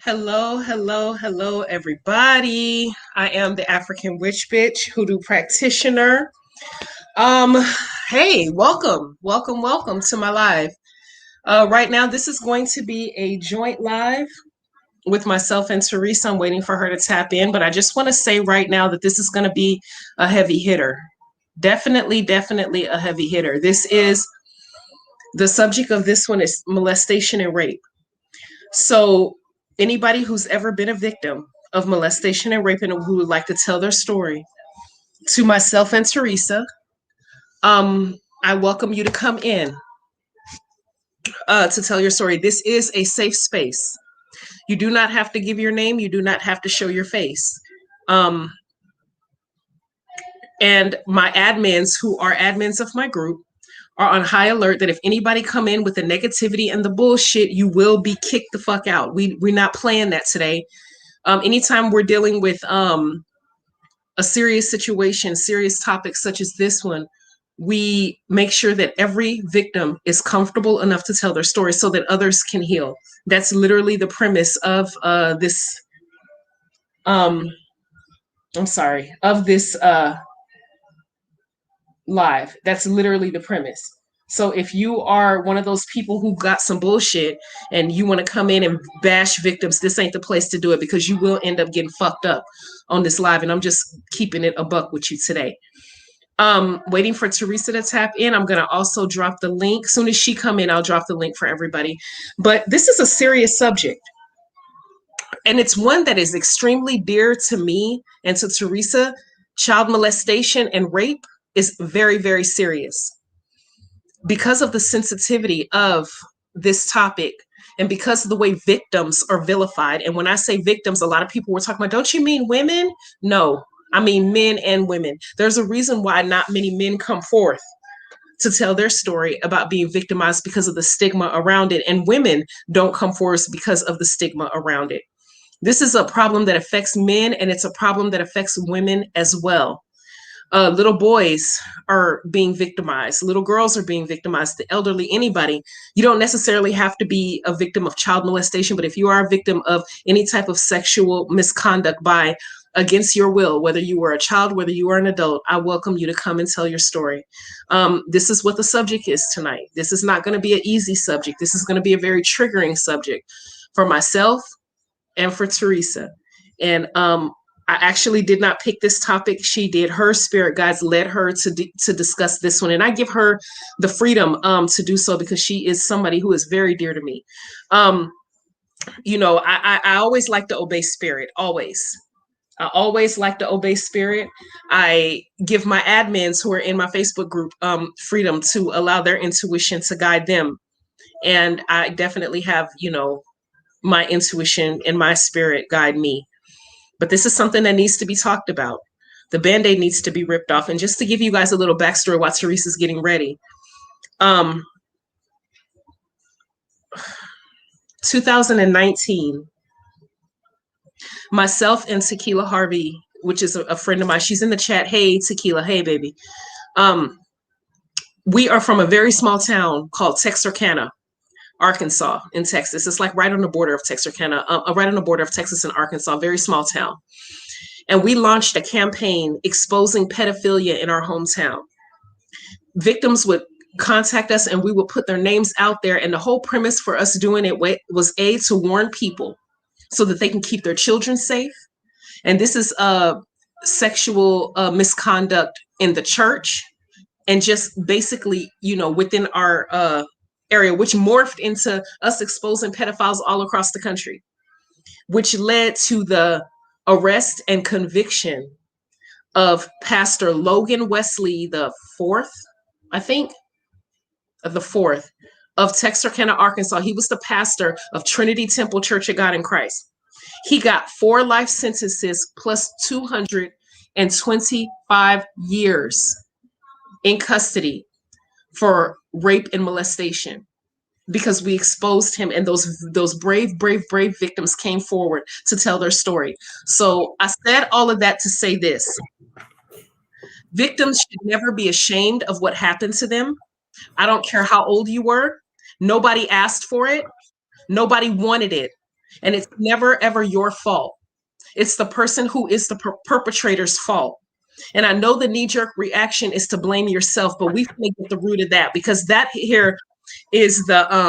Hello, hello, hello, everybody. I am the African Witch Bitch Hoodoo practitioner. Um, hey, welcome to my live. Right now, this is going to be a joint live with myself and Teresa. I'm waiting for her to tap in, but I just want to say right now that this is going to be a heavy hitter. Definitely a heavy hitter. This is the subject of this one is molestation and rape. So, anybody who's ever been a victim of molestation and rape and who would like to tell their story to myself and Teresa, I welcome you to come in to tell your story. This is a safe space. You do not have to give your name. You do not have to show your face. Um, and my admins, who are admins of my group, are on high alert that if anybody come in with the negativity and the bullshit, you will be kicked the fuck out. We're not playing that today. Anytime we're dealing with a serious situation, serious topics such as this one, we make sure that every victim is comfortable enough to tell their story so that others can heal. That's literally the premise of this. I'm sorry, of this live. That's literally the premise. So if you are one of those people who got some bullshit and you want to come in and bash victims, this ain't the place to do it because you will end up getting fucked up on this live. And I'm just keeping it a buck with you today. Waiting for Teresa to tap in. I'm going to also drop the link. As soon as she come in, I'll drop the link for everybody. But this is a serious subject. And it's one that is extremely dear to me and to Teresa. Child molestation and rape is very, very serious. Because of the sensitivity of this topic and because of the way victims are vilified. And when I say victims, a lot of people were talking about, don't you mean women? No, I mean men and women. There's a reason why not many men come forth to tell their story about being victimized because of the stigma around it. And women don't come forward because of the stigma around it. This is a problem that affects men and it's a problem that affects women as well. Little boys are being victimized. Little girls are being victimized. The elderly, anybody. You don't necessarily have to be a victim of child molestation, but if you are a victim of any type of sexual misconduct by against your will, whether you were a child, whether you are an adult, I welcome you to come and tell your story. This is what the subject is tonight. This is not going to be an easy subject. This is going to be a very triggering subject for myself and for Teresa. And I actually did not pick this topic. She did. Her spirit guides led her to discuss this one. And I give her the freedom to do so because she is somebody who is very dear to me. I always like to obey spirit, always. I always like to obey spirit. I give my admins who are in my Facebook group freedom to allow their intuition to guide them. And I definitely have, my intuition and my spirit guide me. But this is something that needs to be talked about. The Band-Aid needs to be ripped off. And just to give you guys a little backstory while Teresa's getting ready. 2019, myself and Tequila Harvey, which is a friend of mine, she's in the chat. Hey, Tequila. Hey, baby. We are from a very small town called Texarkana, Arkansas, in Texas. It's like right on the border of Texarkana, right on the border of Texas and Arkansas, very small town. And we launched a campaign exposing pedophilia in our hometown. Victims would contact us and we would put their names out there. And the whole premise for us doing it was to warn people so that they can keep their children safe. And this is sexual misconduct in the church and just basically, within our area, which morphed into us exposing pedophiles all across the country, which led to the arrest and conviction of Pastor Logan Wesley the fourth, I think, the fourth of Texarkana, Arkansas. He was the pastor of Trinity Temple Church of God in Christ. He got 4 life sentences plus 225 years in custody for rape and molestation because we exposed him and those brave victims came forward to tell their story. So I said all of that to say this. Victims should never be ashamed of what happened to them. I don't care how old you were. Nobody asked for it. Nobody wanted it. And it's never, ever your fault. It's the person who is the perpetrator's fault. And I know the knee jerk reaction is to blame yourself, but we can get the root of that, because that here is that's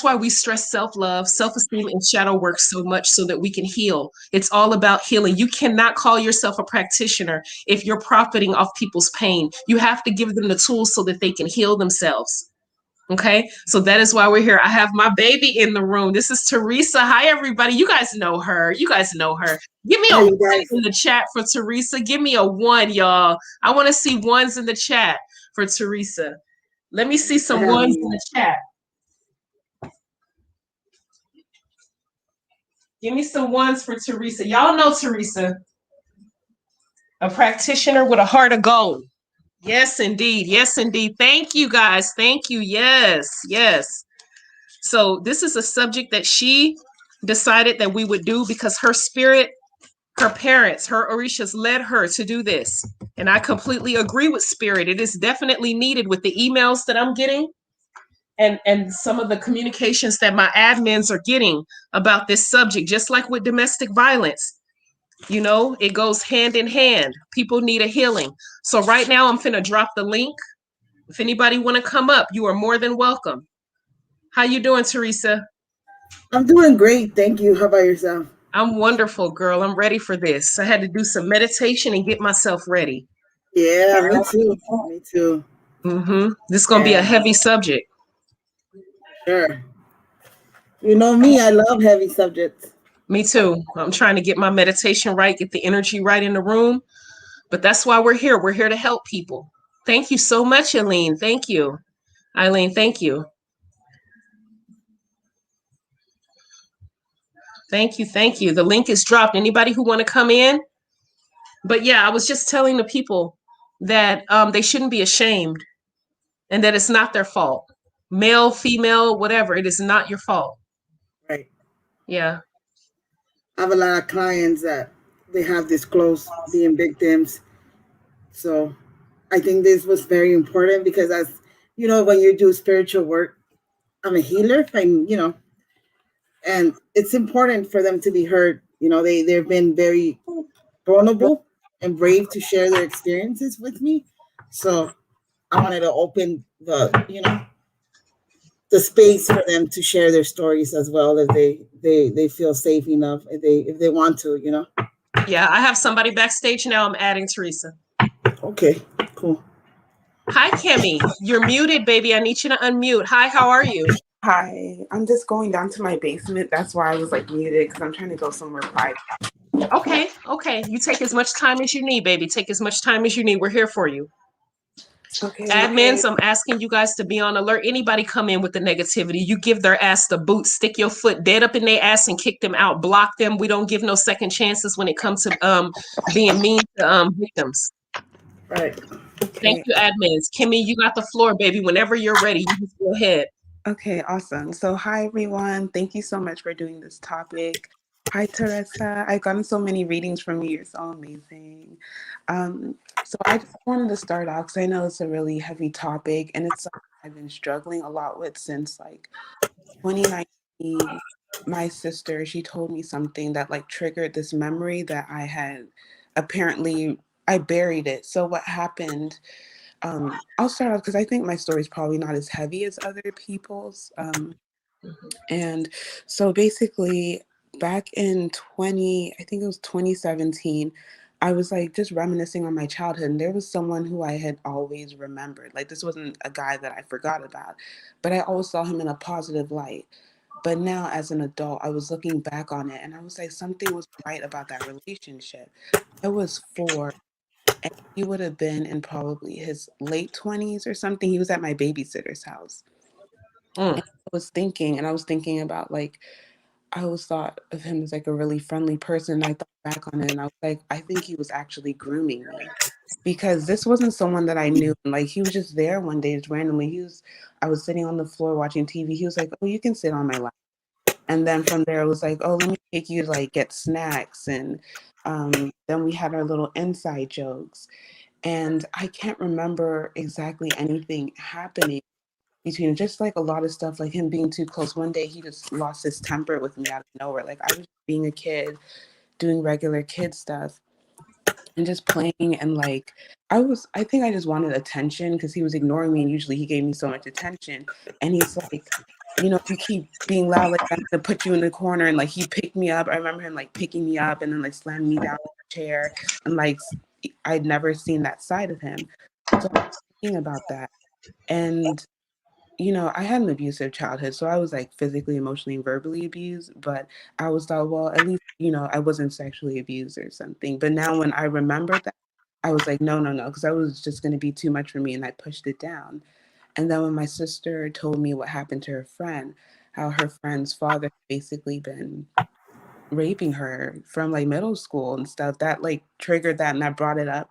why we stress self-love, self-esteem, and shadow work so much, so that we can heal. It's all about healing. You cannot call yourself a practitioner if you're profiting off people's pain. You have to give them the tools so that they can heal themselves. Okay, so that is why we're here. I have my baby in the room. This is Teresa. Hi, everybody. You guys know her. You guys know her. Give me a Hi, you one guys. in the chat for Teresa. Give me a one, y'all. I want to see ones in the chat for Teresa. Let me see I some have ones in you. the chat. Give me some ones for Teresa. Y'all know Teresa, a practitioner with a heart of gold. Yes, indeed. Yes, indeed. Thank you, guys. Thank you. Yes, yes. So this is a subject that she decided that we would do because her spirit, her parents, her Orishas led her to do this. And I completely agree with spirit. It is definitely needed with the emails that I'm getting, and some of the communications that my admins are getting about this subject, just like with domestic violence. You know, it goes hand in hand. People need a healing. So right now I'm finna drop the link. If anybody want to come up, you are more than welcome. How you doing, Teresa? I'm doing great. Thank you. How about yourself? I'm wonderful, girl. I'm ready for this. I had to do some meditation and get myself ready. Yeah, me too. Me too. This is gonna be a Yeah, heavy subject. for sure. You know me, I love heavy subjects. Me too. I'm trying to get my meditation right, get the energy right in the room. But that's why we're here. We're here to help people. Thank you so much, Eileen. Thank you. Eileen, thank you. Thank you. Thank you. The link is dropped. Anybody who want to come in? But yeah, I was just telling the people that they shouldn't be ashamed, and that it's not their fault. Male, female, whatever, it is not your fault. Right. Yeah. I have a lot of clients that they have disclosed being victims. So I think this was very important because, as you know, when you do spiritual work, I'm a healer. And it's important for them to be heard. They've been very vulnerable and brave to share their experiences with me. So I wanted to open the space for them to share their stories as well, if they feel safe enough, if they want to. Yeah, I have somebody backstage now. I'm adding Teresa. Okay, cool. Hi, Kimmy. You're muted, baby. I need you to unmute. Hi, how are you? Hi, I'm just going down to my basement. That's why I was like muted because I'm trying to go somewhere private. Okay, okay. You take as much time as you need, baby. Take as much time as you need. We're here for you. Okay. Admins, I'm asking you guys to be on alert. Anybody come in with the negativity, you give their ass the boot, stick your foot dead up in their ass and kick them out, block them. We don't give no second chances when it comes to being mean to victims. Right. Thank Okay. you, admins. Kimmy, you got the floor, baby. Whenever you're ready, you just go ahead. Okay. Awesome. So, hi everyone. Thank you so much for doing this topic. Hi, Teresa. I've gotten so many readings from you. You're so amazing. So, I just wanted to start off because I know it's a really heavy topic and it's something I've been struggling a lot with since like 2019. My sister, she told me something that like triggered this memory that I had apparently I buried it. So what happened? I'll start off because I think my story is probably not as heavy as other people's. And so basically, back in I think it was 2017, I was like just reminiscing on my childhood. And there was someone who I had always remembered. Like, this wasn't a guy that I forgot about, but I always saw him in a positive light. But now, as an adult, I was looking back on it and I was like, something was right about that relationship. I was 4, and he would have been in probably his late 20s or something. He was at my babysitter's house. Mm. And I was thinking about like, I always thought of him as like a really friendly person. I thought back on it and I was like, I think he was actually grooming me because this wasn't someone that I knew. Like, he was just there one day, just randomly. I was sitting on the floor watching TV. He was like, oh, you can sit on my lap. And then from there, it was like, oh, let me take you to like get snacks. And then we had our little inside jokes. And I can't remember exactly anything happening. between just like a lot of stuff, like him being too close. One day he just lost his temper with me out of nowhere. Like I was being a kid, doing regular kid stuff and just playing, and like I think I just wanted attention because he was ignoring me, and usually he gave me so much attention. And he's like, you keep being loud, like I'm gonna put you in the corner. And like he picked me up. I remember him like picking me up and then like slamming me down in the chair. And like I'd never seen that side of him. So I was thinking about that. And I had an abusive childhood, so I was like physically, emotionally, and verbally abused. But I was thought, well, at least I wasn't sexually abused or something. But now when I remembered that, I was like, no, no, no, because I was just going to be too much for me, and I pushed it down. And then when my sister told me what happened to her friend, how her friend's father basically been raping her from like middle school and stuff, that like triggered that, and I brought it up.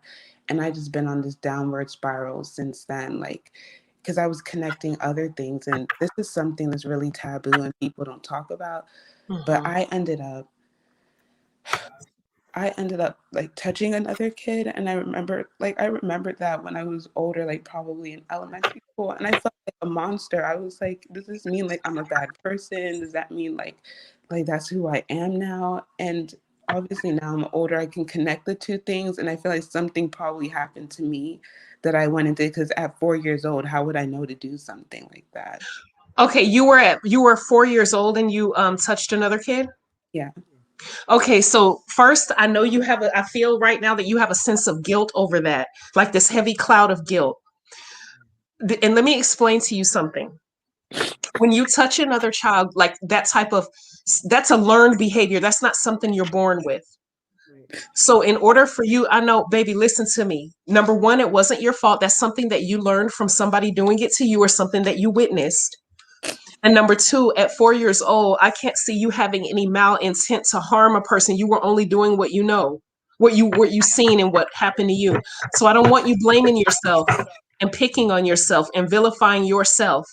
And I just been on this downward spiral since then, like because I was connecting other things, and this is something that's really taboo and people don't talk about. But Mhm. I ended up like touching another kid, and I remembered that when I was older, like probably in elementary school, and I felt like a monster. I was like, does this mean like I'm a bad person? Does that mean like that's who I am now? And obviously now I'm older, I can connect the two things, and I feel like something probably happened to me that I went into, because at 4 years old, how would I know to do something like that? Okay, you were 4 years old and you touched another kid. Yeah. Okay, so first, I know I feel right now that you have a sense of guilt over that, like this heavy cloud of guilt. And let me explain to you something. When you touch another child, like that's a learned behavior. That's not something you're born with. So, in order for you, I know, baby, listen to me. Number one, it wasn't your fault. That's something that you learned from somebody doing it to you or something that you witnessed. And number two, at 4 years old, I can't see you having any malintent to harm a person. You were only doing what you know, what you seen and what happened to you. So I don't want you blaming yourself and picking on yourself and vilifying yourself.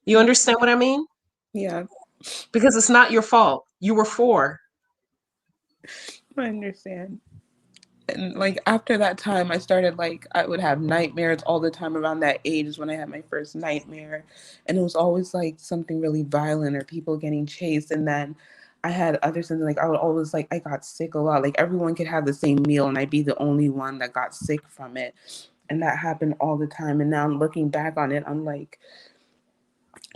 You understand what I mean? Yeah, Because it's not your fault. You were four. I understand. And like after that time, I started like I would have nightmares all the time. Around that age is when I had my first nightmare, and it was always like something really violent or people getting chased. And then I had other symptoms, like I would always like I got sick a lot. Like everyone could have the same meal and I'd be the only one that got sick from it. And that happened all the time. And now I'm looking back on it, I'm like,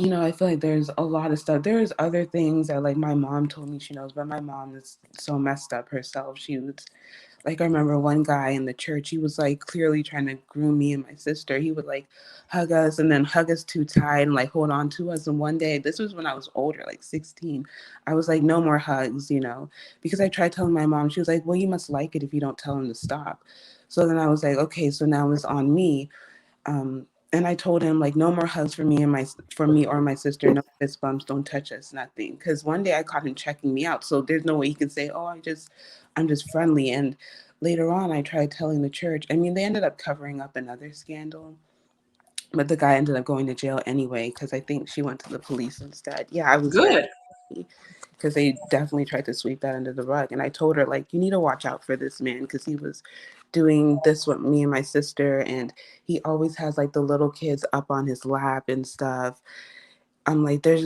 I feel like there's a lot of stuff. There's other things that like my mom told me she knows, but my mom is so messed up herself. She was like, I remember one guy in the church, he was like clearly trying to groom me and my sister. He would like hug us and then hug us too tight and like hold on to us. And one day, this was when I was older, like 16, I was like, no more hugs, because I tried telling my mom. She was like, well, you must like it if you don't tell him to stop. So then I was like, okay, so now it's on me. And I told him like no more hugs for me or my sister, no fist bumps, don't touch us, nothing. Because one day I caught him checking me out, so there's no way he can say, "Oh, I'm just friendly." And later on, I tried telling the church. I mean, they ended up covering up another scandal, but the guy ended up going to jail anyway because I think she went to the police instead. Yeah, I was very Good. because they definitely tried to sweep that under the rug. And I told her, like, you need to watch out for this man because he was doing this with me and my sister. And he always has like the little kids up on his lap and stuff. I'm like, there's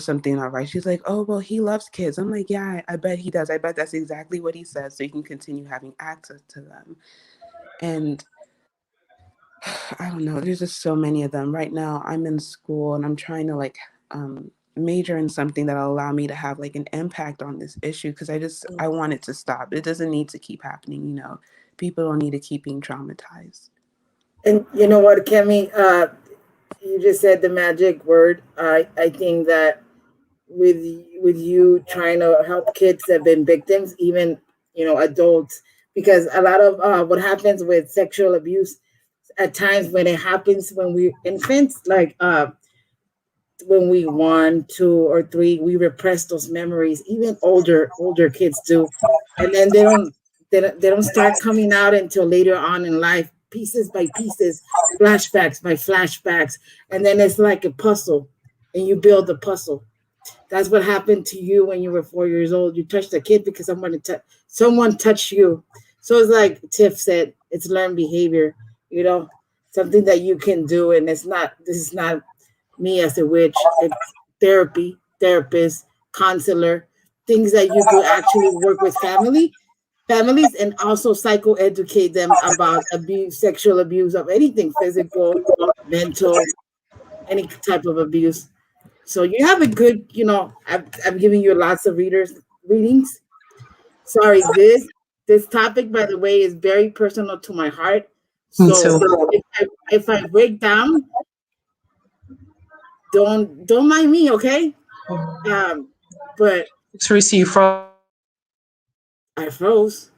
something not right. She's like, oh, well, he loves kids. I'm like, yeah, I bet he does. I bet that's exactly what he says. So he can continue having access to them. And I don't know. There's just so many of them. Right now, I'm in school and I'm trying to like major in something that'll allow me to have like an impact on this issue because I want it to stop. It doesn't need to keep happening. People don't need to keep being traumatized. And you know what, Kemi? You just said the magic word. I think that with with you trying to help kids that have been victims, even adults, because a lot of what happens with sexual abuse at times when it happens when we're infants, like when we 1, 2, or 3, we repress those memories. Even older kids do, and then they don't start coming out until later on in life, pieces by pieces, flashbacks by flashbacks, and then it's like a puzzle, and you build the puzzle. That's what happened to you when you were 4 years old. You touched a kid because someone touched you. So it's like Tiff said, it's learned behavior, you know, something that you can do, and this is not me as a witch. It's therapy, therapist, counselor, things that you could actually work with families, and also psychoeducate them about abuse, sexual abuse of anything, physical, mental, any type of abuse. So you have a good, I'm giving you lots of readings. Sorry, this topic, by the way, is very personal to my heart. Me So too. if I break down, don't mind me, okay? Um, but Teresa, you froze. I froze.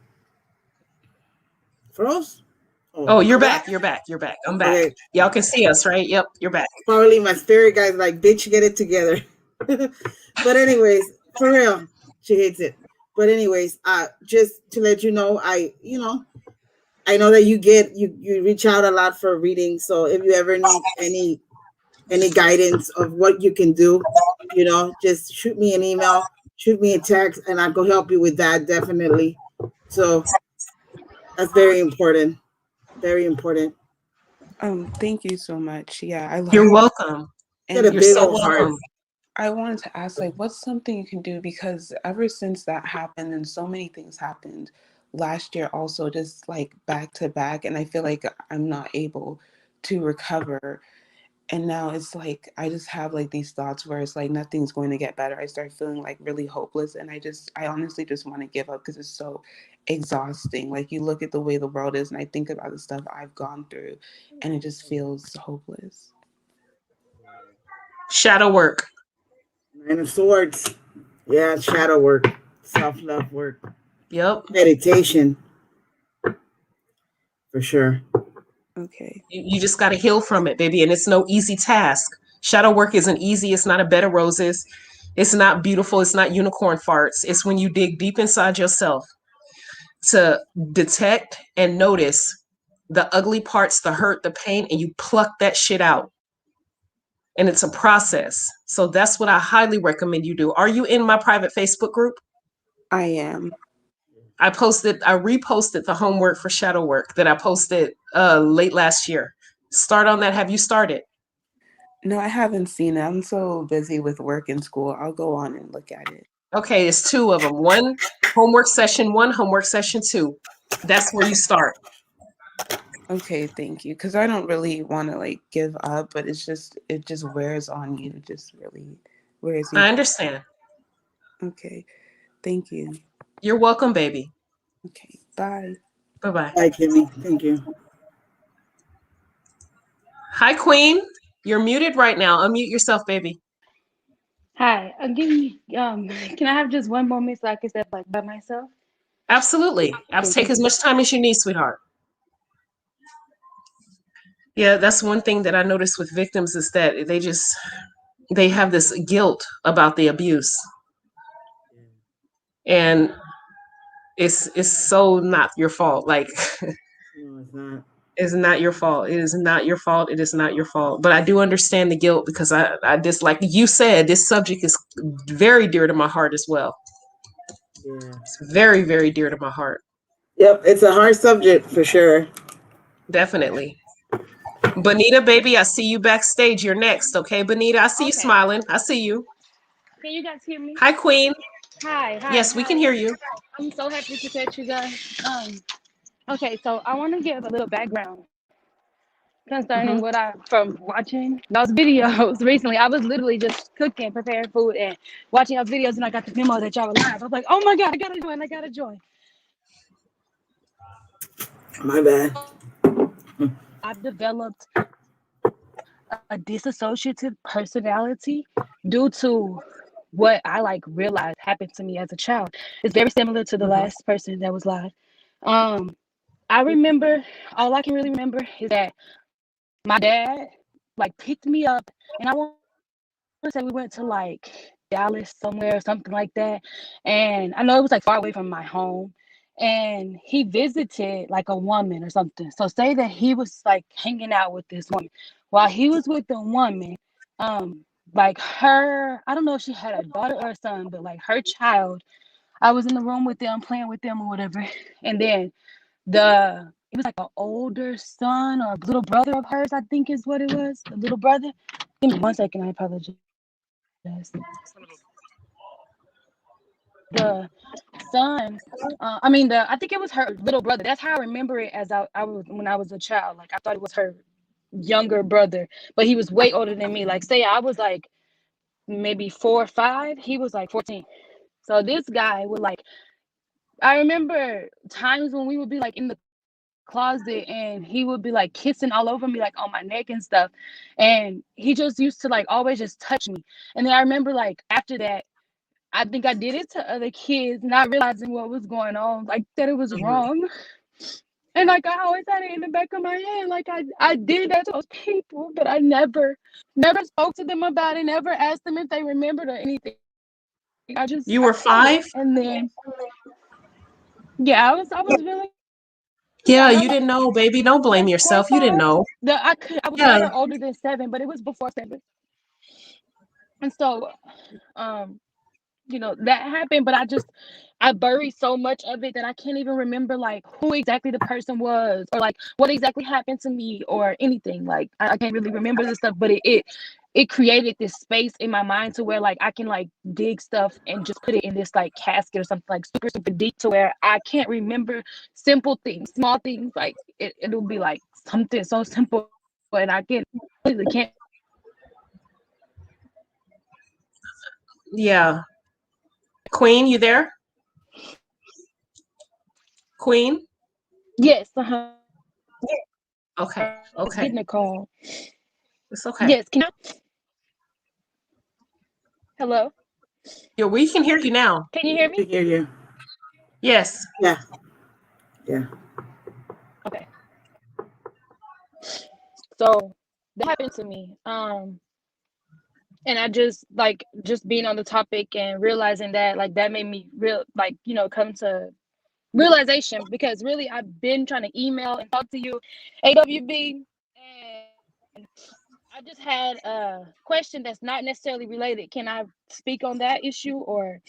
Oh, Oh, you're I'm back. back. You're back. You're back. I'm back. Okay, Y'all can see us, right? Yep, you're back. probably my spirit guy's like, bitch, get it together. But anyways, for real, she hates it. But anyways, just to let you know, I know that you reach out a lot for reading. So if you ever need any guidance of what you can do, just shoot me an email, shoot me a text, and I'll go help you with that definitely. So that's very important. Very important. Thank you so much. Yeah, I You're love welcome. Got a and You're big so old heart. welcome. I wanted to ask, like, what's something you can do? Because ever since that happened, and so many things happened last year, also just like back to back, and I feel like I'm not able to recover. And now it's like I just have like these thoughts where it's like nothing's going to get better. I start feeling like really hopeless, and I honestly just want to give up because it's so exhausting. Like you look at the way the world is, and I think about the stuff I've gone through, and it just feels hopeless. Shadow work. Nine of Swords. Yeah, shadow work, self love work, Yep. meditation for sure. Okay. You just got to heal from it, baby. And it's no easy task. Shadow work isn't easy. It's not a bed of roses. It's not beautiful. It's not unicorn farts. It's when you dig deep inside yourself to detect and notice the ugly parts, the hurt, the pain, and you pluck that shit out. And it's a process. So that's what I highly recommend you do. Are you in my private Facebook group? I am. I reposted the homework for shadow work that I posted late last year. Start on that. Have you started? No, I haven't seen it. I'm so busy with work and school. I'll go on and look at it. Okay, it's two of them. One, homework session one, homework session two. That's where you start. Okay, thank you. Because I don't really want to like give up, but it just wears on you. It just really wears you I down. understand. Okay, thank you. You're welcome, baby. Okay, bye. Bye bye. Bye, Kimmy. Thank you. Hi, Queen. You're muted right now. Unmute yourself, baby. Hi, give me can I have just one moment so I can step like by myself? Absolutely. Thank Take you. as much time as you need, sweetheart. Yeah, that's one thing that I notice with victims is that they have this guilt about the abuse. And it's so not your fault. Like No, it's not. it's not your fault. It is not your fault. It is not your fault. But I do understand the guilt because I just like you said, this subject is very dear to my heart as well. Yeah. It's very, very dear to my heart. Yep, it's a hard subject for sure. Definitely. Bonita, baby, I see you backstage. You're next. Okay, Bonita, I see you Okay. smiling. I see you. Can you guys hear me? Hi, Queen. Hi, hi, Yes, we can hi. hear you. I'm so happy to catch you guys. Okay, so I want to give a little background concerning Hmm. what I from watching those videos recently. I was literally just cooking, preparing food, and watching those videos, and I got the memo that y'all were live. I was like, oh my god, I gotta join, I gotta join. My bad. I've developed a dissociative personality due to what I like realized happened to me as a child. It's very similar to the Hmm. last person that was live. Um, I remember all I can really remember is that my dad like picked me up, and I want to say we went to like Dallas somewhere or something like that. And I know it was like far away from my home. And he visited like a woman or something. So say that he was like hanging out with this woman. While he was with the woman, um, like her, I don't know if she had a daughter or a son, but like her child, I was in the room with them, playing with them or whatever. And then it was like an older son or a little brother of hers, I think is what it was, a little brother. Give me 1 second. I apologize. The son, I think it was her little brother. That's how I remember it as I was when I was a child. Like I thought it was her younger brother, but he was way older than me. Like say I was like maybe 4 or 5, he was like 14. So this guy would like, I remember times when we would be like in the closet and he would be like kissing all over me, like on my neck and stuff. And he just used to like always just touch me. And then I remember like after that, I think I did it to other kids, not realizing what was going on, like that it was wrong. And like I always had it in the back of my head, like I did that to those people, but I never spoke to them about it, never asked them if they remembered or anything. You were 5? And then yeah, I was really Yeah, young. I you was didn't know, baby. Don't blame like 4 or yourself. You didn't 5. know. I was Yeah. never older than 7, but it was before 7. And so that happened, but I buried so much of it that I can't even remember like who exactly the person was or like what exactly happened to me or anything. Like I can't really remember this stuff, but it created this space in my mind to where like I can like dig stuff and just put it in this like casket or something like super super deep to where I can't remember simple things, small things. Like it'll be like something so simple and I can't. Yeah. Queen, you there? Queen? Yes, Okay. it's Okay. getting a call. It's okay. Yes, hello? Yeah, we can hear you now. Can you hear I me? hear you. Yes. Yeah. Yeah. Okay. So that happened to me. And I just being on the topic and realizing that like that made me come to realization, because really I've been trying to email and talk to you, AWB, and I just had a question that's not necessarily related. Can I speak on that issue or?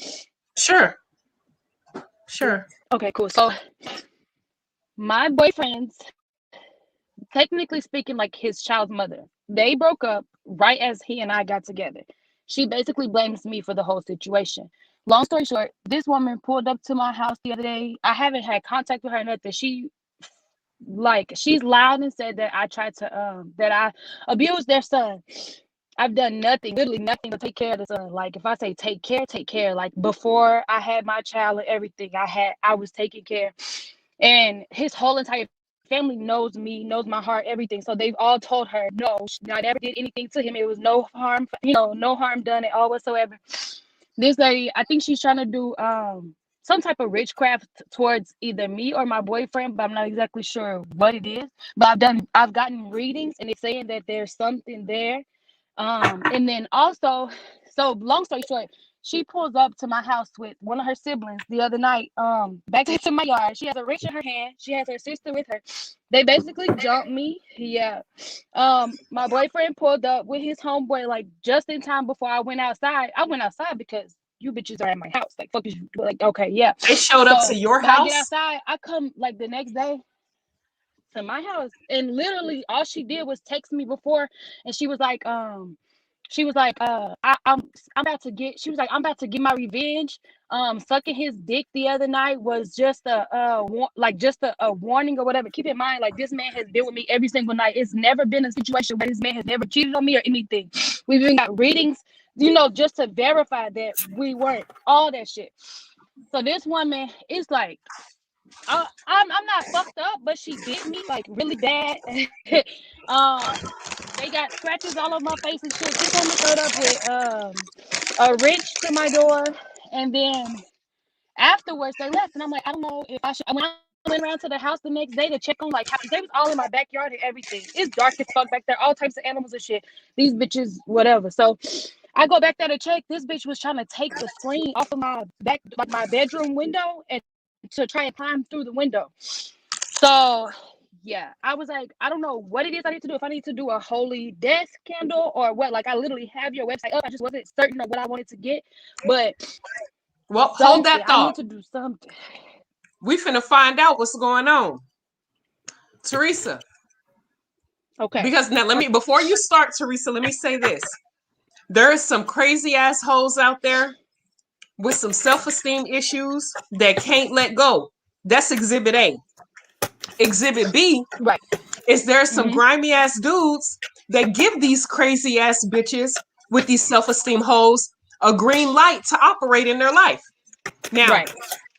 Sure. Sure. Okay, cool. So my boyfriend's, technically speaking, like his child's mother, they broke up right as he and I got together. She basically blames me for the whole situation. Long story short, this woman pulled up to my house the other day. I haven't had contact with her, nothing. She's lied and said that I tried to that I abused their son. I've done nothing, literally nothing to take care of the son. Like if I say take care, take care. Like before I had my child and everything, I was taking care. And his whole entire family knows me, knows my heart, everything. So they've all told her, no, I never did anything to him. It was no harm, no harm done at all whatsoever. This lady, I think she's trying to do some type of witchcraft towards either me or my boyfriend, but I'm not exactly sure what it is. But I've gotten readings and it's saying that there's something there. And then also, so long story short, she pulls up to my house with one of her siblings the other night, back into my yard. She has a wrench in her hand. She has her sister with her. They basically jumped me. Yeah. My boyfriend pulled up with his homeboy like just in time before I went outside. I went outside because you bitches are at my house. Like fuck is you, like okay, yeah. They showed up to So your but I get house? outside, I come like the next day to my house, and literally all she did was text me before, and I'm about to get, she was like, I'm about to get my revenge. Sucking his dick the other night was just a warning or whatever. Keep in mind, like this man has been with me every single night. It's never been a situation where this man has never cheated on me or anything. We've even got readings, just to verify that we weren't, all that shit. So this woman is like, I'm not fucked up, but she did me like really bad. They got scratches all over my face and shit. This woman showed up with a wrench to my door, and then afterwards they left, and I'm like, I don't know if I should. When I went around to the house the next day to check on like how, they was all in my backyard and everything. It's dark as fuck back there, all types of animals and shit. These bitches, whatever. So I go back there to check. This bitch was trying to take the screen off of my back, like my bedroom window, and to try and climb through the window. So yeah, I was like, I don't know what it is I need to do. If I need to do a holy desk candle or what. Like I literally have your website up. I just wasn't certain of what I wanted to get. But Well, hold something, that I need thought. to do something. We finna find out what's going on. Teresa, Okay. Because now before you start, Teresa, let me say this. There is some crazy assholes out there with some self-esteem issues that can't let go. That's exhibit A. Exhibit B Right. is there's some Mm-hmm. grimy ass dudes that give these crazy ass bitches with these self-esteem hoes a green light to operate in their life. Now, Right.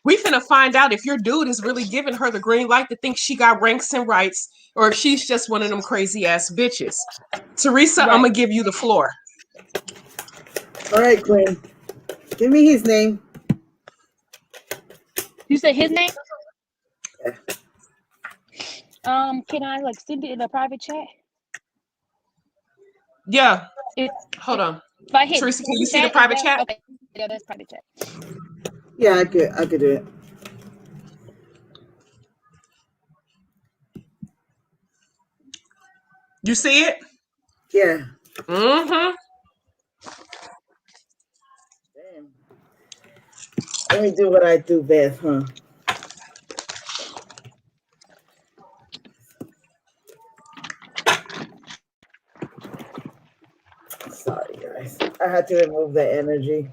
we finna find out if your dude is really giving her the green light to think she got ranks and rights, or if she's just one of them crazy ass bitches. Teresa, I'm Right. gonna give you the floor. All right, Queen. Give me his name. You said his name? Can I like send it in a private chat? Yeah, If hold on. if I hit Teresa, can you see the chat, is private that chat? okay? Yeah, that's private chat. Yeah, I could do it. You see it? Yeah. Mm-hmm. Damn. Let me do what I do best, huh? Sorry, guys. I had to remove the energy.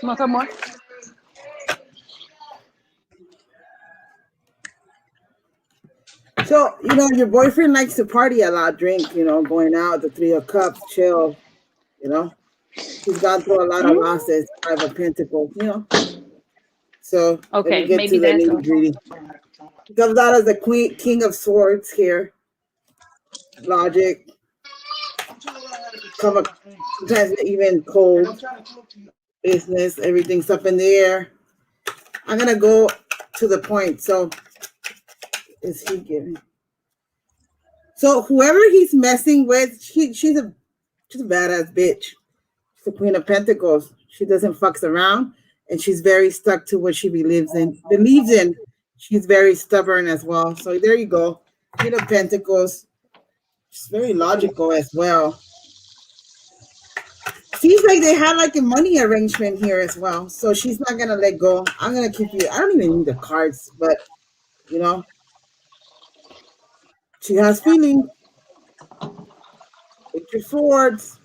Want some more? So, your boyfriend likes to party a lot, drink, going out, the Three of Cups, chill, you know. He's gone through a lot of losses, Five of Pentacles. So let me Okay, get maybe to the that's nitty gritty. He comes out as the King of Swords here. Logic. Sometimes even cold. Business, everything's up in the air. I'm going to go to the point. So, is he giving? So, whoever he's messing with, she's a badass bitch. She's the Queen of Pentacles. She doesn't fucks around, and she's very stuck to what she believes in. She's very stubborn as well. So there you go. Queen of Pentacles. She's very logical as well. Seems like they had like a money arrangement here as well. So she's not gonna let go. I'm gonna keep you. I don't even need the cards, but she has feelings. With your swords.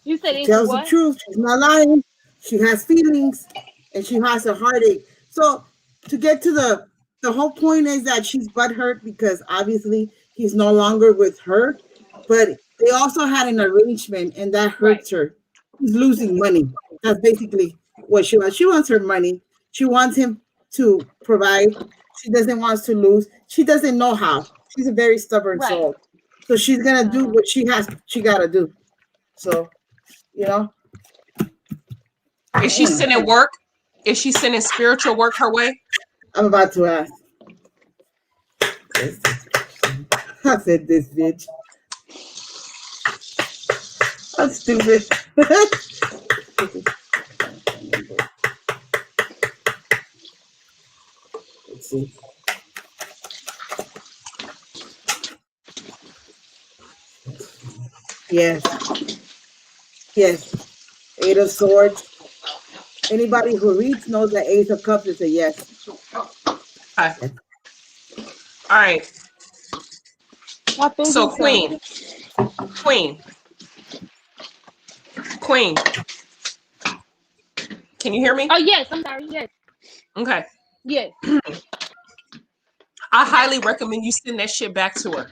You said She it's tells the what? truth. She's not lying. She has feelings, and she has a heartache. So to get to the whole point is that she's butthurt because obviously he's no longer with her. But they also had an arrangement, and that Right. hurts her. She's losing money. That's basically what she wants. She wants her money. She wants him to provide. She doesn't want to lose. She doesn't know how. She's a very stubborn Right. soul. So she's gonna do what she gotta do. So, Is she sending work? Is she sending spiritual work her way? I'm about to ask. I said this bitch. I'm stupid. Let's see. Yes. Yes. Eight of Swords. Anybody who reads knows that Ace of Cups is a yes. Okay. All right. So Queen. Can you hear me? Oh yes, I'm sorry. Yes. Okay. Yes. I highly recommend you send that shit back to her.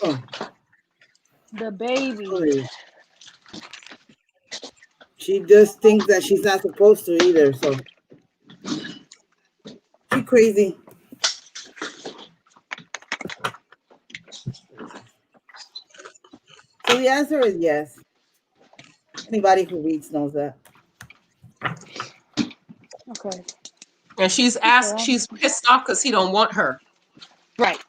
Oh. The baby. Oh. She just thinks that she's not supposed to either, so she crazy. So the answer is yes. Anybody who reads knows that. Okay. And she's pissed off because he don't want her. Right.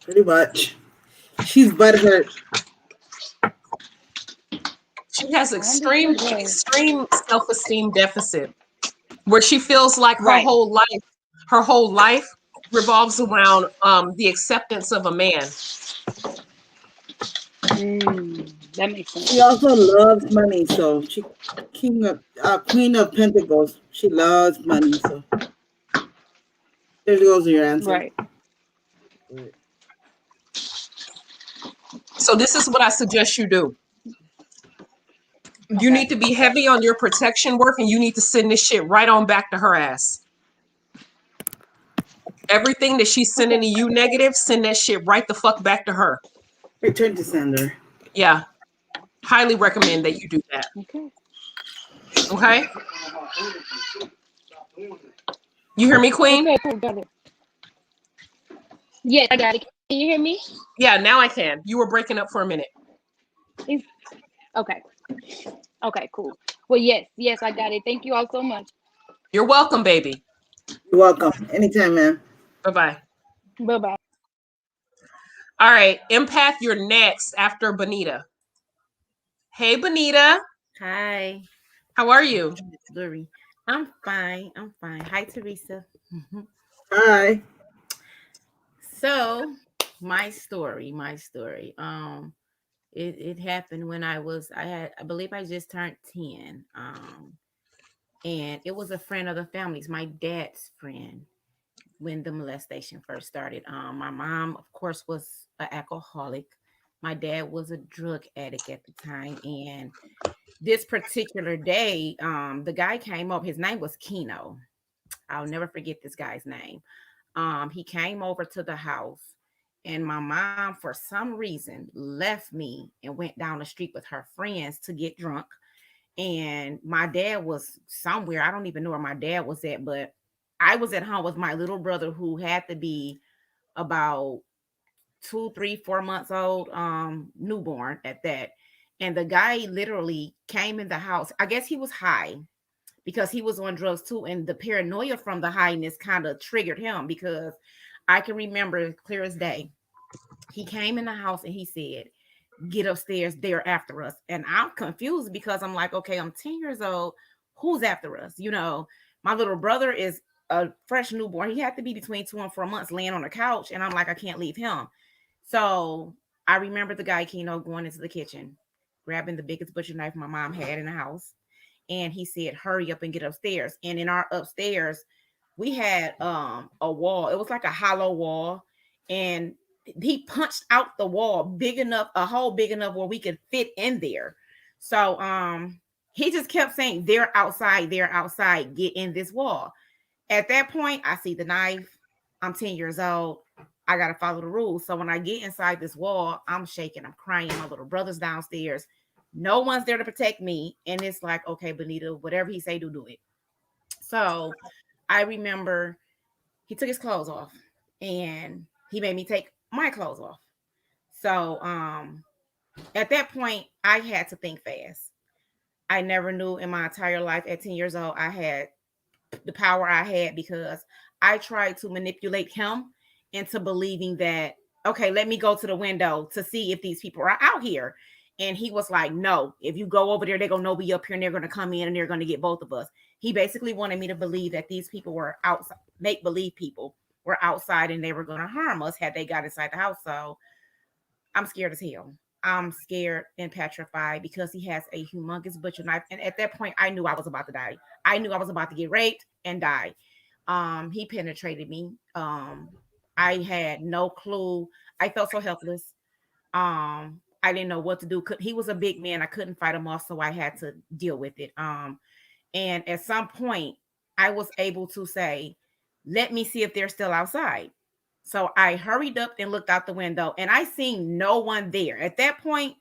Pretty much. She's butthurt. She has extreme understood. Right. extreme self-esteem deficit where she feels like Right. her whole life revolves around the acceptance of a man. That makes sense. She also loves money, so she Queen of Pentacles. She loves money, so there goes your answer. Right. So this is what I suggest you do. You Okay. need to be heavy on your protection work, and you need to send this shit right on back to her ass. Everything that she's sending to you negative, send that shit right the fuck back to her. Return to sender. Yeah. Highly recommend that you do that. Okay. Okay? You hear me, Queen? Okay, cool, got it. Yes, I got it. Can you hear me? Yeah, now I can. You were breaking up for a minute. Okay. Okay, cool. Well, yes, I got it. Thank you all so much. You're welcome, baby. You're welcome. Anytime, man. Bye-bye. Bye-bye. All right, Empath, you're next after Bonita. Hey, Bonita. Hi. How are you? Glory. I'm fine. Hi, Teresa. Hi. So, my story. It happened when I believe I just turned 10. And it was a friend of the family's, my dad's friend, when the molestation first started. My mom, of course, was an alcoholic. My dad was a drug addict at the time, and this particular day, the guy came up. His name was Keno. I'll never forget this guy's name. He came over to the house, and my mom, for some reason, left me and went down the street with her friends to get drunk. And my dad was somewhere. I don't even know where my dad was at, but I was at home with my little brother, who had to be about 2, 3, 4 months old, newborn at that. And the guy literally came in the house. I guess he was high because he was on drugs too. And the paranoia from the highness kind of triggered him, because I can remember clear as day. He came in the house and he said, "Get upstairs, they're after us." And I'm confused because I'm like, okay, I'm 10 years old. Who's after us? My little brother is a fresh newborn. He had to be between 2 and 4 months laying on the couch. And I'm like, I can't leave him. So I remember the guy Keno going into the kitchen, grabbing the biggest butcher knife my mom had in the house. And he said, "Hurry up and get upstairs." And in our upstairs, we had a wall. It was like a hollow wall. And he punched out the wall big enough, a hole big enough where we could fit in there. So he just kept saying, they're outside, get in this wall. At that point, I see the knife. I'm 10 years old. I got to follow the rules. So when I get inside this wall, I'm shaking, I'm crying. My little brother's downstairs. No one's there to protect me. And it's like, okay, Bonita, whatever he say, do it. So I remember he took his clothes off and he made me take my clothes off. So at that point, I had to think fast. I never knew in my entire life at 10 years old I had the power I had, because I tried to manipulate him into believing that, okay, let me go to the window to see if these people are out here. And he was like, no, if you go over there, they're going to know we up here and they're going to come in and they're going to get both of us. He basically wanted me to believe that these people were outside, make believe people were outside and they were going to harm us had they got inside the house. So I'm scared as hell. I'm scared and petrified because he has a humongous butcher knife. And at that point, I knew I was about to die. I knew I was about to get raped and die. He penetrated me. I had no clue. I felt so helpless. I didn't know what to do. He was a big man. I couldn't fight him off, so I had to deal with it. And at some point, I was able to say, let me see if they're still outside. So I hurried up and looked out the window, and I seen no one there. At that point,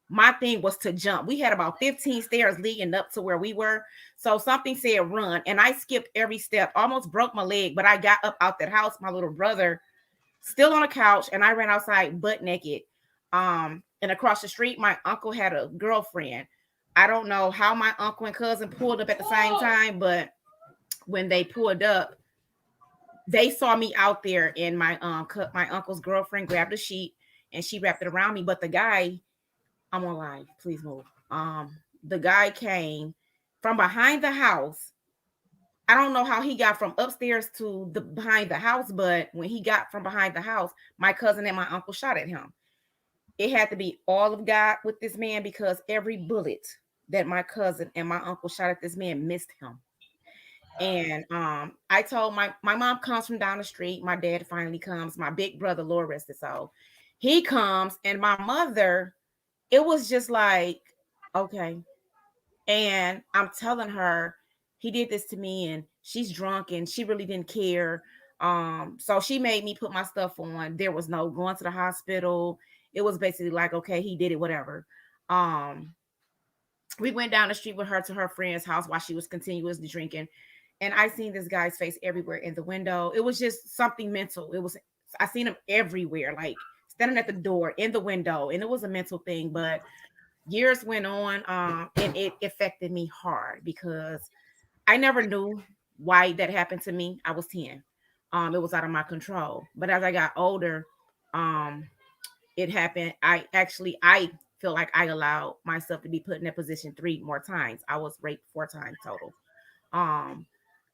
my thing was to jump. We had about 15 stairs leading up to where we were. So something said run, and I skipped every step, almost broke my leg, but I got up out that house. My little brother still on a couch, and I ran outside butt naked. And across the street, my uncle had a girlfriend. I don't know how my uncle and cousin pulled up at the same time, but when they pulled up, they saw me out there, and my uncle's girlfriend grabbed a sheet and she wrapped it around me. But the guy, I'm on live, please move. the guy came from behind the house. I don't know how he got from upstairs to the behind the house, but when he got from behind the house, my cousin and my uncle shot at him. It had to be all of God with this man because every bullet that my cousin and my uncle shot at this man missed him. And I told my mom comes from down the street. My dad finally comes. My big brother, Lord rest his soul, he comes, and my mother. It was just like, okay. And I'm telling her he did this to me, and she's drunk, and she really didn't care. So she made me put my stuff on. There was no going to the hospital. It was basically like, okay, he did it, whatever. Um, we went down the street with her to her friend's house while she was continuously drinking. And I seen this guy's face everywhere in the window. It was just something mental. It was, I seen him everywhere, like standing at the door, in the window. And it was a mental thing. But years went on, and it affected me hard because I never knew why that happened to me. I was 10. It was out of my control. But as I got older, um, it happened. I feel like I allowed myself to be put in that position 3 more times. I was raped 4 times total. Um,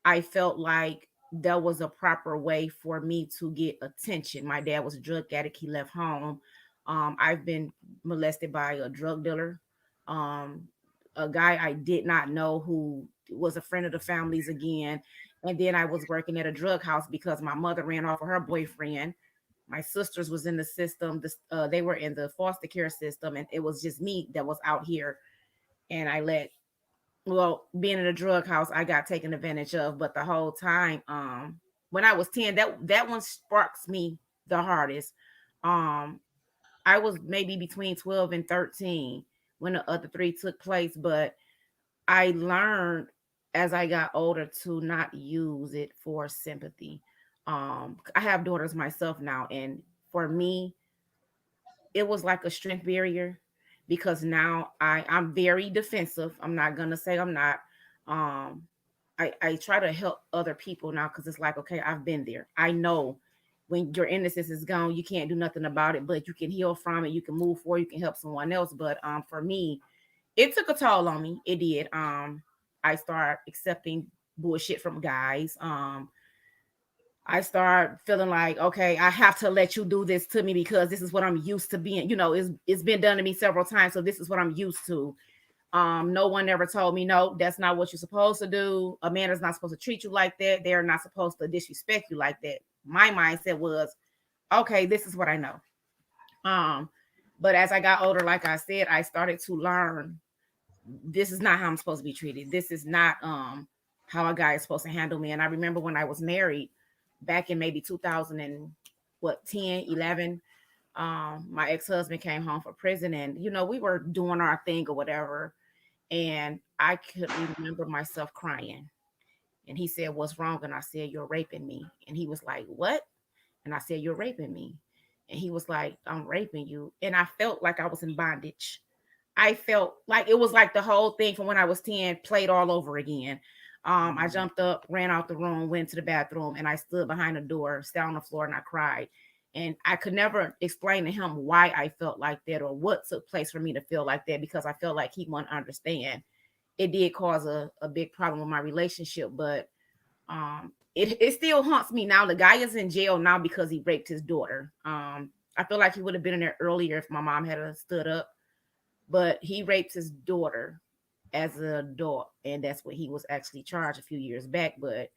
I felt like there was a proper way for me to get attention. My dad was a drug addict. He left home. I've been molested by a drug dealer, um, a guy I did not know who was a friend of the family's again. And then I was working at a drug house because my mother ran off of her boyfriend. My sisters was in the system. They were in the foster care system, and it was just me that was out here. And I let, well, being in a drug house, I got taken advantage of. But the whole time, when I was 10, that one sparks me the hardest. Um, I was maybe between 12 and 13 when the other three took place, but I learned as I got older to not use it for sympathy. I have daughters myself now, and for me, it was like a strength barrier because now I'm very defensive. I'm not gonna say I'm not. Um, I try to help other people now because it's like, okay, I've been there. I know when your innocence is gone, you can't do nothing about it, but you can heal from it. You can move forward. You can help someone else. But for me, it took a toll on me. It did. I started accepting bullshit from guys. I start feeling like, okay, I have to let you do this to me because this is what I'm used to being. It's been done to me several times, so this is what I'm used to. No one ever told me, no, that's not what you're supposed to do. A man is not supposed to treat you like that. They're not supposed to disrespect you like that. My mindset was, okay, this is what I know. Um, but as I got older, like I said, I started to learn this is not how I'm supposed to be treated. This is not how a guy is supposed to handle me. And I remember when I was married back in maybe 2000 and what 10, 11, my ex-husband came home from prison, and we were doing our thing or whatever. And I could remember myself crying. And he said, "What's wrong?" And I said, "You're raping me." And he was like, "What?" And I said, "You're raping me." And he was like, "I'm raping you." And I felt like I was in bondage. I felt like it was like the whole thing from when I was 10 played all over again. I jumped up, ran out the room, went to the bathroom, and I stood behind the door, sat on the floor, and I cried. And I could never explain to him why I felt like that or what took place for me to feel like that because I felt like he wouldn't understand. It did cause a big problem with my relationship, but it still haunts me now. The guy is in jail now because he raped his daughter. I feel like he would have been in there earlier if my mom had stood up, but he raped his daughter as an adult, and that's what he was actually charged a few years back. But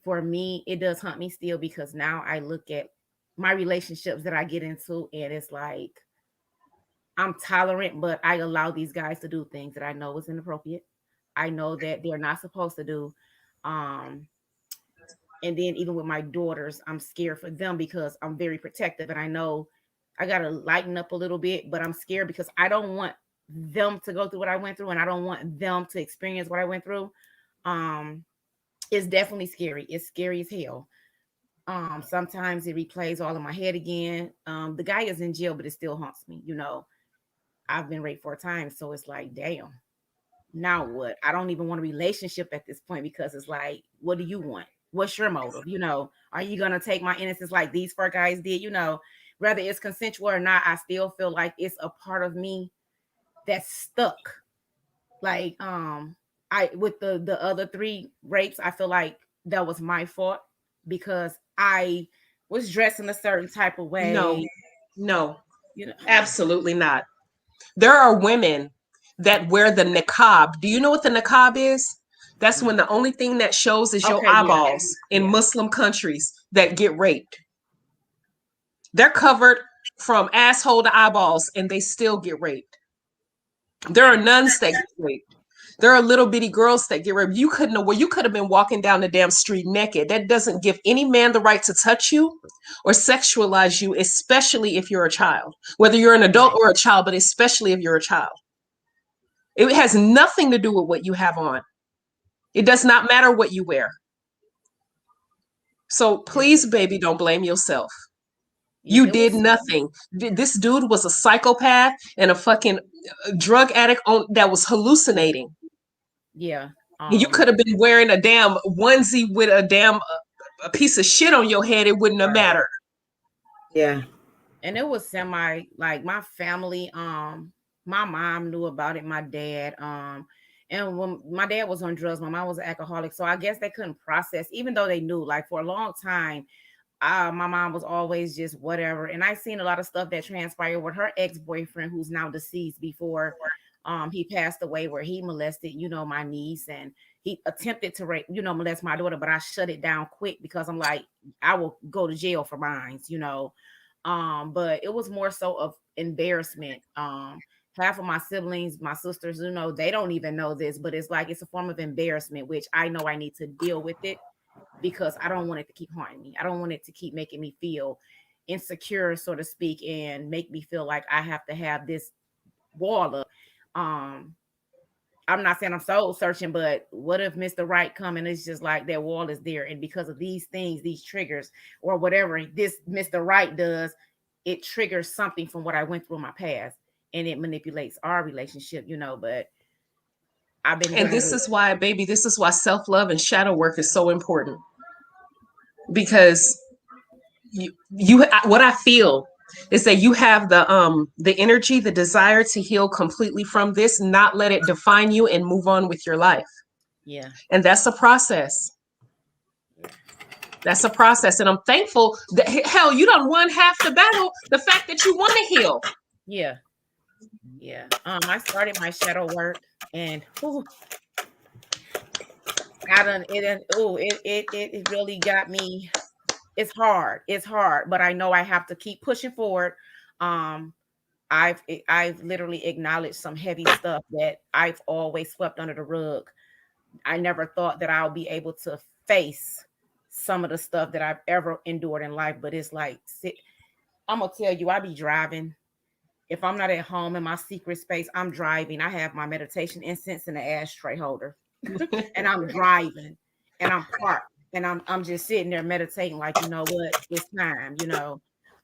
for me, it does haunt me still because now I look at my relationships that I get into, and it's like I'm tolerant, but I allow these guys to do things that I know is inappropriate. I know that they're not supposed to do. Um, and then even with my daughters, I'm scared for them because I'm very protective, and I know I gotta lighten up a little bit, but I'm scared because I don't want them to go through what I went through, and I don't want them to experience what I went through. Um, it's definitely scary. It's scary as hell. Sometimes it replays all in my head again. The guy is in jail, but it still haunts me. I've been raped 4 times, so it's like, damn. Now what? I don't even want a relationship at this point because it's like, what do you want? What's your motive? Are you gonna take my innocence like these 4 guys did? Whether it's consensual or not, I still feel like it's a part of me that's stuck. Like I with the other three rapes, I feel like that was my fault because I was dressed in a certain type of No, way, no, you know. absolutely not. There are women that wear the niqab. Do you know what the niqab is? That's when No. the only thing that shows is your Okay, yeah. eyeballs in Yeah. Muslim countries that get raped. They're covered from asshole to eyeballs and they still get raped. There are nuns that get raped. There are little bitty girls that get raped. You could have been walking down the damn street naked. That doesn't give any man the right to touch you or sexualize you, especially if you're a child. Whether you're an adult Right. or a child, but especially if you're a child. It has nothing to do with what you have on. It does not matter what you wear. So Yeah. please, baby, don't blame yourself. Yeah. You It did was. nothing. This dude was a psychopath and a fucking drug addict that was hallucinating. Yeah. You could have been wearing a damn onesie with a damn a piece of shit on your head. It wouldn't have Right. mattered. Yeah. And it was semi like my family. My mom knew about it. My dad. And when my dad was on drugs, my mom was an alcoholic. So I guess they couldn't process, even though they knew. Like for a long time, my mom was always just whatever. And I seen a lot of stuff that transpired with her ex-boyfriend, who's now deceased, before he passed away, where he molested, my niece, and he attempted to rape, molest my daughter, but I shut it down quick because I'm like, I will go to jail for mines. But it was more so of embarrassment. Half of my siblings, my sisters, they don't even know this, but it's like it's a form of embarrassment, which I know I need to deal with it because I don't want it to keep haunting me. I don't want it to keep making me feel insecure, so to speak, and make me feel like I have to have this wall up. Um, I'm not saying I'm soul searching, but what if Mr. Right come and it's just like that wall is there, and because of these things, these triggers, or whatever this Mr. Right does, it triggers something from what I went through in my past, and it manipulates our relationship. But I've been And dealing this with. is why, baby, this is why self-love and shadow work is so important. Because what I feel is that you have the energy, the desire to heal completely from this, not let it define you and move on with your life. Yeah. And that's a process. That's a process. And I'm thankful that hell, you done won half the battle. The fact that you want to heal. Yeah. Yeah. I started my shadow work, and I done it and it really got me. It's hard. It's hard, but I know I have to keep pushing forward. Um, I've literally acknowledged some heavy stuff that I've always swept under the rug. I never thought that I'll be able to face some of the stuff that I've ever endured in life, but it's like I'm gonna tell you, I be driving. If I'm not at home in my secret space, I'm driving. I have my meditation incense in the ashtray holder, and I'm driving, and I'm parked, and I'm just sitting there meditating, like, you know what, it's time.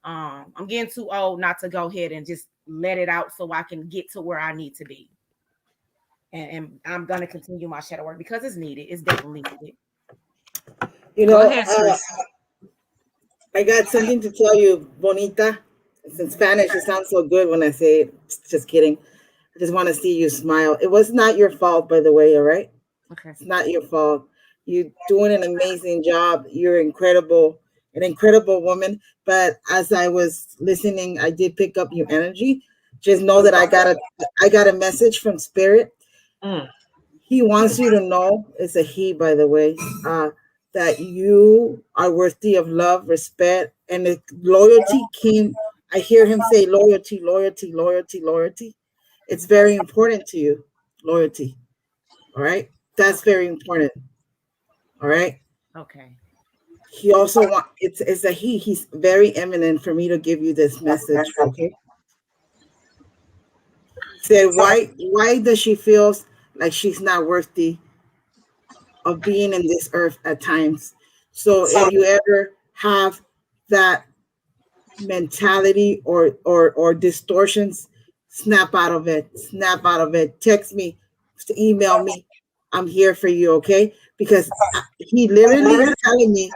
I'm getting too old not to go ahead and just let it out so I can get to where I need to be. And I'm gonna continue my shadow work because it's needed. It's definitely needed. You Go know, ahead, sis. I got something to tell you, Bonita. It's in Spanish. It sounds so good when I say it. Just kidding. I just want to see you smile. It was not your fault, by the way, all right? Okay. It's not your fault. You're doing an amazing job. You're incredible, an incredible woman. But as I was listening, I did pick up your energy. Just know that I got a message from Spirit. Mm. He wants you to know, it's a he, by the way, that you are worthy of love, respect, and the loyalty came. I hear him say loyalty, loyalty, loyalty, loyalty. It's very important to you, loyalty. All right. That's Okay. very important. All right. Okay. He also want it's a he's very eminent for me to give you this message. Okay. Said why does she feel like she's not worthy of being in this earth at times? So if you ever have that mentality or distortions, snap out of it. Snap out of it. Text me, email me. I'm here for you, okay? Because he literally is telling me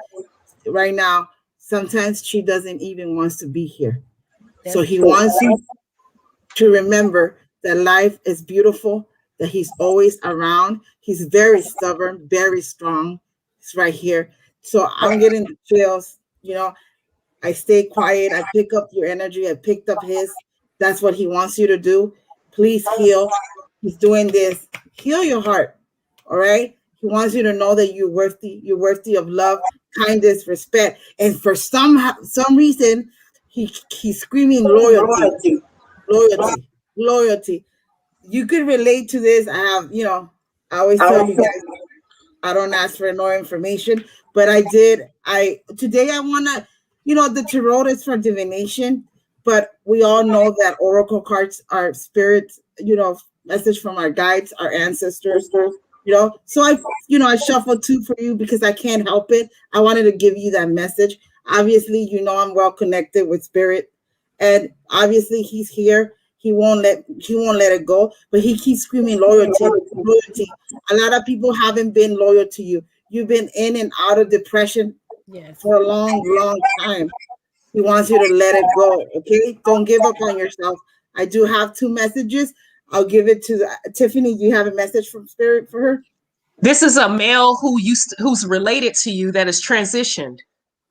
right now, sometimes she doesn't even wants to be here. So That's he true. wants you to remember that life is beautiful, that he's always around. He's very stubborn, very strong. He's right here. So I'm getting the chills. I stay quiet. I pick up your energy. I picked up his. That's what he wants you to do. Please heal. He's doing this. Heal your heart. All right. He wants you to know that you're worthy. You're worthy of love, kindness, respect. And for some reason, he's screaming loyalty, loyalty, loyalty. You could relate to this. I always tell you guys, I don't ask for no information, but today I want to, the tarot is for divination, but we all know that oracle cards are spirits, message from our guides, our ancestors, So I shuffled two for you because I can't help it. I wanted to give you that message. Obviously, I'm well connected with spirit, and obviously he's here. He won't let it go, but he keeps screaming loyalty, loyalty. A lot of people haven't been loyal to you. You've been in and out of depression for a long, long time. He wants you to let it go, okay? Don't give up on yourself. I do have two messages. I'll give it to Tiffany. Do you have a message from Spirit for her? This is a male who's related to you that is transitioned.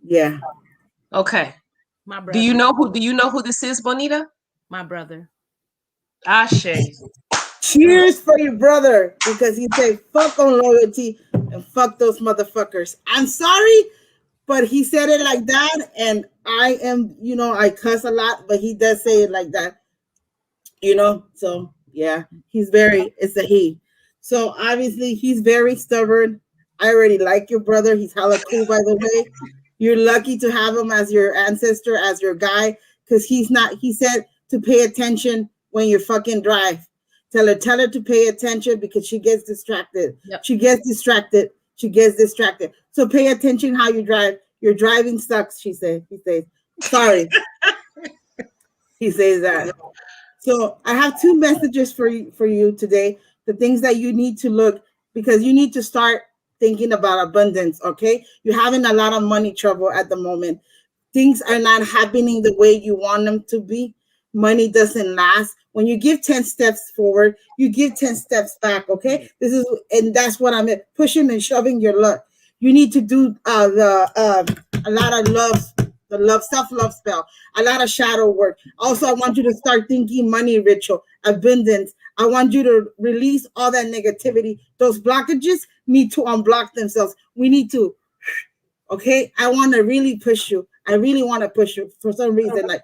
Yeah. Okay. My brother. Do you know who this is, Bonita? My brother. Ashe. Cheers for your brother, because he said fuck on loyalty and fuck those motherfuckers. I'm sorry, but he said it like that, and I am, I cuss a lot, but he does say it like that, so yeah, it's a he. So obviously he's very stubborn. I already like your brother. He's hella cool, by the way. You're lucky to have him as your ancestor, as your guy, because he said to pay attention when you fucking drive. Tell her to pay attention because she gets distracted. Yep. She gets distracted. So pay attention how you drive. Your driving sucks, he says. Sorry. He says that. So I have two messages for you today. The things that you need to look, because you need to start thinking about abundance, okay? You're having a lot of money trouble at the moment. Things are not happening the way you want them to be. Money doesn't last. When you give 10 steps forward, you give 10 steps back, okay? And that's what I'm pushing and shoving your luck. You need to do a lot of self-love spell, a lot of shadow work. Also, I want you to start thinking money ritual, abundance. I want you to release all that negativity. Those blockages need to unblock themselves. We need to, okay? I want to really push you. I really want to push you for some reason, like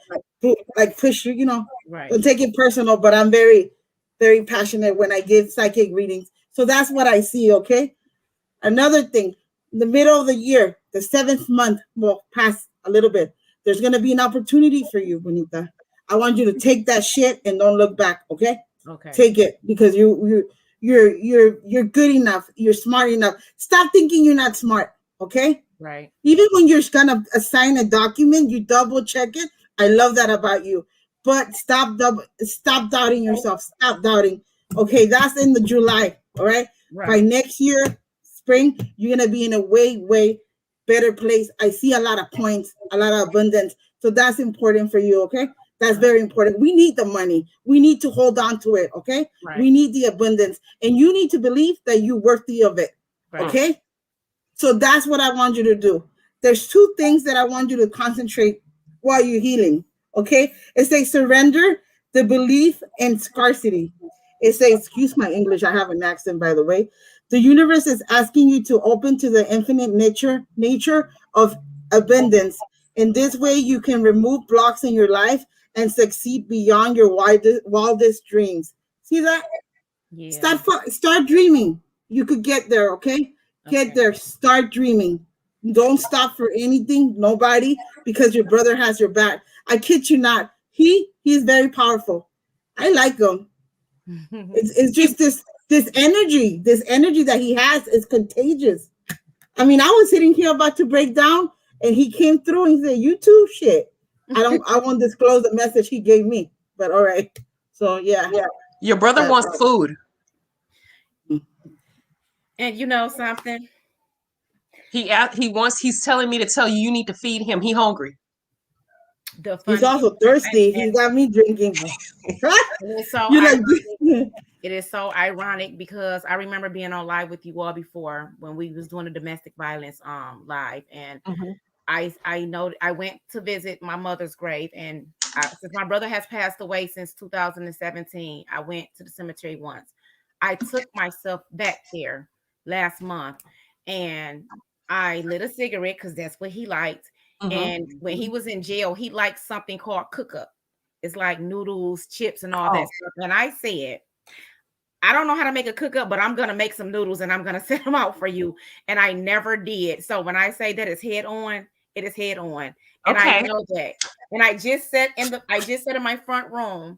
push you, Right. Don't take it personal, but I'm very, very passionate when I give psychic readings. So that's what I see, okay? Another thing, in the middle of the year, the 7th month will pass a little bit. There's going to be an opportunity for you, Bonita. I want you to take that shit and don't look back, okay? Okay. Take it, because you're good enough. You're smart enough. Stop thinking you're not smart, okay? Right. Even when you're gonna assign a document, you double check it. I love that about you. But stop doubting yourself. Stop doubting. Okay, that's in the July. All right. By next year, spring, you're gonna be in a way, way better place. I see a lot of points, a lot of abundance. So that's important for you. Okay. That's very important. We need the money. We need to hold on to it. Okay. Right. We need the abundance, and you need to believe that you're worthy of it. Right. Okay. So that's what I want you to do. There's two things that I want you to concentrate while you're healing, okay? It says surrender the belief in scarcity. It says, excuse my English, I have an accent, by the way. The universe is asking you to open to the infinite nature of abundance. In this way, you can remove blocks in your life and succeed beyond your wildest dreams. See that? Yeah. Start dreaming. You could get there, okay? Get there. Start dreaming. Don't stop for anything, nobody, because your brother has your back. I kid you not. He is very powerful. I like him. It's just this energy that he has is contagious. I mean, I was sitting here about to break down, and he came through and said, "You too, shit." I won't disclose the message he gave me, but all right. So yeah. Your brother wants food. And you know something? He's telling me to tell you need to feed him. He hungry. He's also thirsty. He got me drinking. So It is so ironic because I remember being on live with you all before when we was doing the domestic violence live, and Mm-hmm. I know I went to visit my mother's grave, and since my brother has passed away since 2017, I went to the cemetery once. I took myself back there last month, and I lit a cigarette because that's what he liked. Mm-hmm. And when he was in jail, he liked something called cook up. It's like noodles, chips, and all that Oh, stuff. And I said, I don't know how to make a cook up, but I'm gonna make some noodles and I'm gonna set them out for you. And I never did. So when I say that it's head on, it is head on. And I okay. know that. And I just sat in my front room.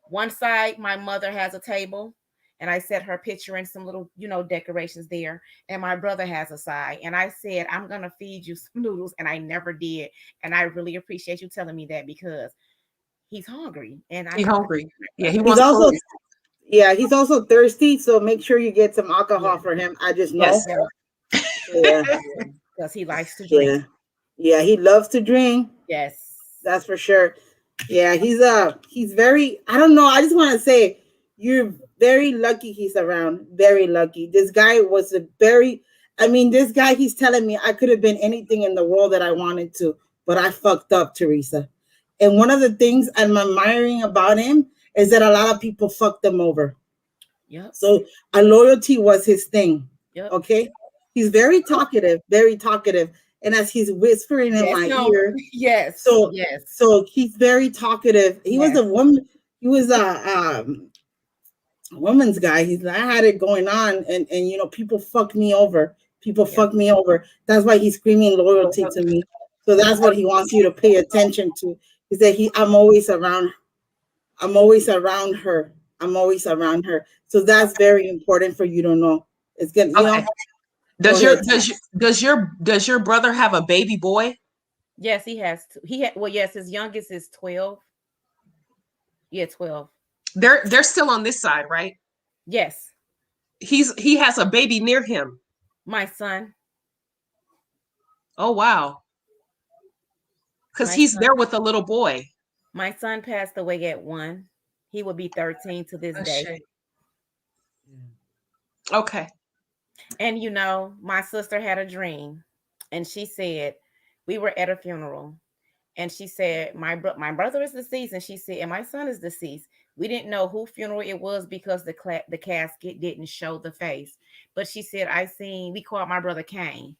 One side, my mother has a table, and I set her picture and some little, decorations there. And my brother has a side. And I said, I'm gonna feed you some noodles, and I never did. And I really appreciate you telling me that because he's hungry and I He have to hungry. feed my Yeah, he brother. He's wants also, food. yeah, he's also thirsty. So make sure you get some Yeah, alcohol for him. I just Yes. know. Yeah, because he likes to drink. yeah, yeah. He loves to drink. Yes. That's for sure. Yeah, he's very. I don't know. I just want to say you're very lucky. He's around. Very lucky. This guy was a very. I mean, this guy. He's telling me I could have been anything in the world that I wanted to, but I fucked up, Teresa. And one of the things I'm admiring about him is that a lot of people fucked him over. Yep. So a loyalty was his thing. Yep. Okay. He's very talkative, very talkative. And as he's whispering in Yes. my No. ear, Yes. so Yes. so he's very talkative. He was Yes. a woman, he was a woman's guy. I had it going on, and people fucked me over. People Yep. fucked me over. That's why he's screaming loyalty to me. So that's what he wants you to pay attention to. He said I'm always around. I'm always around her. I'm always around her. So that's very important for you to know. It's gonna, Okay. go Does your ahead. does your brother have a baby boy? Yes, he has to. Well, yes, his youngest is 12. Yeah, 12. They're still on this side, right? Yes. He has a baby near him. My son. Oh wow. Because My he's son. there with a little boy. My son passed away at 1. He will be 13 to this Oh day. shit. Okay. And my sister had a dream, and she said we were at a funeral, and she said my brother is deceased, and she said, and my son is deceased. We didn't know who funeral it was because the casket didn't show the face, but she said we called my brother Kane.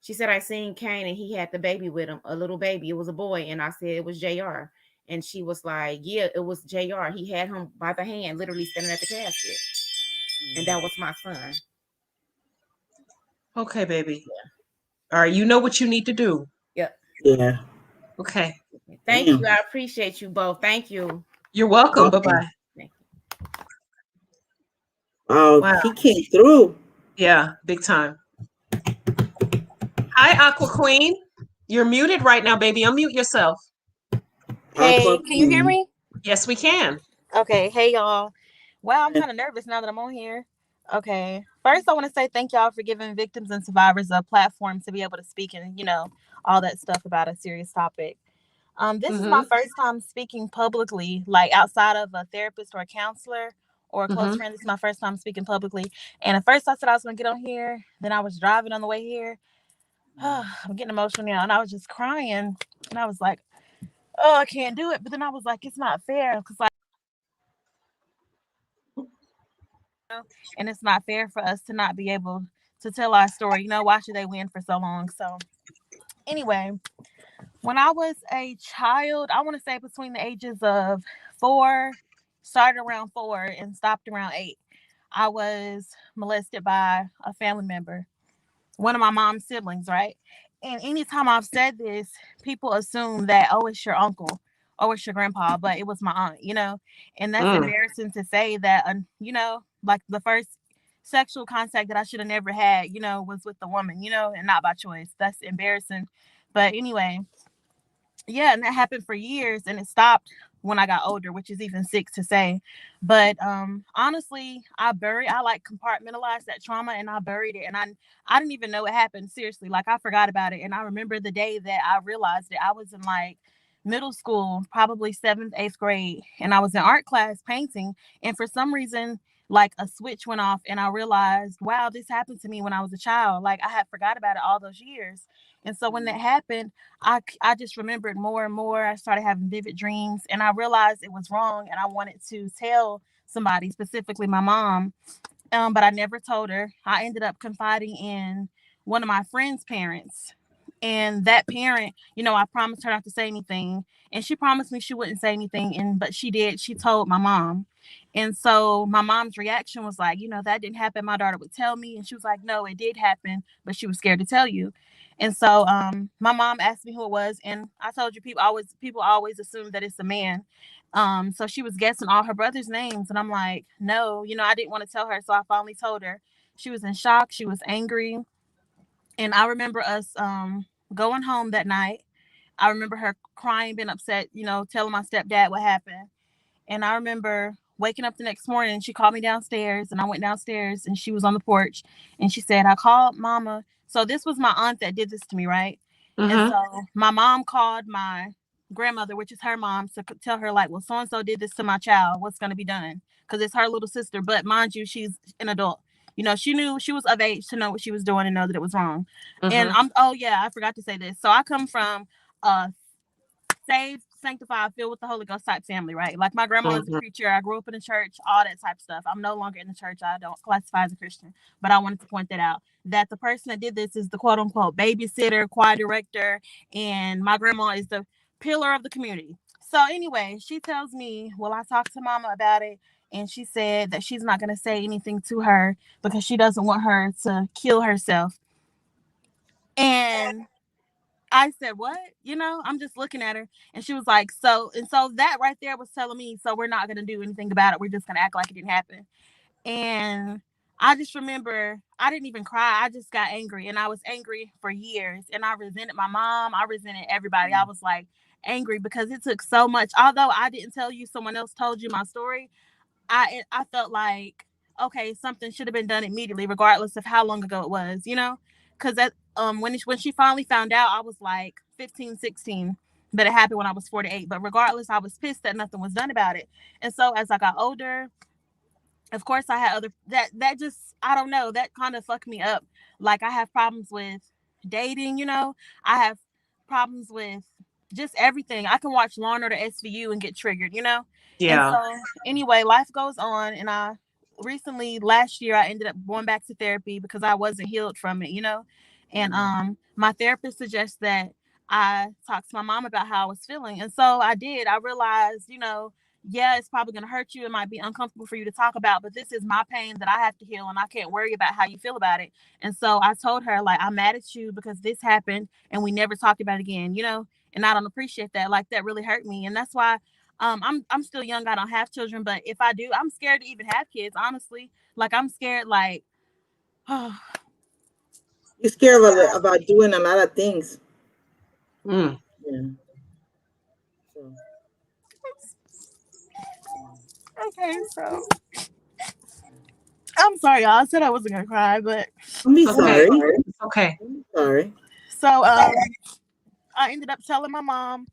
She said I seen Kane, and he had the baby with him, a little baby. It was a boy, and I said it was Jr. And she was like, yeah, it was Jr. He had him by the hand, literally standing at the casket, and that was my son. Okay, baby. All right, you know what you need to do. Yep. Yeah. Okay. Thank Damn. you. I appreciate you both. Thank you. You're welcome. Welcome. Bye-bye. Thank Wow, Wow. he came through. Yeah, big time. Hi, Aqua Queen. You're muted right now, baby. Unmute yourself. Hey, Aqua can you hear Queen. me? Yes, we can. Okay, hey y'all. Wow, I'm Yeah. kind of nervous now that I'm on here. Okay. First, I want to say thank y'all for giving victims and survivors a platform to be able to speak and, all that stuff about a serious topic. This is my Mm-hmm. first time speaking publicly, like outside of a therapist or a counselor or a close Mm-hmm. friend. This is my first time speaking publicly. And at first I said I was going to get on here. Then I was driving on the way here. I'm getting emotional now. And I was just crying. And I was like, oh, I can't do it. But then I was like, it's not fair. Because, like, and it's not fair for us to not be able to tell our story. Why should they win for so long? So anyway, when I was a child, I want to say between the ages of 4, started around 4 and stopped around 8, I was molested by a family member, one of my mom's siblings, right? And anytime I've said this, people assume that, oh, it's your uncle, oh, it's your grandpa, but it was my aunt. And that's Mm. embarrassing to say that, like the first sexual contact that I should have never had, was with the woman, and not by choice. That's embarrassing. But anyway, yeah, and that happened for years, and it stopped when I got older, which is even sick to say. But honestly, I like compartmentalized that trauma, and I buried it, and I didn't even know it happened. Seriously, like I forgot about it. And I remember the day that I realized it. I was in like middle school, probably 7th, 8th grade, and I was in art class painting, and for some reason like a switch went off and I realized, wow, this happened to me when I was a child. Like I had forgot about it all those years. And so when that happened, I just remembered more and more. I started having vivid dreams and I realized it was wrong and I wanted to tell somebody, specifically my mom. But I never told her. I ended up confiding in one of my friend's parents. And that parent, I promised her not to say anything. And she promised me she wouldn't say anything. But she did. She told my mom. And so my mom's reaction was like, that didn't happen. My daughter would tell me. And she was like, no, it did happen, but she was scared to tell you. And so my mom asked me who it was. And I told you people always assume that it's a man. So she was guessing all her brother's names. And I'm like, no, I didn't want to tell her. So I finally told her. She was in shock. She was angry. And I remember us going home that night. I remember her crying, being upset, telling my stepdad what happened. And I remember waking up the next morning and she called me downstairs and I went downstairs and she was on the porch and she said, I called mama. So this was my aunt that did this to me, right? And Mm-hmm. so my mom called my grandmother, which is her mom, to tell her, like, well, so and so did this to my child. What's going to be done? Because it's her little sister. But mind you, she's an adult. She knew she was of age to know what she was doing and know that it was wrong. And Mm-hmm. oh, yeah, I forgot to say this. So I come from a saved, sanctified, filled with the Holy Ghost type family, right? Like my grandma is a Mm-hmm. preacher. I grew up in the church, all that type of stuff. I'm no longer in the church. I don't classify as a Christian, but I wanted to point that out. That the person that did this is the quote unquote babysitter, choir director, and my grandma is the pillar of the community. So anyway, she tells me, well, I talked to mama about it, and she said that she's not going to say anything to her because she doesn't want her to kill herself. And I said, what? I'm just looking at her. And she was like, so that right there was telling me, so we're not going to do anything about it. We're just going to act like it didn't happen. And I just remember I didn't even cry. I just got angry. And I was angry for years. And I resented my mom. I resented everybody. I was like angry because it took so much. Although I didn't tell you, someone else told you my story. I felt like, okay, something should have been done immediately, regardless of how long ago it was, because that when she finally found out, I was like 15, 16, but it happened when I was 48. But regardless, I was pissed that nothing was done about it. And so as I got older, of course I had other that just, I don't know, that kind of fucked me up. Like I have problems with dating, I have problems with just everything. I can watch Law and Order SVU and get triggered. And Yeah. so anyway, life goes on, and I recently last year I ended up going back to therapy because I wasn't healed from it. And my therapist suggests that I talk to my mom about how I was feeling. And so I did. I realized, yeah, it's probably going to hurt you. It might be uncomfortable for you to talk about, but this is my pain that I have to heal, and I can't worry about how you feel about it. And so I told her, like, I'm mad at you because this happened and we never talked about it again. And I don't appreciate that. Like, that really hurt me. And that's why I'm still young. I don't have children, but if I do, I'm scared to even have kids, honestly. Like, I'm scared, like, oh, You're scared about doing a lot of things. Mm. Yeah. So, okay, so I'm sorry, y'all. I said I wasn't gonna cry, but don't be It's okay. sorry. It's okay. Sorry. so I ended up telling my mom,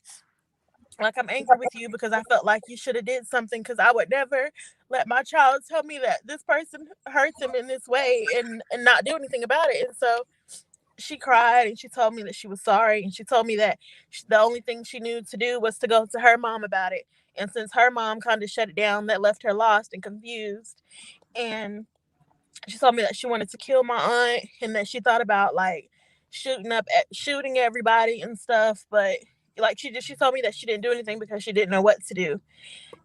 like, I'm angry with you because I felt like you should have did something, because I would never let my child tell me that this person hurts him in this way and not do anything about it. And so she cried and she told me that she was sorry, and she told me that the only thing she knew to do was to go to her mom about it. And since her mom kind of shut it down, that left her lost and confused. And she told me that she wanted to kill my aunt and that she thought about, like, shooting everybody and stuff. But like, she told me that she didn't do anything because she didn't know what to do.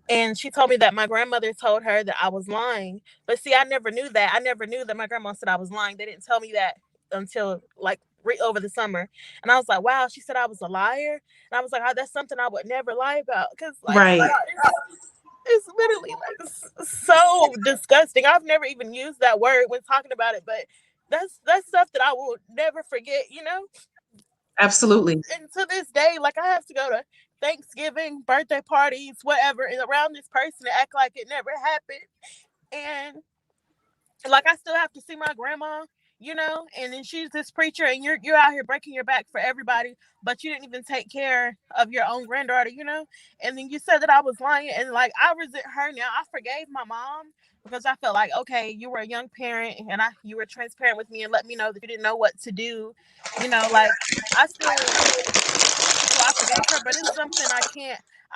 And she told me that my grandmother told her that I was lying. But see, I never knew that. I never knew that my grandma said I was lying. They didn't tell me that until, like, over the summer. And I was like, wow, she said I was a liar. And I was like, oh, that's something I would never lie about. Because, like, Right. it's literally, like, so disgusting. I've never even used that word when talking about it, but that's stuff that I will never forget. Absolutely. And to this day, like, I have to go to Thanksgiving, birthday parties, whatever, and around this person to act like it never happened. And, like, I still have to see my grandma, you know, and then she's this preacher, and you're out here breaking your back for everybody, but you didn't even take care of your own granddaughter, you know. And then you said that I was lying, and like I resent her now. I forgave my mom because I felt like, okay, you were a young parent, and you were transparent with me and let me know that you didn't know what to do, you know, like I still. So I forgave her, but it's something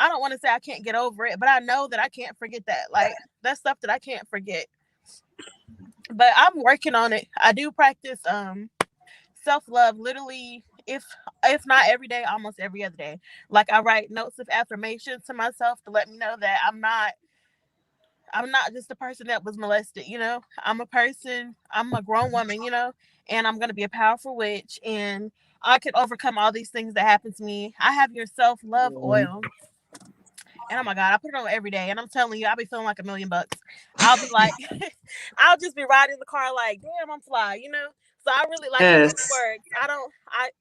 I don't want to say I can't get over it, but I know that I can't forget that. Like, that's stuff that I can't forget. But I'm working on it. I do practice self-love literally, if not every day, almost every other day. Like, I write notes of affirmation to myself to let me know that I'm not just a person that was molested, you know. I'm a person, I'm a grown woman, you know, and I'm going to be a powerful witch, and I can overcome all these things that happen to me. I have your self-love oil. And oh my God, I put it on every day. And I'm telling you, I'll be feeling like $1,000,000. I'll be like, I'll just be riding in the car like, damn, I'm fly, you know? So I really like, it really Yes. works.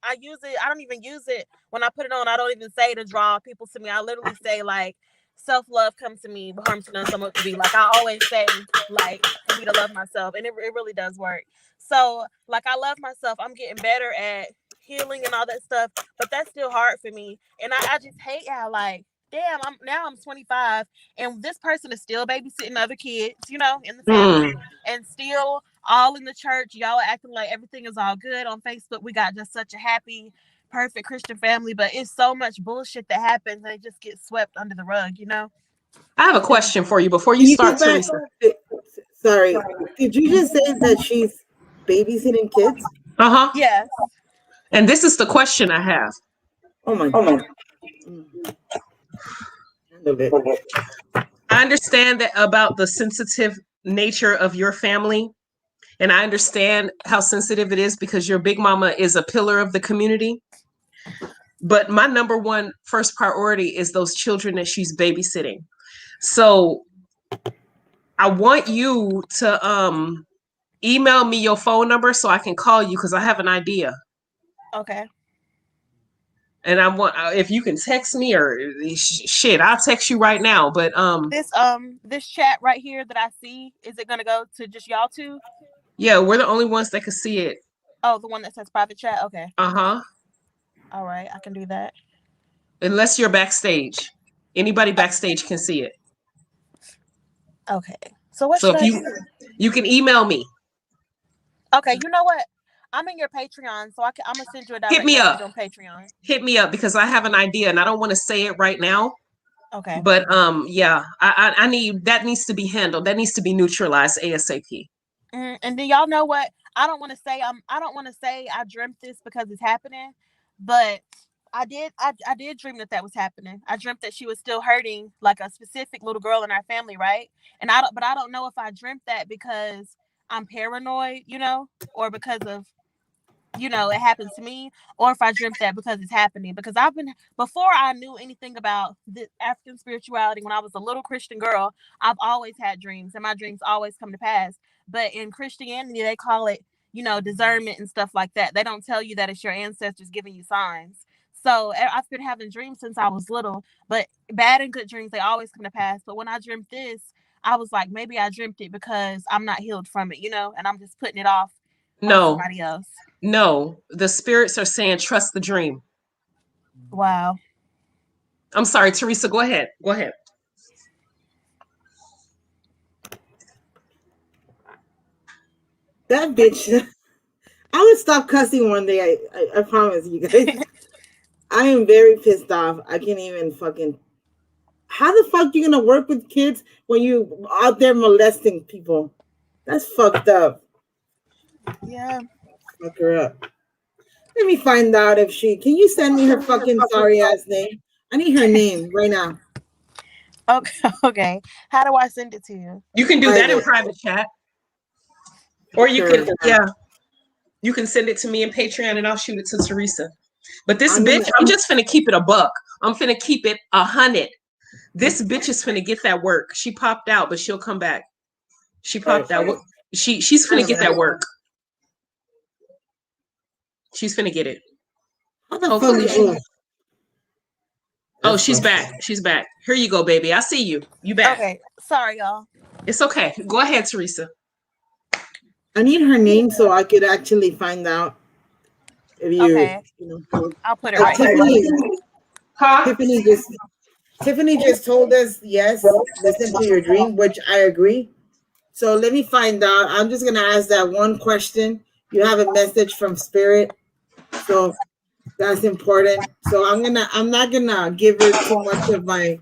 I use it. I don't even use it when I put it on. I don't even say to draw people to me. I literally say like, self-love comes to me, harm to none, so much to be. Like I always say, like, for me to love myself. And it really does work. So like, I love myself. I'm getting better at healing and all that stuff, but that's still hard for me. And I just hate how like, damn, I'm 25 and this person is still babysitting other kids, you know, in the family, and still all in the church. Y'all are acting like everything is all good on Facebook. We got just such a happy, perfect Christian family, but it's so much bullshit that happens and it just gets swept under the rug, you know? I have a question for you before Can you you go start, back? Teresa. Sorry, did you just say that she's babysitting kids? Uh-huh. Yes. And this is the question I have. Oh my God. Handle it. I understand that about the sensitive nature of your family. And I understand how sensitive it is because your big mama is a pillar of the community. But my number one first priority is those children that she's babysitting. So I want you to email me your phone number so I can call you because I have an idea. Okay. And I want if you can text me or shit, I'll text you right now. But this chat right here that I see, is it gonna go to just y'all two? yeah, we're the only ones that can see it. Oh, the one that says private chat. Okay. Uh-huh. All right, I can do that. Unless you're backstage. Anybody backstage can see it. Okay. So what So should if I do? you can email me. Okay, you know what? I'm in your Patreon, so I'm gonna send you a Hit direct me up. message on Patreon. Hit me up because I have an idea and I don't want to say it right now. Okay. But yeah, I need that needs to be handled. That needs to be neutralized ASAP. And then y'all know what? I don't want to say I dreamt this because it's happening, but I did dream that was happening. I dreamt that she was still hurting like a specific little girl in our family, right? And I don't know if I dreamt that because I'm paranoid, you know, or because of, you know, it happened to me, or if I dreamt that because it's happening. Because before I knew anything about the African spirituality, when I was a little Christian girl, I've always had dreams, and my dreams always come to pass. But in Christianity, they call it, you know, discernment and stuff like that. They don't tell you that it's your ancestors giving you signs. So I've been having dreams since I was little, but bad and good dreams, they always come to pass. But when I dreamt this, I was like, maybe I dreamt it because I'm not healed from it, you know, and I'm just putting it off on No, somebody else. no. The spirits are saying trust the dream. Wow. I'm sorry, Teresa, go ahead. Go ahead. That bitch. I would stop cussing one day. I promise you guys. I am very pissed off. I can't even fucking. How the fuck you gonna work with kids when you out there molesting people? That's fucked up. Yeah. Fuck her up. Let me find out if she. Can you send me her fucking sorry ass name? I need her name right now. Okay. Okay. How do I send it to you? You can do that in private chat. Or you can, yeah. You can send it to me in Patreon and I'll shoot it to Teresa. But this bitch, I'm just finna keep it a buck. I'm finna keep it 100. This bitch is finna get that work. She popped out, but she'll come back. She popped out. She's finna get that work. She's finna get it. Hopefully oh, she's back. She's back. Here you go, baby. I see you. You back. Okay. Sorry, y'all. It's okay. Go ahead, Teresa. I need her name so I could actually find out if Okay, you know. I'll put it Like right here. Huh? Tiffany just told us yes, listen to your dream, which I agree. So let me find out. I'm just gonna ask that one question. You have a message from spirit, so that's important. So I'm not gonna give her too much of my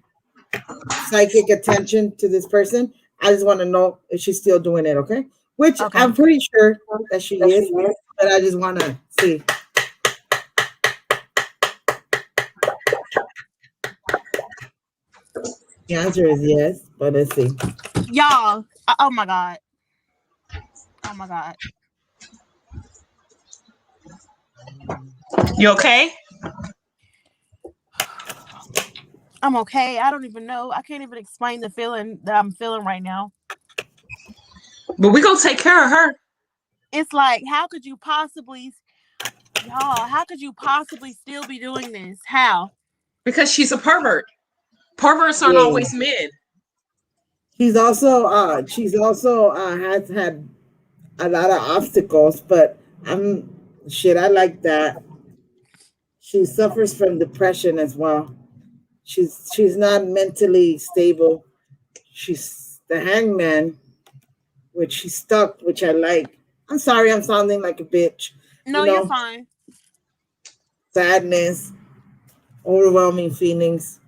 psychic attention to this person. I just want to know if she's still doing it, okay? Which Okay. I'm pretty sure that she is, but I just want to see. The answer is yes, but let's see. Y'all, oh my God. Oh my God. You okay? I'm okay. I don't even know. I can't even explain the feeling that I'm feeling right now. But we gonna take care of her. It's like, how could you possibly, y'all, how could you possibly still be doing this? How? Because she's a pervert. Perverts aren't Yeah. always men. She's also has had a lot of obstacles, but I like that. She suffers from depression as well. She's not mentally stable. She's the hangman, which she's stuck, which I like. I'm sorry, I'm sounding like a bitch. No, you're fine. Sadness, overwhelming feelings.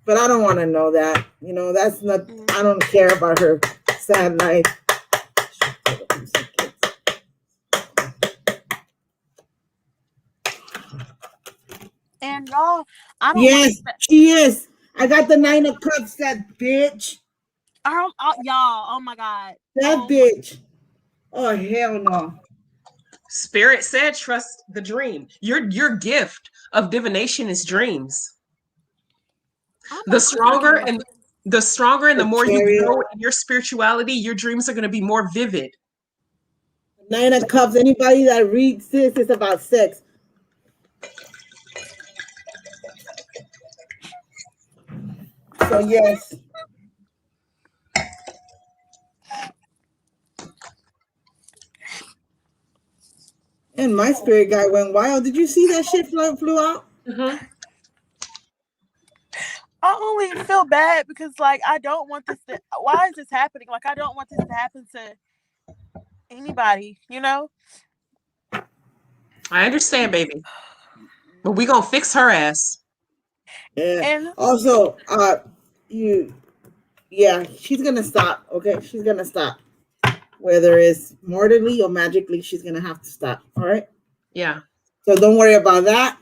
But I don't want to know that. That's not, I don't care about her sad life. And y'all, I don't Yes, she is. I got the 9 of Cups, that bitch. y'all, oh my God. That bitch. Oh, hell no. Spirit said trust the dream. Your gift of divination is dreams. The stronger and the more you grow in your spirituality, your dreams are going to be more vivid. 9 of Cups. Anybody that reads this, it's about sex. So yes. And my spirit guy went wild. Did you see that shit flew out? Mm-hmm. I only feel bad because, like, I don't want this to. Why is this happening? Like, I don't want this to happen to anybody. I understand, baby. But we gonna fix her ass. Yeah. And also, she's gonna stop. Okay, she's gonna stop. Whether it's mortally or magically, she's gonna have to stop. All right. Yeah. So don't worry about that.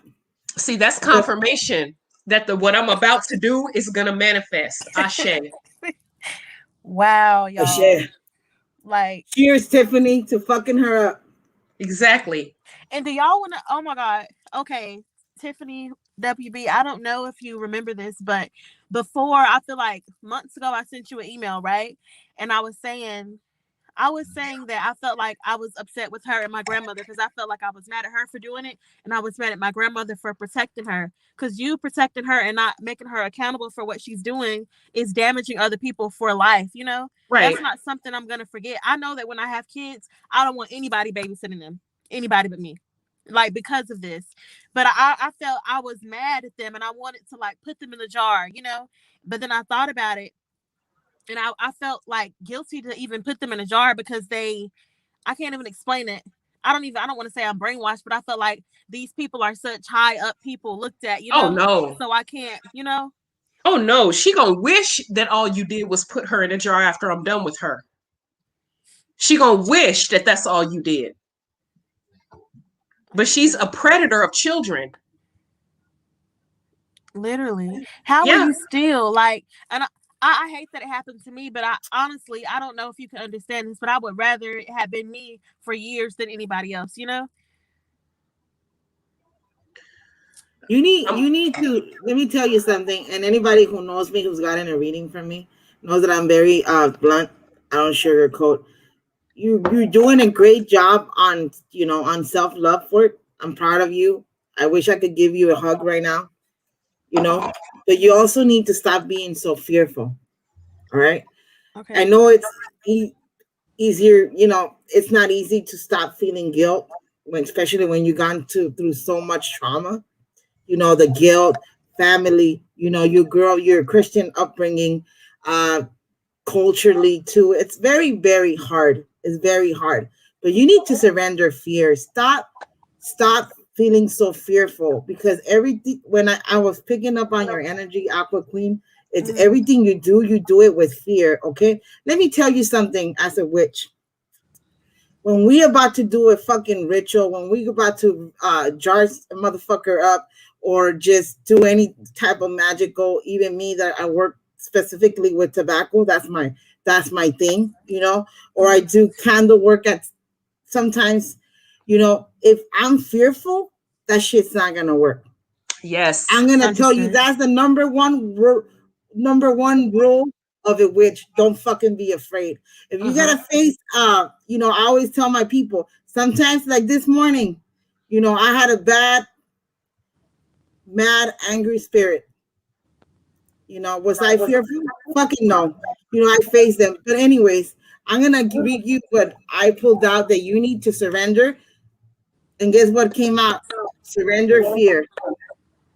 See, that's confirmation that what I'm about to do is gonna manifest. Ashe. wow, y'all. Ashe. Like, cheers, Tiffany, to fucking her up. Exactly. And do y'all want to? Oh my God. Okay, Tiffany WB. I don't know if you remember this, but before, I feel like months ago, I sent you an email, right? And I was saying that I felt like I was upset with her and my grandmother because I felt like I was mad at her for doing it, and I was mad at my grandmother for protecting her. Because you protecting her and not making her accountable for what she's doing is damaging other people for life. Right. That's not something I'm gonna forget. I know that when I have kids, I don't want anybody babysitting them, anybody but me. Like, because of this, but I felt I was mad at them and I wanted to, like, put them in the jar, But then I thought about it, and I felt like guilty to even put them in a jar because I can't even explain it. I don't want to say I'm brainwashed, but I felt like these people are such high up people looked at, Oh no. So I can't, Oh no. She gonna wish that all you did was put her in a jar after I'm done with her. She gonna wish that that's all you did. But she's a predator of children. Literally. How are you still like? And I hate that it happened to me, but I honestly, I don't know if you can understand this, but I would rather it had been me for years than anybody else. You need to, let me tell you something. And anybody who knows me, who's gotten a reading from me, knows that I'm very blunt. I don't sugarcoat. You're doing a great job on self-love work. I'm proud of you. I wish I could give you a hug right now. But you also need to stop being so fearful. All right. Okay. I know easier, it's not easy to stop feeling guilt especially when you've gone through so much trauma, the guilt, family, your Christian upbringing, culturally too. It's very, very hard. It's very hard. But you need to surrender fear. Stop feeling so fearful, because everything, when I was picking up on your energy, Aqua Queen, it's everything you do it with fear. Okay. Let me tell you something as a witch. When we about to do a fucking ritual, when we about to jar a motherfucker up, or just do any type of magical, even me that I work specifically with tobacco, that's my thing, or I do candle work at sometimes, if I'm fearful, that shit's not gonna work. Yes. I'm gonna tell you, that's the number one rule of a witch. Don't fucking be afraid. If you gotta face, I always tell my people, sometimes like this morning, I had a bad, mad, angry spirit. Was I fearful? Fucking no. I faced them. But anyways, I'm gonna read you what I pulled out, that you need to surrender. And guess what came out? Surrender fear.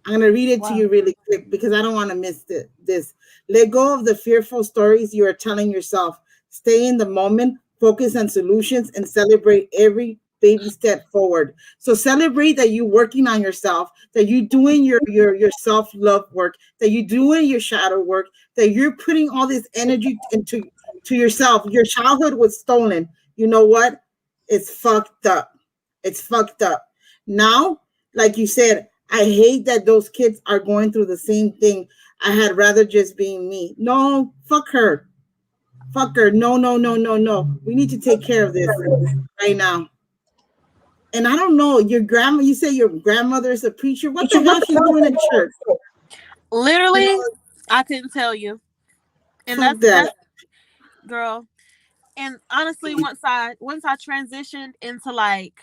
I'm going to read it to you really quick, because I don't want to miss this. Let go of the fearful stories you are telling yourself. Stay in the moment, focus on solutions, and celebrate every baby step forward. So celebrate that you're working on yourself, that you're doing your self-love work, that you're doing your shadow work, that you're putting all this energy into yourself. Your childhood was stolen. You know what? It's fucked up. It's fucked up. Now, like you said, I hate that those kids are going through the same thing. I had rather just being me. No, fuck her. Fuck her. No, no, no, no, no. We need to take care of this right now. And I don't know, you say your grandmother is a preacher. What the hell she's doing in church? Literally, I couldn't tell you. And that's girl. And honestly, once I transitioned into like,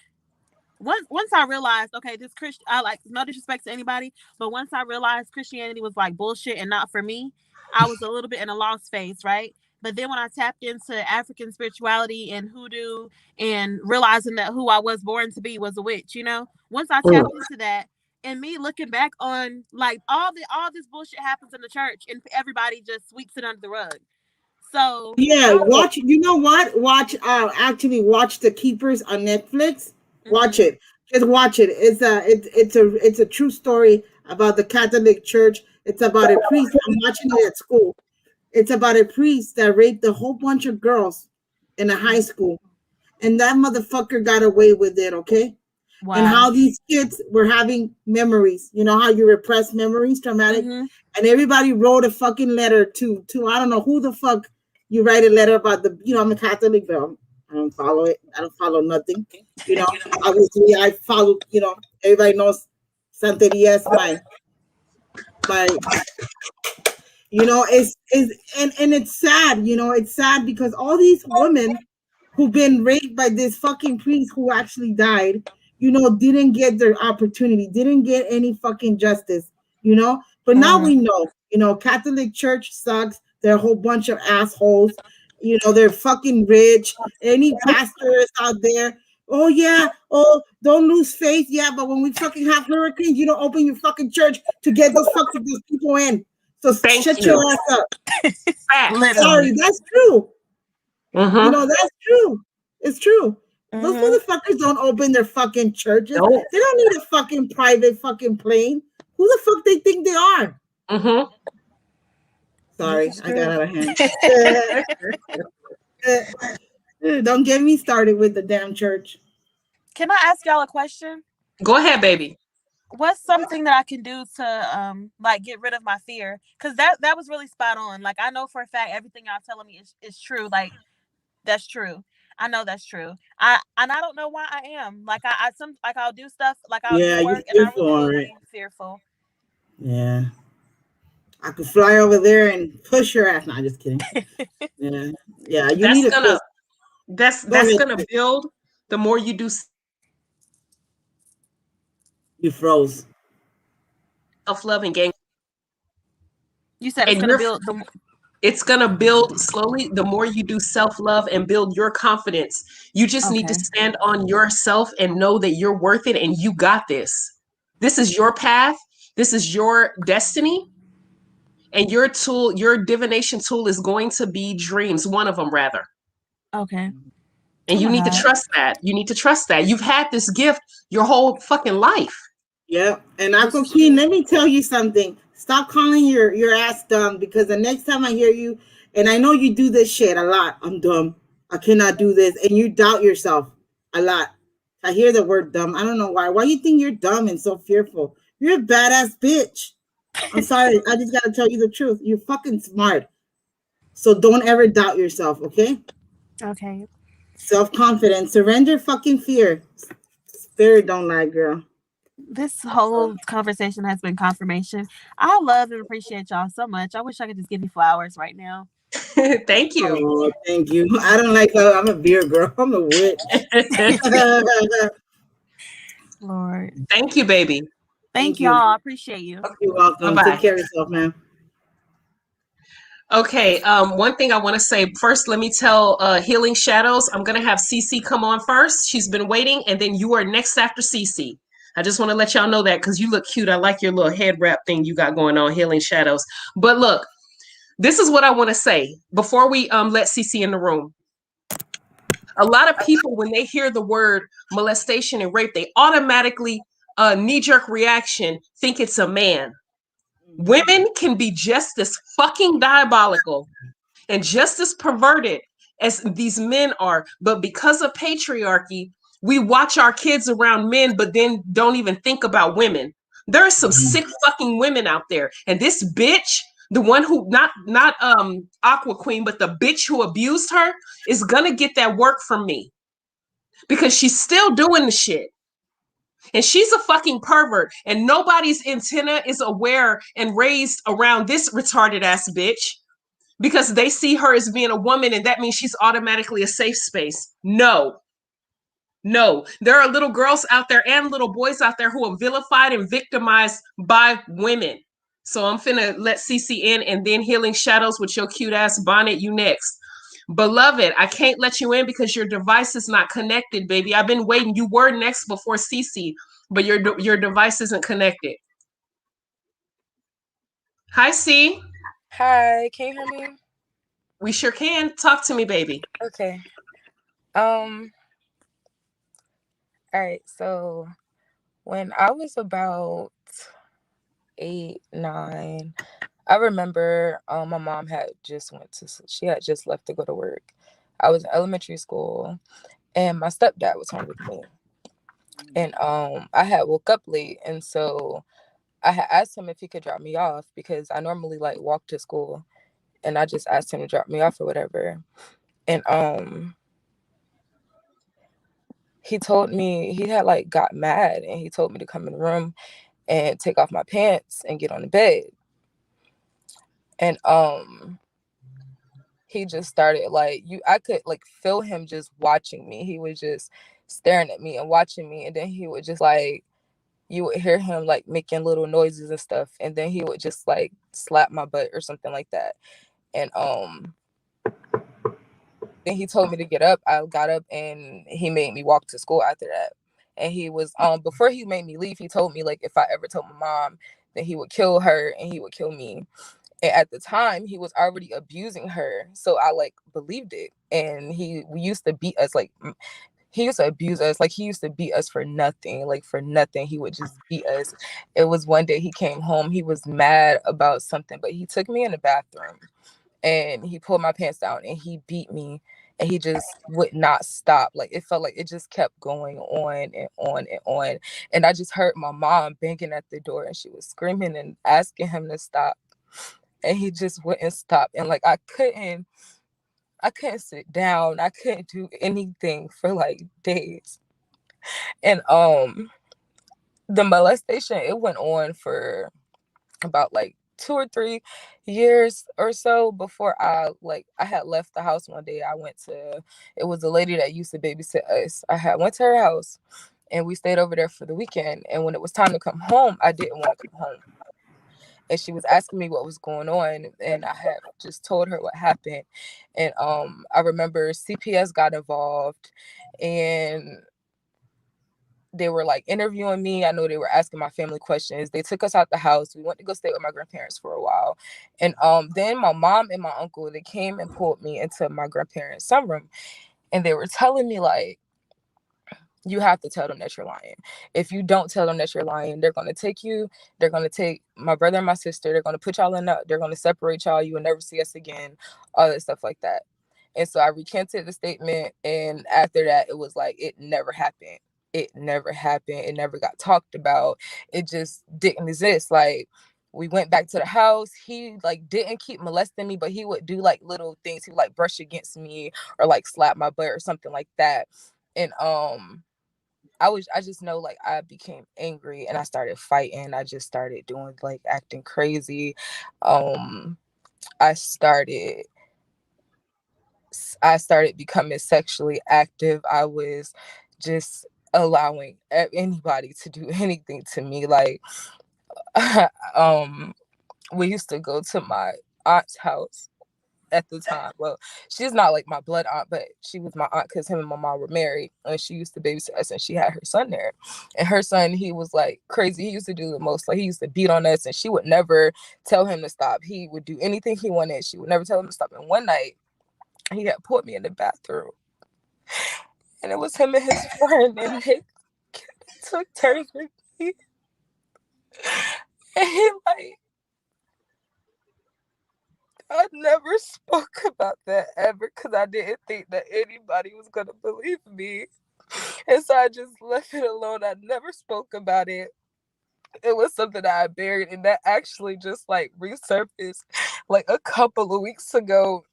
once I realized, okay, this Christian, I like, no disrespect to anybody, but once I realized Christianity was like bullshit and not for me, I was a little bit in a lost phase, right? But then when I tapped into African spirituality and hoodoo, and realizing that who I was born to be was a witch, once I tapped into that, and me looking back on like all this bullshit happens in the church and everybody just sweeps it under the rug. So yeah, watch. You know what? Actually watch The Keepers on Netflix. Watch it. Just watch it. It's a true story about the Catholic Church. It's about a priest. I'm watching it at school. It's about a priest that raped a whole bunch of girls in a high school, and that motherfucker got away with it. Okay. Wow. And how these kids were having memories. You know how you repress memories, traumatic, and everybody wrote a fucking letter to I don't know who the fuck you write a letter about I'm a Catholic, but I don't follow it. I don't follow nothing. Obviously I follow. Everybody knows Santeria is my. It's sad. It's sad because all these women who've been raped by this fucking priest who actually died, didn't get their opportunity, didn't get any fucking justice, But now we know, Catholic Church sucks. They're a whole bunch of assholes. They're fucking rich. Any pastors out there, oh yeah, oh, don't lose faith. Yeah, but when we fucking have hurricanes, you don't open your fucking church to get those people in. So shut your ass up. Sorry, that's true. That's true. It's true. Those motherfuckers don't open their fucking churches. Nope. They don't need a fucking private fucking plane. Who the fuck they think they are? Sorry, I got out of hand. Don't get me started with the damn church. Can I ask y'all a question? Go ahead, baby. What's something that I can do to like get rid of my fear? Because that was really spot on. Like, I know for a fact everything y'all telling me is true. Like, that's true. I know that's true. I don't know why I am. Like, I'll do stuff, like I'll do work, and I really will be fearful. Yeah. I could fly over there and push your ass. No, I'm just kidding. Yeah. That's gonna build. The more you do, you froze. Self-love and gain. You said it's gonna build the. It's going to build slowly. The more you do self-love and build your confidence, you just need to Okay. stand on yourself and know that you're worth it and you got this. This is your path. This is your destiny. And your tool, your divination tool is going to be dreams, one of them rather. Okay. And Oh you my need to God. trust that. You need to trust that. You've had this gift your whole fucking life. Yep. And This Aqua is Queen, true. let me tell you something. Stop calling your ass dumb, because the next time I hear you, and I know you do this shit a lot, I'm dumb. I cannot do this. And you doubt yourself a lot. I hear the word dumb. I don't know why. Why you think you're dumb and so fearful? You're a badass bitch. I'm sorry. I just gotta tell you the truth. You're fucking smart. So don't ever doubt yourself, okay? Okay. Self-confidence. Surrender fucking fear. Spirit don't lie, girl. This whole conversation has been confirmation. I love and appreciate y'all so much. I wish I could just give you flowers right now. Thank you. Oh, thank you. I don't like I'm a beer girl. I'm a witch. Lord. Thank you, baby. Thank Thank you. y'all. I appreciate you. You're welcome. Take Bye-bye. care of yourself, man. Okay, one thing I want to say first, let me tell Healing Shadows, I'm going to have Cece come on first. She's been waiting, and then you are next after Cece. I just want to let y'all know that because you look cute. I like your little head wrap thing you got going on, Healing Shadows. But look, this is what I want to say before we let Cece in the room. A lot of people, when they hear the word molestation and rape, they automatically knee-jerk reaction think it's a man. Women can be just as fucking diabolical and just as perverted as these men are. But because of patriarchy, we watch our kids around men, but then don't even think about women. There are some sick fucking women out there. And this bitch, the one who not Aqua Queen, but the bitch who abused her is gonna get that work from me. Because she's still doing the shit. And she's a fucking pervert. And nobody's antenna is aware and raised around this retarded ass bitch because they see her as being a woman and that means she's automatically a safe space. No, no. There are little girls out there and little boys out there who are vilified and victimized by women. So I'm finna let Cece in and then Healing Shadows with your cute ass bonnet, you next. Beloved, I can't let you in because your device is not connected, baby. I've been waiting. You were next before Cece, but your device isn't connected. Hi, C. Hi, can you hear me? We sure can. Talk to me, baby. Okay. All right, so when I was about 8, 9, I remember my mom had just she had just left to go to work. I was in elementary school and my stepdad was home with me. And I had woke up late, and so I had asked him if he could drop me off because I normally like walk to school, and I just asked him to drop me off or whatever. And he told me he had like got mad and he told me to come in the room and take off my pants and get on the bed. And he just started like I could like feel him just watching me. He was just staring at me and watching me, and then he would just like you would hear him like making little noises and stuff, and then he would just like slap my butt or something like that. And then he told me to get up. I got up and he made me walk to school after that. And he was before he made me leave, he told me like if I ever told my mom, then he would kill her and he would kill me. And at the time he was already abusing her, so I like believed it. And we used to beat us, like he used to abuse us, like he used to beat us for nothing, like for nothing. He would just beat us. It was one day he came home, he was mad about something, but he took me in the bathroom and he pulled my pants down and he beat me, and he just would not stop. Like it felt like it just kept going on and on and on. And I just heard my mom banging at the door and she was screaming and asking him to stop, and he just wouldn't stop. And like I couldn't sit down, I couldn't do anything for like days. And the molestation, it went on for about like 2 or 3 years or so before I had left the house one day. It was a lady that used to babysit us. Went to her house and we stayed over there for the weekend. And when it was time to come home, I didn't want to come home. and she was asking me what was going on, and I had just told her what happened. And I remember CPS got involved, and they were like interviewing me. I know they were asking my family questions. They took us out the house. We went to go stay with my grandparents for a while. And then my mom and my uncle, they came and pulled me into my grandparents' sunroom. And they were telling me, like, you have to tell them that you're lying. If you don't tell them that you're lying, they're going to take you. They're going to take my brother and my sister. They're going to put y'all in they're going to separate y'all. You will never see us again. All that stuff like that. And so I recanted the statement. And after that, it was like, it never happened. It never happened. It never got talked about. It just didn't exist. Like, we went back to the house. He like didn't keep molesting me, but he would do like little things. He would like brush against me or like slap my butt or something like that. And I just know, like, I became angry and I started fighting. I just started doing, like, acting crazy. I started becoming sexually active. I was just allowing anybody to do anything to me. Like, we used to go to my aunt's house at the time. Well, she's not like my blood aunt, but she was my aunt because him and my mom were married, and she used to babysit us, and she had her son there. And her son, he was like crazy. He used to do the most. Like, he used to beat on us, and she would never tell him to stop. He would do anything he wanted. She would never tell him to stop. And one night, he had put me in the bathroom, and it was him and his friend, and they took turns with me. And he like, I never spoke about that ever because I didn't think that anybody was going to believe me. And so I just left it alone. I never spoke about it. It was something that I buried, and that actually just like resurfaced like a couple of weeks ago.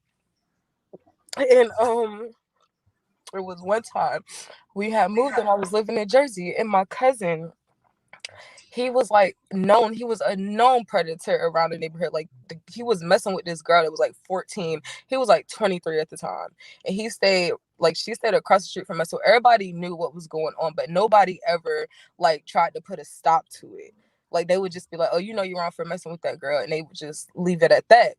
And it was one time we had moved and I was living in Jersey, and my cousin, he was like known. He was a known predator around the neighborhood. Like, he was messing with this girl that was like 14. He was like 23 at the time, and she stayed across the street from us. So everybody knew what was going on, but nobody ever like tried to put a stop to it. Like, they would just be like, "Oh, you're wrong for messing with that girl," and they would just leave it at that.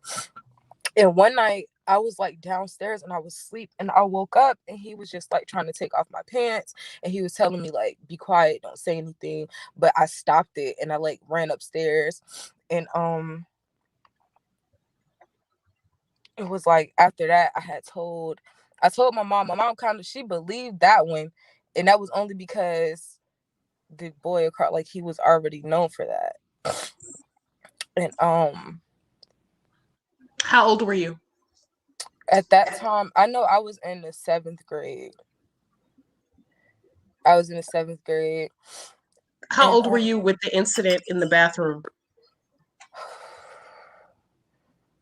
And one night I was like downstairs and I was asleep, and I woke up and he was just like trying to take off my pants, and he was telling me like, "Be quiet, don't say anything." But I stopped it and I like ran upstairs, and it was like after that I told my mom. My mom kind of, she believed that one, and that was only because the boy across, like, he was already known for that. And How old were you? at that time, I know I was in the 7th grade. I was in the 7th grade. How And old were you with the incident in the bathroom?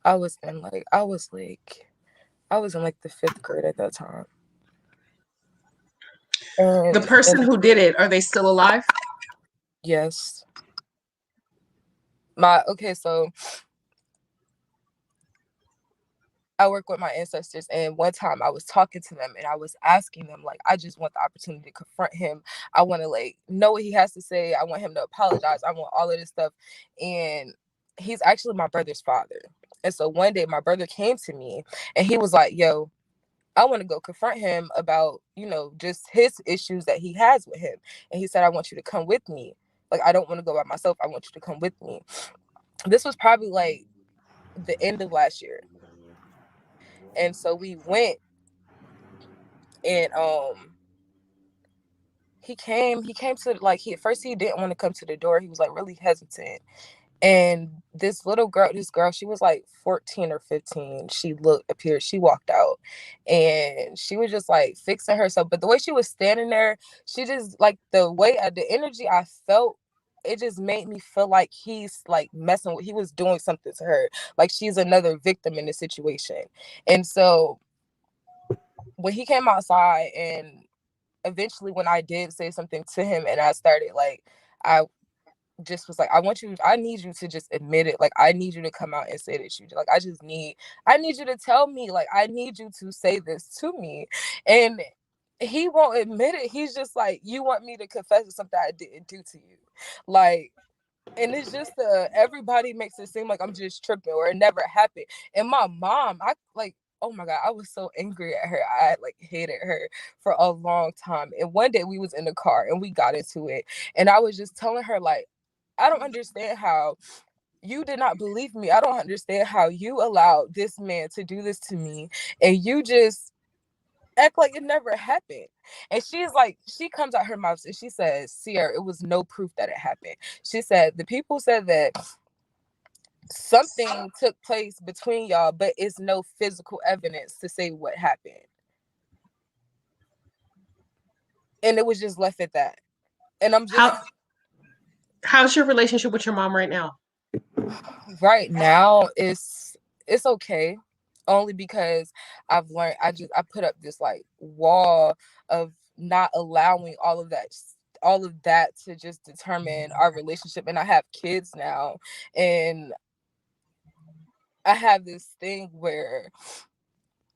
I was in like the 5th grade at that time. The And person who did it, are they still alive? yes. So I work with my ancestors, and one time I was talking to them and I was asking them, like, I just want the opportunity to confront him. I want to like know what he has to say. I want him to apologize. I want all of this stuff. And he's actually my brother's father. And so one day my brother came to me and he was like, "Yo, I want to go confront him about, just his issues that he has with him." And he said, "I want you to come with me. Like, I don't want to go by myself. I want you to come with me." This was probably like the end of last year. And so we went, and he came to, like, at first he didn't want to come to the door. He was like really hesitant. And this girl, she was like 14 or 15. She walked out, and she was just like fixing herself. But the way she was standing there, she just like the energy I felt, it just made me feel like he's like he was doing something to her. Like, she's another victim in the situation. And so when he came outside, and eventually when I did say something to him, and I started like, I just was like, I need you to just admit it. Like, I need you to come out and say that like, I need you to tell me, like, I need you to say this to me. And he won't admit it. He's just like, you want me to confess to something I didn't do to you. Like, And it's just everybody makes it seem like I'm just tripping or it never happened. And my mom, I like, oh my god, I was so angry at her. I like hated her for a long time. And one day we was in the car and we got into it, and I was just telling her like, I don't understand how you did not believe me. I don't understand how you allowed this man to do this to me, and you just act like it never happened. And she's like, she comes out her mouth and she says, Sierra, it was no proof that it happened. She said the people said that something took place between y'all, but it's no physical evidence to say what happened. And it was just left at that. And I'm just How's your relationship with your mom right now? right now it's okay. Only because I've learned I put up this like wall of not allowing all of that to just determine our relationship. And I have kids now, and I have this thing where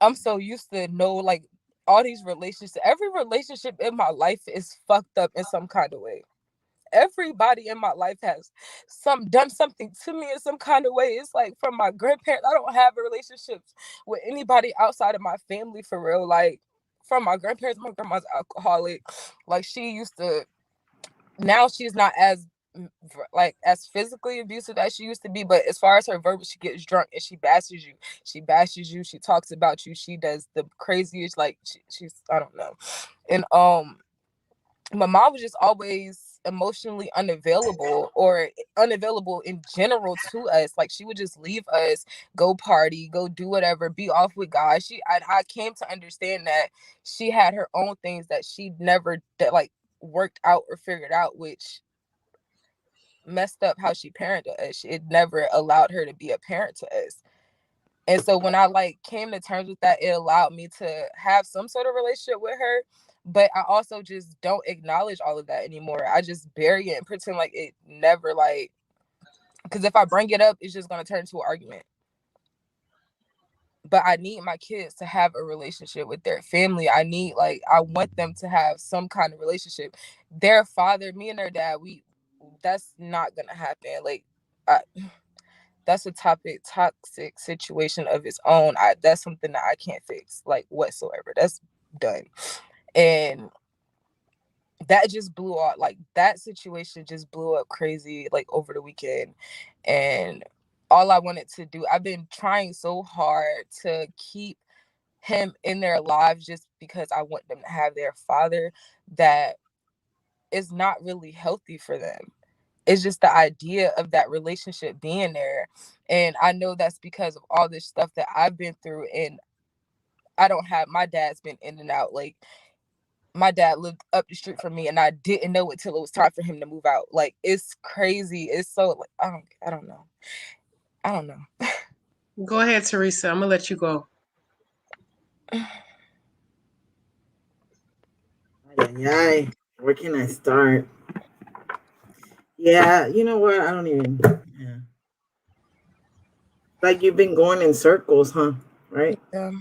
I'm so used to know like all these relationships. Every relationship in my life is fucked up in some kind of way. Everybody in my life has done something to me in some kind of way. It's like from my grandparents. I don't have a relationship with anybody outside of my family for real. Like from my grandparents, my grandma's alcoholic. Like she used to. Now she's not as like as physically abusive as she used to be, but as far as her verbal, she gets drunk and she bashes you. She bashes you. She talks about you. She does the craziest. Like she's I don't know, and my mom was just always emotionally unavailable or unavailable in general to us. Like she would just leave us, go party, go do whatever, be off with guys. I came to understand that she had her own things that she never like worked out or figured out, which messed up how she parented us. It never allowed her to be a parent to us. And so when I like came to terms with that, it allowed me to have some sort of relationship with her. But I also just don't acknowledge all of that anymore. I just bury it and pretend like it never like, because if I bring it up, it's just going to turn into an argument. But I need my kids to have a relationship with their family. I want them to have some kind of relationship. Their father, me and their dad, that's not going to happen. Like, that's a toxic situation of its own. That's something that I can't fix, like whatsoever. That's done. And that just blew up. Like that situation just blew up crazy, like over the weekend. And all I wanted to do, I've been trying so hard to keep him in their lives just because I want them to have their father that is not really healthy for them. It's just the idea of that relationship being there. And I know that's because of all this stuff that I've been through. And I don't have, my dad's been in and out. Like my dad lived up the street from me and I didn't know it till it was time for him to move out. Like it's crazy. It's so like, I don't know. I don't know. Go ahead, Teresa. I'm gonna let you go. Ay, where can I start? Yeah, you know what? I don't even. Yeah. Like you've been going in circles, huh? Right? Yeah.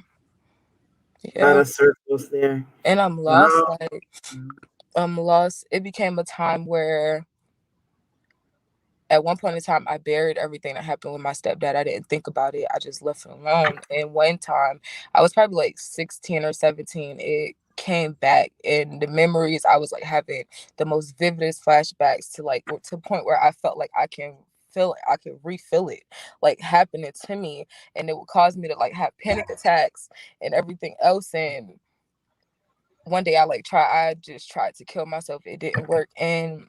A lot Yeah. of circles there. And I'm lost. Wow. Like I'm lost. It became a time where at one point in time, I buried everything that happened with my stepdad. I didn't think about it. I just left it alone. And one time, I was probably like 16 or 17. It came back, and the memories, I was like having the most vividest flashbacks to like to the point where I felt like I can feel it. I can refill it, like happening to me, and it would cause me to like have panic attacks and everything else. And one day, I just tried to kill myself. It didn't work, and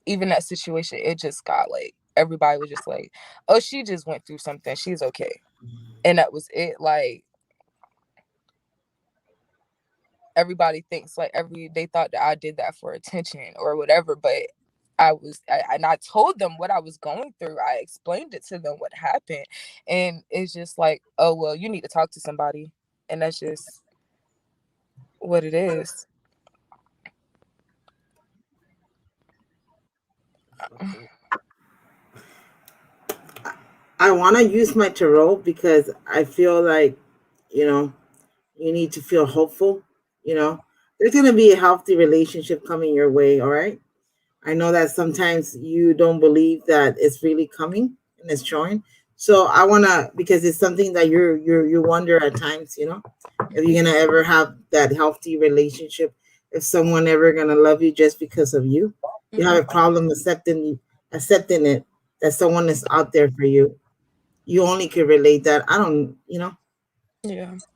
even that situation, it just got like everybody was just like, oh, she just went through something, she's okay. And that was it. Like everybody thinks like they thought that I did that for attention or whatever, but and I told them what I was going through. I explained it to them what happened, and it's just like, oh well, you need to talk to somebody. And that's just what it is. I want to use my tarot because I feel like, you know, you need to feel hopeful. You know, there's going to be a healthy relationship coming your way. All right. I know that sometimes you don't believe that it's really coming and it's showing. So I wanna, because it's something that you wonder at times, if you're gonna ever have that healthy relationship, if someone ever gonna love you just because of you. You have a problem accepting it, that someone is out there for you. You only can relate that. I don't, Yeah.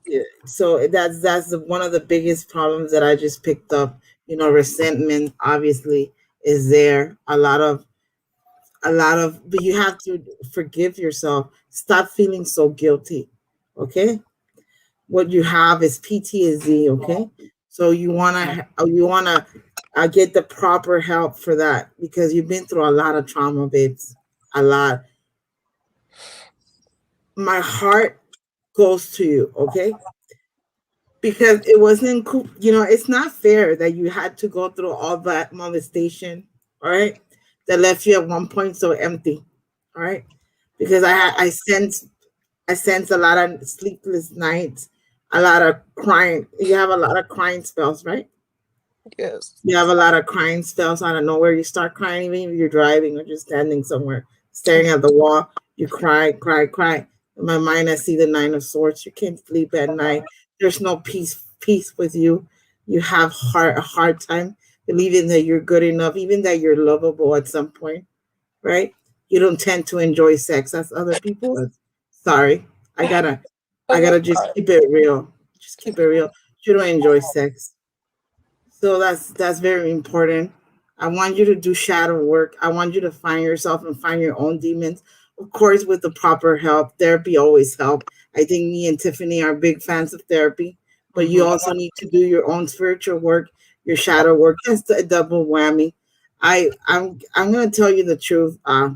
yeah. So that's one of the biggest problems that I just picked up. Resentment obviously is there. A lot of, but you have to forgive yourself. Stop feeling so guilty. Okay, what you have is PTSD. Okay, so you wanna get the proper help for that, because you've been through a lot of trauma, babes. A lot. My heart goes to you. Okay, because it wasn't cool. It's not fair that you had to go through all that molestation, all right, that left you at one point so empty, all right, because I sense a lot of sleepless nights, a lot of crying. You have a lot of crying spells, right? Yes. You have a lot of crying spells out of nowhere. You start crying even if you're driving or just standing somewhere, staring at the wall. You cry, cry, cry. In my mind, I see the Nine of Swords. You can't sleep at night. There's no peace with you. You have a hard time believing that you're good enough, even that you're lovable at some point, right? You don't tend to enjoy sex as other people. Sorry, I gotta, I I love gotta just God. keep it real. Just keep it real. You don't enjoy sex. So that's very important. I want you to do shadow work. I want you to find yourself and find your own demons. Of course, with the proper help. Therapy always help. I think me and Tiffany are big fans of therapy, but you Mhm. also need to do your own spiritual work, your shadow work. That's a double whammy. I'm gonna tell you the truth. I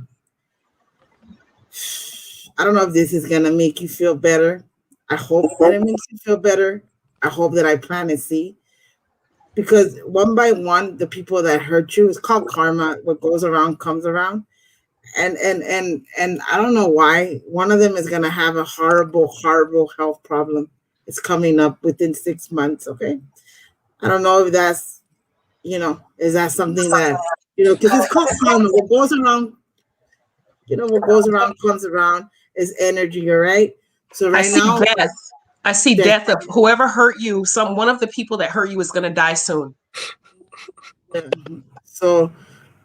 don't know if this is gonna make you feel better. I hope that it makes you feel better. I hope that I plant a seed, because one by one, the people that hurt you, is called karma. What goes around comes around, and I don't know why one of them is gonna have a horrible health problem. It's coming up within 6 months. Okay, I don't know if that's, is that something that, because it's called karma. What goes around comes around, is energy. All right. So I right see now, death. I see that death of whoever hurt you. One of the people that hurt you is going to die soon. so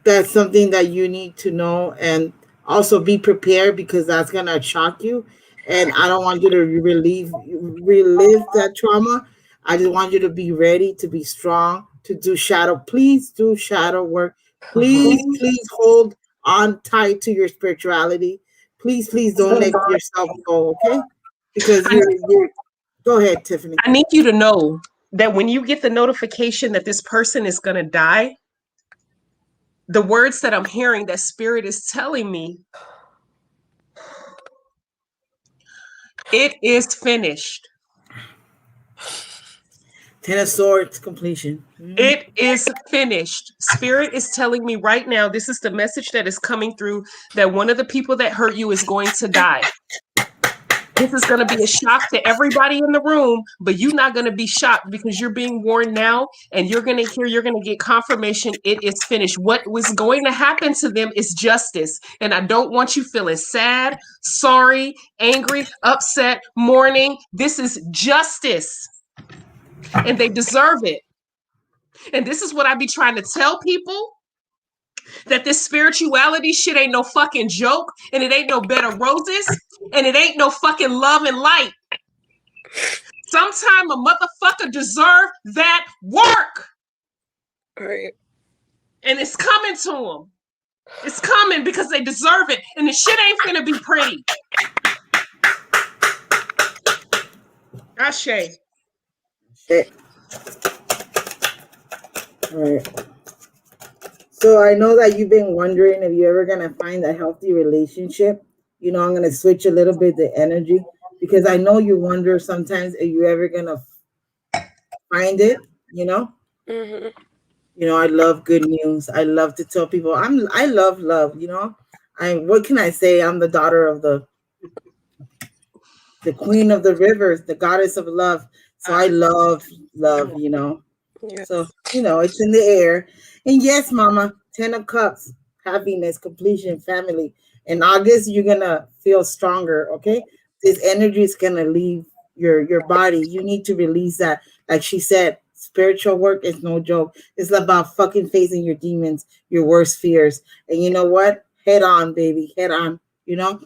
that's something that you need to know, and also be prepared, because that's gonna shock you. And I don't want you to relive that trauma. I just want you to be ready, to be strong, to do shadow. Please do shadow work. Mhm. Please hold on tight to your spirituality. Please don't let yourself go, okay? Because I, you're go ahead, Tiffany. I need you to know that when you get the notification that this person is going to die, the words that I'm hearing that spirit is telling me, it is finished. Ten of Swords completion. Mhm. It is finished. Spirit is telling me right now, this is the message that is coming through, that one of the people that hurt you is going to die. This is going to be a shock to everybody in the room, but you're not going to be shocked, because you're being warned now, and you're going to get confirmation it is finished. What was going to happen to them is justice. And I don't want you feeling sad, sorry, angry, upset, mourning. This is justice, and they deserve it. And this is what I be trying to tell people, that this spirituality shit ain't no fucking joke, and it ain't no bed of roses, and it ain't no fucking love and light. Sometime a motherfucker deserve that work, Right. and it's coming to them. It's coming because they deserve it, and the shit ain't finna be pretty. Ashe. Okay. All right. So I know that you've been wondering if you're ever gonna find a healthy relationship. I'm gonna switch a little bit the energy, because I know you wonder sometimes if you're ever gonna find it. You know. Mm-hmm. I love good news. I love to tell people I love love. What can I say? I'm the daughter of the queen of the rivers, the goddess of love. So I love love. So Yes. it's in the air. And yes, Mama, Ten of Cups, happiness, completion, family. In August, you're gonna feel stronger. Okay, this energy is gonna leave your body. You need to release that. Like she said, spiritual work is no joke. It's about fucking facing your demons, your worst fears. And you know what? Head on, baby. Head on. You know,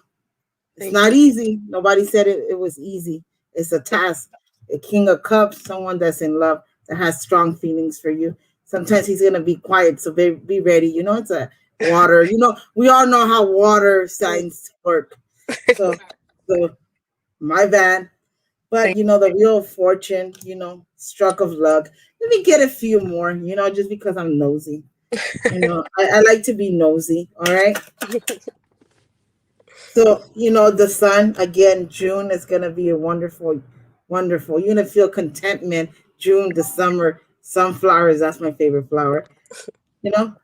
it's not easy. Nobody said it was easy. It's a task. A King of Cups, someone that's in love, that has strong feelings for you. Sometimes he's gonna be quiet, so be ready. You know, it's a water. You know, we all know how water signs work. So, so my bad. But you know, the wheel of fortune, you know, stroke of luck. Let me get a few more, you know, just because I'm nosy. You know, I like to be nosy, all right? So, you know, the sun, again, June is gonna be a wonderful, wonderful. You're gonna feel contentment. June, the summer, sunflowers, that's my favorite flower. You know,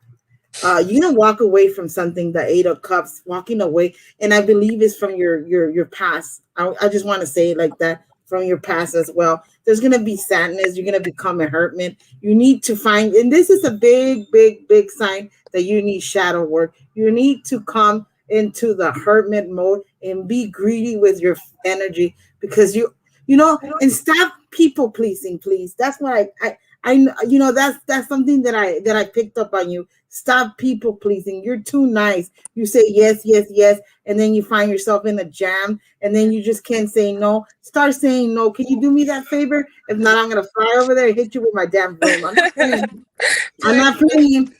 you're gonna walk away from something. The Eight of Cups, walking away, and I believe it's from your past. I just want to say it like that, from your past as well. There's gonna be sadness. You're gonna become a hermit. You need to find, and this is a big, big, big sign that you need shadow work. You need to come into the hermit mode and be greedy with your energy, because you know, and stop people pleasing, please. That's what I you know, that's something that I picked up on you. Stop people pleasing. You're too nice. You say yes, yes, yes, and then you find yourself in a jam, and then you just can't say no. Start saying no. Can you do me that favor? If not, I'm gonna fly over there and hit you with my damn broom. I'm not playing. I'm not playing.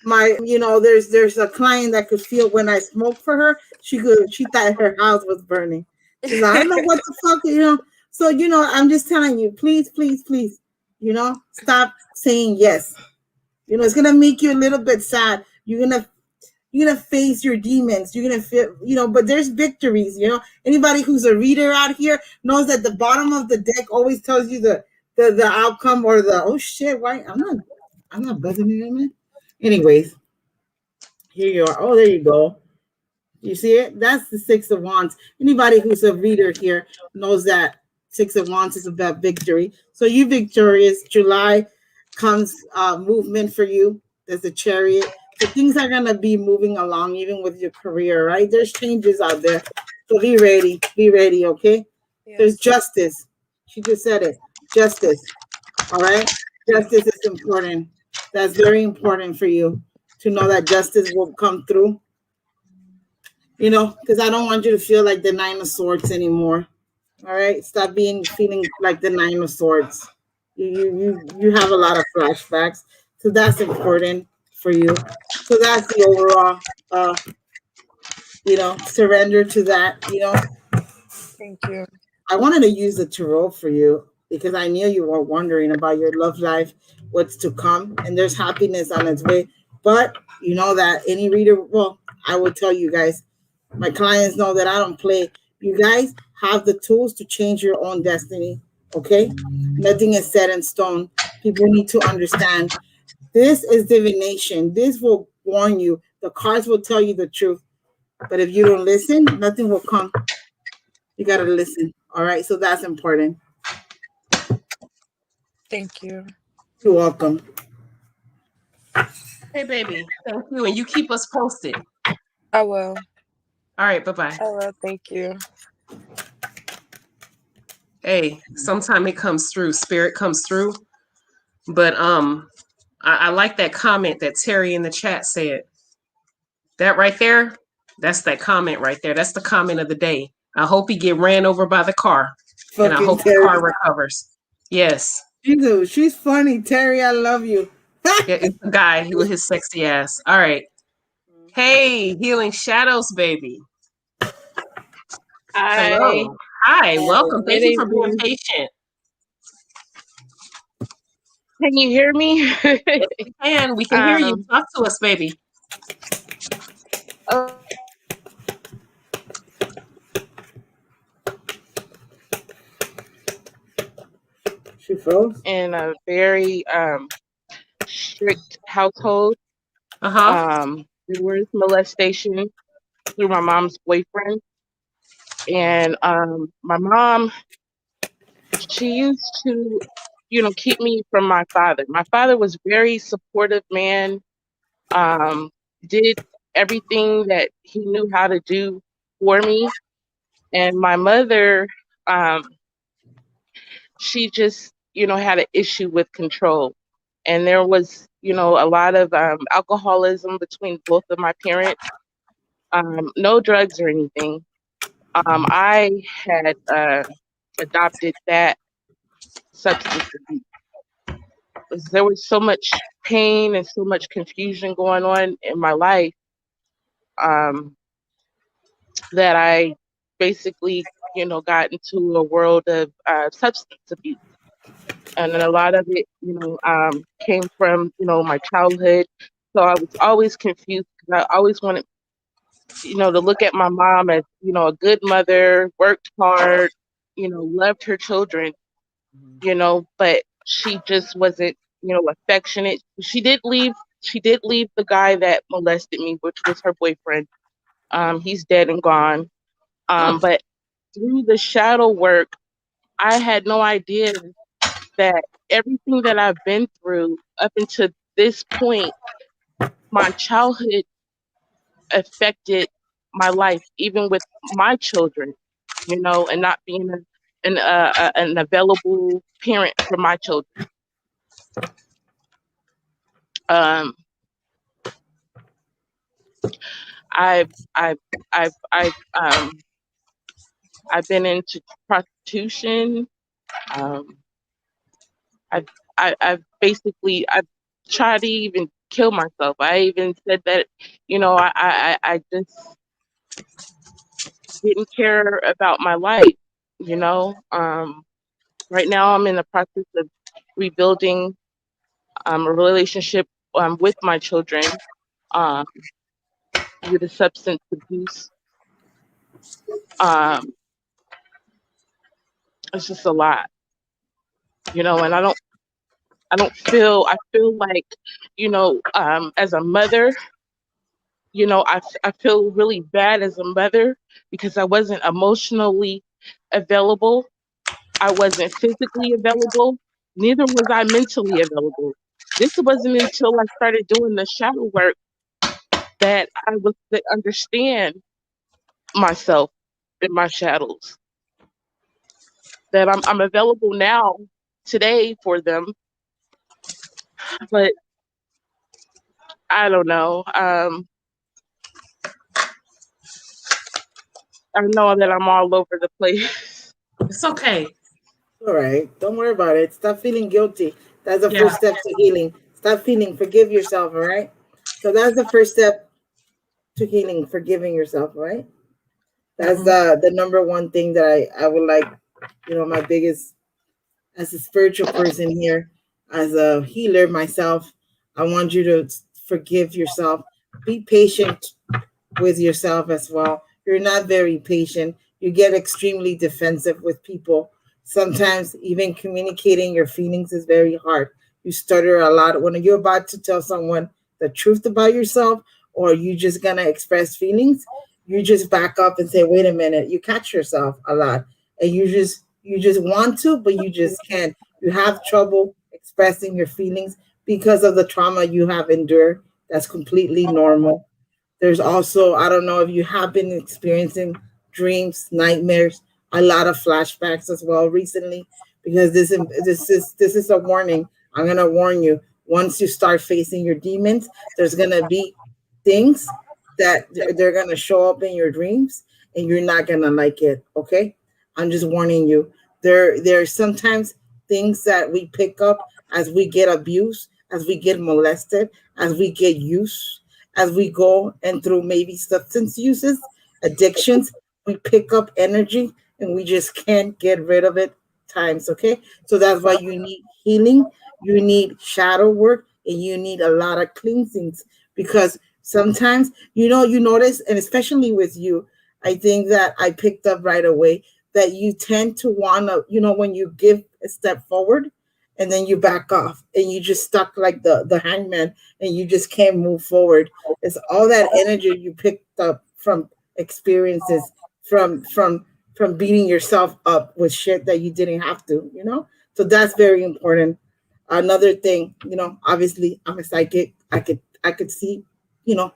My, you know, there's a client that could feel when I smoked for her. She thought her house was burning. She's like, I don't know what the fuck, you know. So, you know, I'm just telling you, please, please, please, you know, stop saying yes. You know, it's gonna make you a little bit sad. You're gonna face your demons. You're gonna feel, you know, but there's victories. You know, anybody who's a reader out here knows that the bottom of the deck always tells you the outcome, or the, oh shit, why I'm not buzzing you, man. Anyways, here you are. Oh, there you go. You see it? That's the Six of Wands. Anybody who's a reader here knows that Six of Wands is about victory. So you victorious. July comes movement for you. There's a Chariot. So things are gonna be moving along, even with your career, right? There's changes out there. So be ready. Be ready, okay? Yes. There's justice. She just said it. Justice. All right? Justice is important. That's very important for you to know that justice will come through. You know, because I don't want you to feel like the Nine of Swords anymore. All right, stop feeling like the Nine of Swords. You have a lot of flashbacks, so that's important for you. So that's the overall, you know, surrender to that. You know, Thank you. I wanted to use the tarot for you because I knew you were wondering about your love life, what's to come, and there's happiness on its way. But you know that any reader, well, I will tell you guys, my clients know that I don't play. You guys have the tools to change your own destiny. Okay? Nothing is set in stone. People need to understand this is divination. This will warn you. The cards will tell you the truth. But if you don't listen, nothing will come. You got to listen. All right? So that's important. Thank you. You're welcome. Hey, baby. Thank you. And you keep us posted. I will. All right. Bye-bye. I will. Thank you. Hey, sometime it comes through. Spirit comes through. But I like that comment that Terry in the chat said. That right there, that's that comment right there. That's the comment of the day. I hope he get ran over by the car. And I hope the car recovers. Yes. She's funny. Terry, I love you. Yeah, it's the guy with his sexy ass. All right. Hey, Healing Shadows, baby. Hi. Hello. Hi, welcome. Thank you for being patient. Can you hear me? Yes, we can hear you. Talk to us, baby. She froze? In a very strict household. There was molestation through my mom's boyfriend. And my mom, she used to, you know, keep me from my father. My father was very supportive man. um, did everything that he knew how to do for me. And my mother, um, she just, had an issue with control. And there was, a lot of alcoholism between both of my parents. No drugs or anything. I had adopted that substance abuse. There was so much pain and so much confusion going on in my life, um, that I basically, got into a world of substance abuse. And then a lot of it, came from, my childhood. So I was always confused because I always wanted, to look at my mom as, a good mother, worked hard, loved her children, but she just wasn't, affectionate. She did leave the guy that molested me, which was her boyfriend. He's dead and gone. But through the shadow work, I had no idea that everything that I've been through up until this point, my childhood affected my life, even with my children, and not being an available parent for my children. Um, I've I've I've I've been into prostitution. Um, I've I've basically I've tried to even kill myself. I even said that, I just didn't care about my life. You know, um, right now I'm in the process of rebuilding a relationship with my children, um, due to substance abuse. Um, it's just a lot, and I feel like, as a mother, I feel really bad as a mother because I wasn't emotionally available. I wasn't physically available. Neither was I mentally available. This wasn't until I started doing the shadow work that I was to understand myself in my shadows. That I'm available now today for them, but I don't know. I know that I'm all over the place. It's okay. All right. Don't worry about it. Stop feeling guilty. That's the Yeah. first step to healing. Stop feeling, forgive yourself, all right? So that's the first step to healing, forgiving yourself, right? That's the number one thing that I would like, my biggest, as a spiritual person here, as a healer myself, I want you to forgive yourself. Be patient with yourself as well. You're not very patient. You get extremely defensive with people. Sometimes even communicating your feelings is very hard. You stutter a lot when you're about to tell someone the truth about yourself, or you just gonna express feelings. You just back up and say, "Wait a minute." You catch yourself a lot, and you just want to, but you just can't. You have trouble expressing your feelings because of the trauma you have endured. That's completely normal. There's also, I don't know if you have been experiencing dreams, nightmares, a lot of flashbacks as well recently, because this is a warning. I'm gonna warn you. Once you start facing your demons, there's gonna be things that they're gonna show up in your dreams, and you're not gonna like it. Okay, I'm just warning you. There's sometimes things that we pick up as we get abused, as we get molested, as we get used, as we go and through maybe substance uses, addictions, we pick up energy and we just can't get rid of it times. Okay. So that's why you need healing, you need shadow work, and you need a lot of cleansings, because sometimes, you notice, and especially with you, I think that I picked up right away that you tend to want to, when you give a step forward and then you back off and you just stuck like the hangman, and you just can't move forward. It's all that energy you picked up from experiences, from beating yourself up with shit that you didn't have to. So that's very important. Another thing, obviously I'm a psychic. I could see, you know,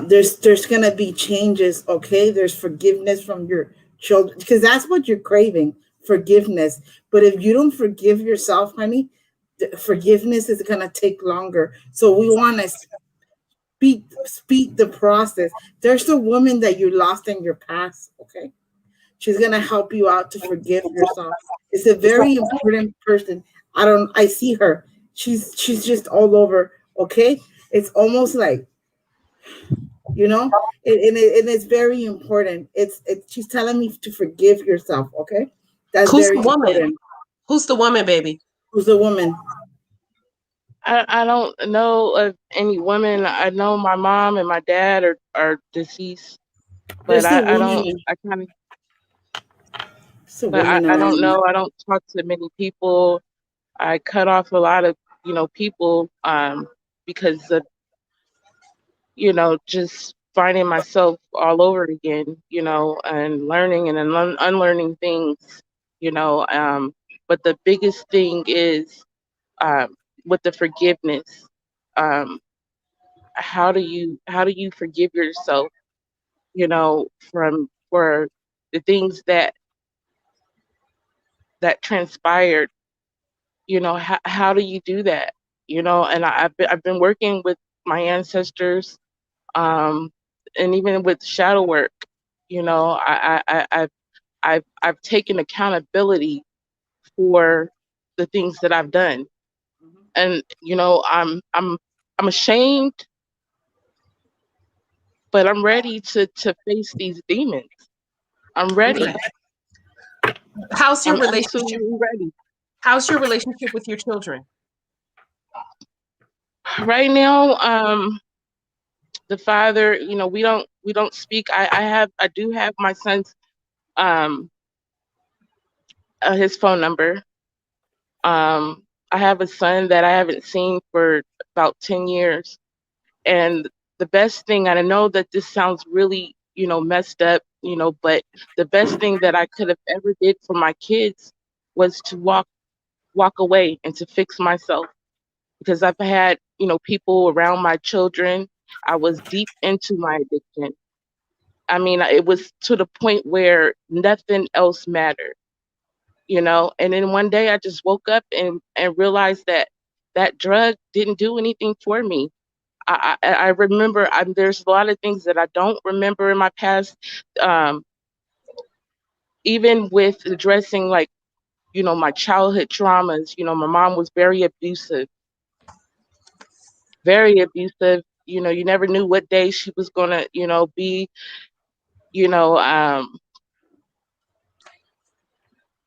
there's gonna be changes. Okay, there's forgiveness from your children because that's what you're craving, forgiveness. But if you don't forgive yourself, honey, the forgiveness is gonna take longer. So we want to speed the process. There's a woman that you lost in your past. Okay, she's gonna help you out to forgive yourself. It's a very important person. I see her. She's just all over. Okay, it's almost like, you know, and it's very important. It's she's telling me to forgive yourself. Okay, that's Who's very the woman? important. Who's the woman, baby? Who's the woman? I don't know of any women. I know my mom and my dad are deceased, but There's the I woman. don't. I kind of. There's a But woman I don't around. know. I don't talk to many people. I cut off a lot of people because of just finding myself all over again, and learning and unlearning things, you know. But the biggest thing is um, with the forgiveness. Um, how do you forgive yourself? For the things that transpired. How do you do that? And I've been working with my ancestors, um, and even with shadow work. I've taken accountability for the things that I've done, and I'm ashamed, but I'm ready to face these demons. I'm Okay. ready. How's your I'm relationship? absolutely ready. How's your relationship with your children? Right now, the father, we don't speak. I do have my son's um his phone number. I have a son that I haven't seen for about 10 years. And the best thing, and I know that this sounds really, messed up, but the best thing that I could have ever did for my kids was to walk away and to fix myself, because I've had, people around my children. I was deep into my addiction. I mean, it was to the point where nothing else mattered. And then one day I just woke up and realized that that drug didn't do anything for me. I remember, there's a lot of things that I don't remember in my past, um, even with addressing, like, my childhood traumas. My mom was very abusive. You never knew what day she was gonna, be, you know, um,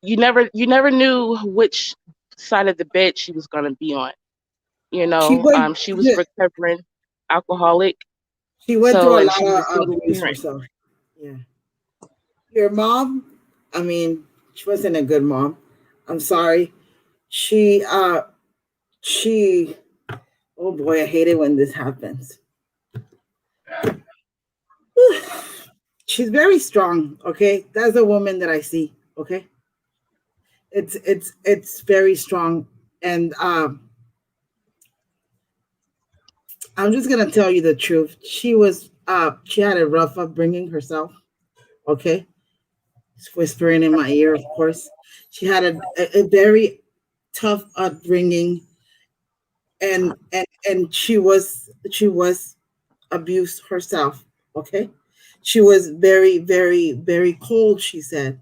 you never knew which side of the bed she was gonna be on. She went. She was a recovering alcoholic, She went so, through a and lot she was a of single abuse parent. herself. Yeah. Your mom, I mean, she wasn't a good mom. I'm sorry. She she oh boy, I hate it when this happens. She's very strong, okay? That's a woman that I see, okay? It's very strong. And I'm just gonna tell you the truth. She had a rough upbringing herself, okay? She's whispering in my ear, of course. She had a very tough upbringing, and she was abused herself. Okay, she was very, very, very cold. She said,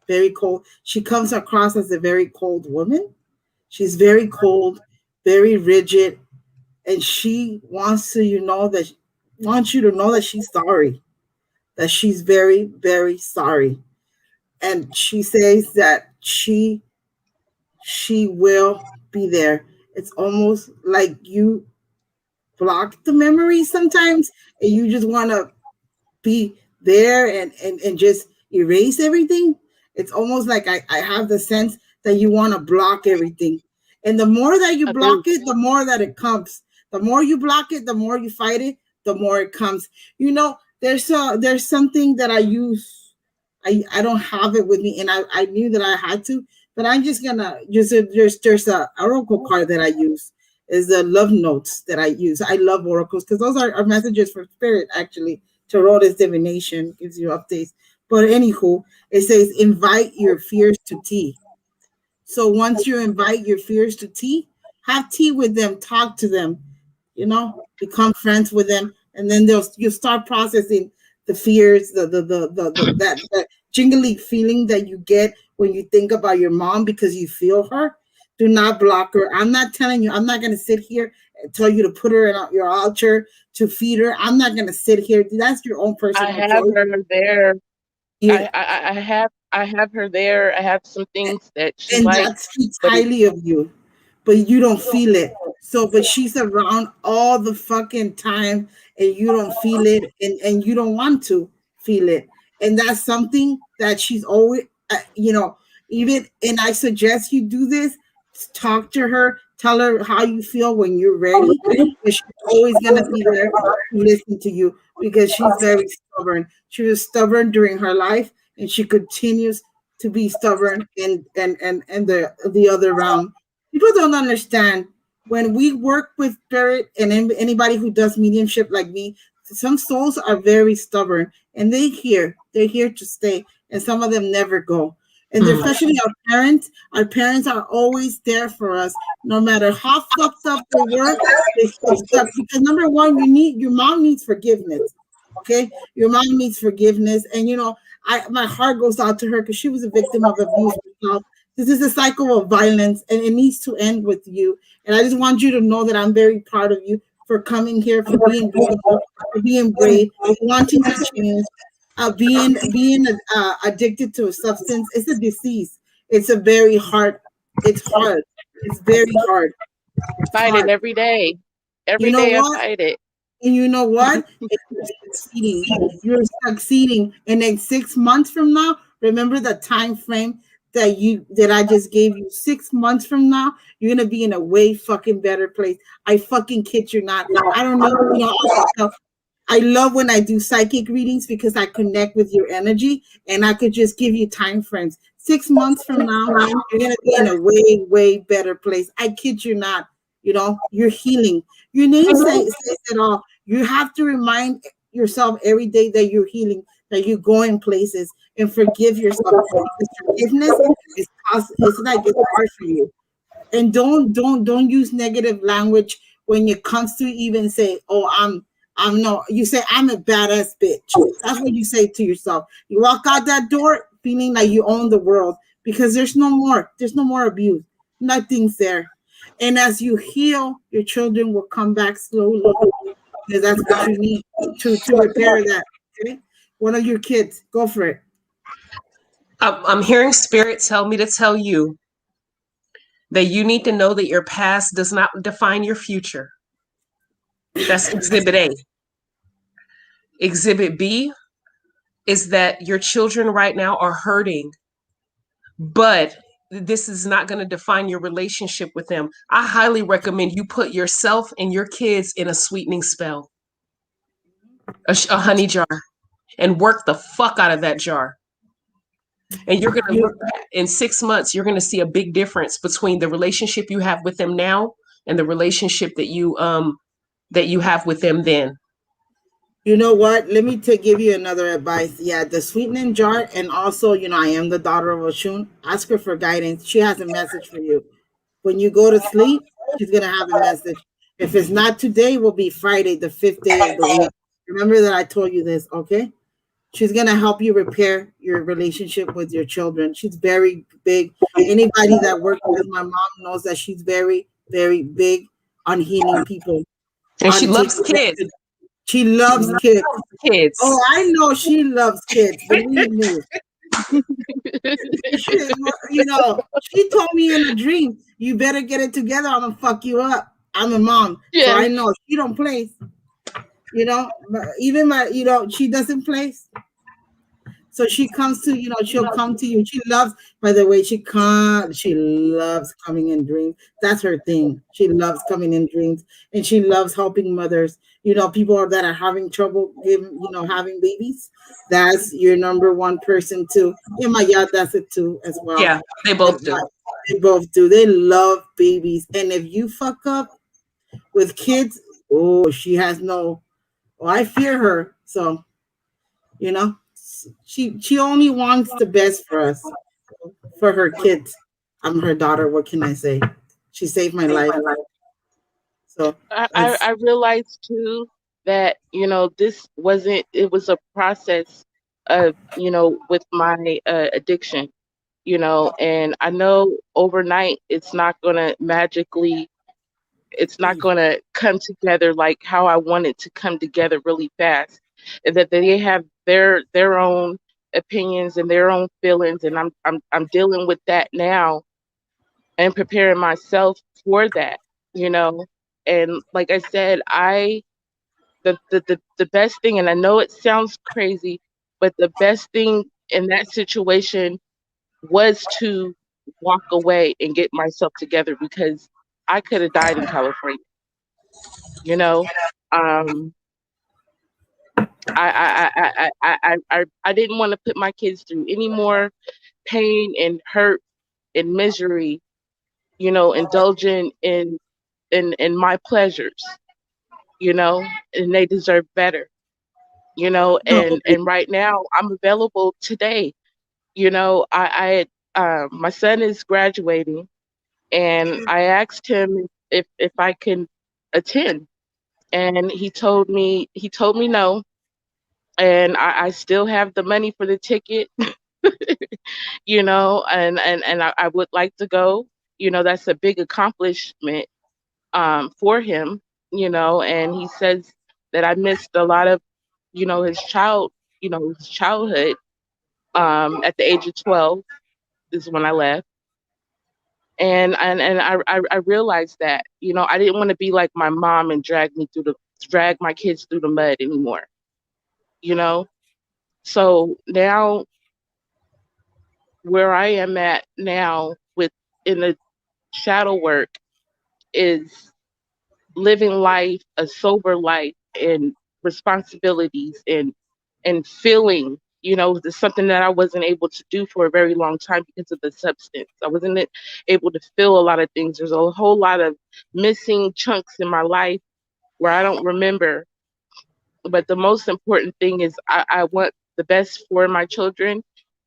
very cold. She comes across as a very cold woman. She's very cold, very rigid, and she wants to, wants you to know that she's sorry. That she's very, very sorry, and she says that she will be there. It's almost like you block the memory sometimes, and you just want to be there and just erase everything. It's almost like I have the sense that you want to block everything. And the more that you I block do. it, the more that it comes. The more you block it, the more you fight it, the more it comes. There's something that I use. I don't have it with me, and I knew that I had to, but I'm just gonna just there's a oracle card that I use. is the love notes that I use. I love oracles because those are messages for spirit, actually. Tarot is divination, gives you updates. But anywho, it says invite your fears to tea. So once you invite your fears to tea, have tea with them, talk to them, become friends with them, and then you'll start processing the fears, that jingly feeling that you get when you think about your mom because you feel her. Do not block her. I'm not telling you. I'm not going to sit here and tell you to put her in your altar to feed her. I'm not going to sit here. That's your own I personal have choice. her there. You, I have her there. I have some things that she and likes, that speaks but it, highly of you, but you don't feel it. So, but she's around all the fucking time, and you don't feel it, and you don't want to feel it, and that's something that she's always, even. And I suggest you do this. Talk to her, tell her how you feel when you're ready, and she's always gonna be there to listen to you because she's very stubborn. She was stubborn during her life, and she continues to be stubborn and the other round. People don't understand when we work with spirit and anybody who does mediumship like me, some souls are very stubborn and they're here to stay, and some of them never go. And especially our parents are always there for us, no matter how fucked up they were. They still stuck because number one, your mom needs forgiveness. Okay, your mom needs forgiveness, and my heart goes out to her because she was a victim of abuse herself. This is a cycle of violence, and it needs to end with you. And I just want you to know that I'm very proud of you for coming here, for being beautiful, for being brave, wanting to change, being addicted to a substance. It's a disease. It's a very hard. It's hard. It's very hard. It's fight it hard. every day. You Every know day I what? fight it. And you know what? You're succeeding. You're succeeding. And then 6 months from now, remember the time frame that I just gave you. 6 months from now, you're gonna be in a way fucking better place. I fucking kid you not. I don't know. I love when I do psychic readings because I connect with your energy and I could just give you time frames. 6 months from now, you're gonna be in a way, way better place. I kid you not. You're healing. Your name says it all. You have to remind yourself every day that you're healing, that you're going places, and forgive yourself because forgiveness it's like it's hard for you. And don't use negative language when it comes to even say, oh, I'm no, you say I'm a badass bitch. That's what you say to yourself. You walk out that door feeling like you own the world because there's no more abuse. Nothing's there. And as you heal, your children will come back slowly because that's what you need to repair that. Okay, one of your kids, go for it. I'm hearing spirit tell me to tell you that you need to know that your past does not define your future. That's exhibit A. Exhibit B is that your children right now are hurting, but this is not going to define your relationship with them. I highly recommend you put yourself and your kids in a sweetening spell, a honey jar, and work the fuck out of that jar. And you're going to look back in 6 months, you're going to see a big difference between the relationship you have with them now and the relationship that you have with them then. You know what? Let me give you another advice. Yeah, the sweetening jar, and also, I am the daughter of Oshun. Ask her for guidance. She has a message for you. When you go to sleep, she's gonna have a message. If it's not today, it will be Friday, the 5th day of the week. Remember that I told you this, okay? She's gonna help you repair your relationship with your children. She's very big. Anybody that works with my mom knows that she's very, very big on healing people. And she loves kids. She loves kids. Kids. Oh, I know she loves kids. Believe me. She told me in a dream, you better get it together. I'm gonna fuck you up. I'm a mom. Yeah. So I know she don't play. Even she doesn't play. So she comes to, she'll come to you. She loves, by the way, she loves coming in dreams. That's her thing. She loves coming in dreams, and she loves helping mothers. People that are having trouble having babies. That's your number one person too. In my yard, that's it too as well. Yeah, they both do. They both do. They love babies. And if you fuck up, With kids, oh, she has no. Oh, I fear her. So you know, she only wants the best for us, for her kids. I'm her daughter. What can I say? She saved my life. So that's I realized too that, this wasn't, it was a process of, with my addiction, and I know overnight it's not going to come together like how I want it to come together really fast. And that they have their own opinions and their own feelings, and I'm dealing with that now and preparing myself for that, you know. And like I said, the best thing, and I know it sounds crazy, but the best thing in that situation was to walk away and get myself together, because I could have died in California, you know. Um, I didn't want to put my kids through any more pain and hurt and misery, indulging in my pleasures, and they deserve better, no. and right now I'm available today. My son is graduating, and I asked him if I can attend, and he told me no, and I still have the money for the ticket, and I would like to go. That's a big accomplishment for him, and he says that I missed a lot of, his childhood. At the age of 12 is when I left. And I realized that, I didn't want to be like my mom and drag my kids through the mud anymore, you know? So now where I am at now with in the shadow work is living life, a sober life, and responsibilities, and feeling, there's something that I wasn't able to do for a very long time because of the substance. I wasn't able to feel a lot of things. There's a whole lot of missing chunks in my life where I don't remember. But the most important thing is I want the best for my children,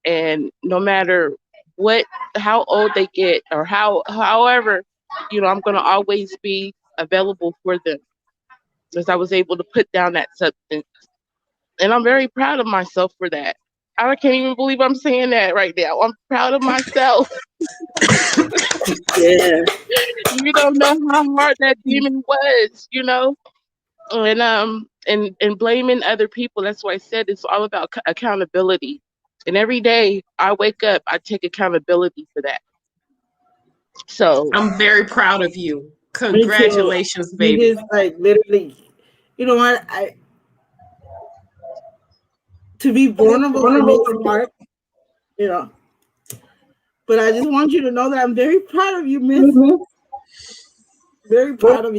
and no matter what, how old they get, or however, I'm gonna always be available for them, because I was able to put down that substance. And I'm very proud of myself for that. I can't even believe I'm saying that right now. I'm proud of myself. Yeah. You don't know how hard that demon was, and blaming other people. That's why I said it's all about accountability. And every day I wake up, I take accountability for that. So I'm very proud of you. Me too. Congratulations, You baby. just like literally, you know what? To be vulnerable for me is hard, you know. But I just want you to know that I'm very proud of you, Miss. Very proud of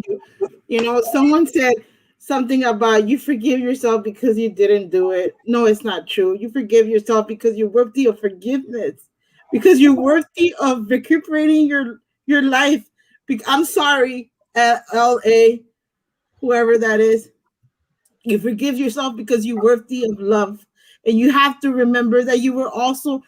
you. Someone said something about you forgive yourself because you didn't do it. No, it's not true. You forgive yourself because you're worthy of forgiveness, because you're worthy of recuperating your life. I'm sorry, LA, whoever that is. You forgive yourself because you're worthy of love, and you have to remember that you were also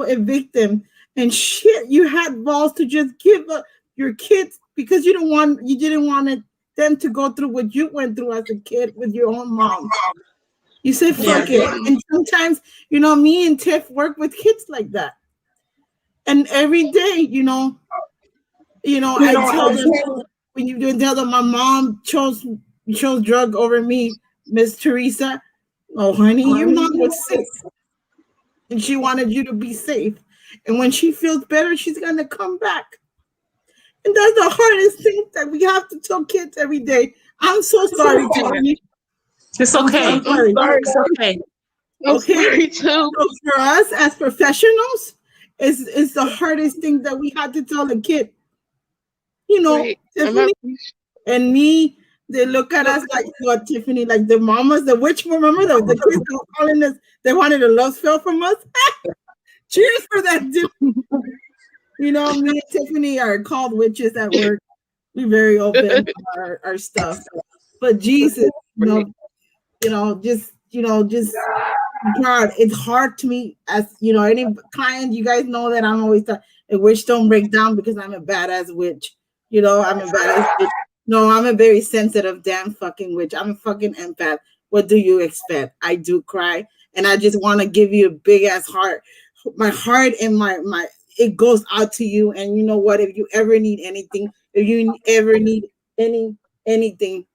a victim, and shit, you had balls to just give up your kids because you didn't want them to go through what you went through as a kid with your own mom. You say Yeah. fuck it. And sometimes, me and Tiff work with kids like that. And every day, I tell them, when you do tell them my mom chose drug over me, Miss Teresa. Oh honey, your mom was sick and she wanted you to be safe. And when she feels better, she's gonna come back. And that's the hardest thing that we have to tell kids every day. I'm so sorry, Tiffany. It's I'm okay. so sorry. It's okay. I'm Okay. sorry too. So for us as professionals, it's the hardest thing that we had to tell a kid. Right. Tiffany and me, they look at us like, what, Tiffany, like the mamas, the witch, remember the kids that were calling us, they wanted a love spell from us. Cheers for that, dude. Me and Tiffany are called witches at work. We very open about our stuff. But Jesus, Right. just God, it's hard to me as any client. You guys know that I'm always a witch don't break down because I'm a badass witch. I'm a badass witch. No, I'm a very sensitive damn fucking witch. I'm a fucking empath. What do you expect? I do cry, and I just want to give you a big ass heart. My heart and my it goes out to you. And you know what? If you ever need anything, if you ever need anything,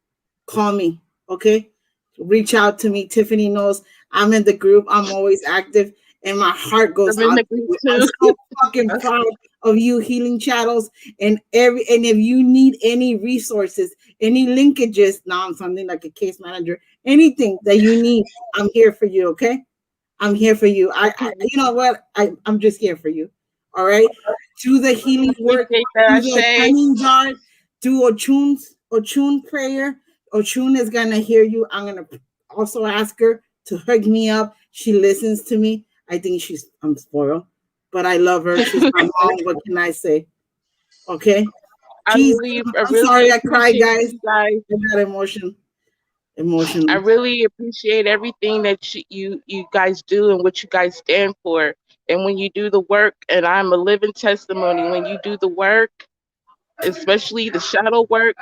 call me. Okay, reach out to me. Tiffany knows I'm in the group. I'm always active, and my heart goes I'm in out the to group you. I'm too. so fucking proud of you, Healing Shadows, and if you need any resources, any linkages, now I'm something like a case manager, anything that you need, I'm here for you. Okay, I'm here for you. You know what? I'm just here for you. All right. Do the healing work. Appreciate that, Do the Shay. turning jar. Do Ochun prayer. Ochun is gonna hear you. I'm gonna also ask her to hug me up. She listens to me. I think I'm spoiled, but I love her. She's my mom. What can I say? Okay. Jeez, I I'm really sorry I cried, appreciate guys. you guys. I got emotional. I really appreciate everything that you guys do and what you guys stand for. And when you do the work, and I'm a living testimony, when you do the work, especially the shadow work,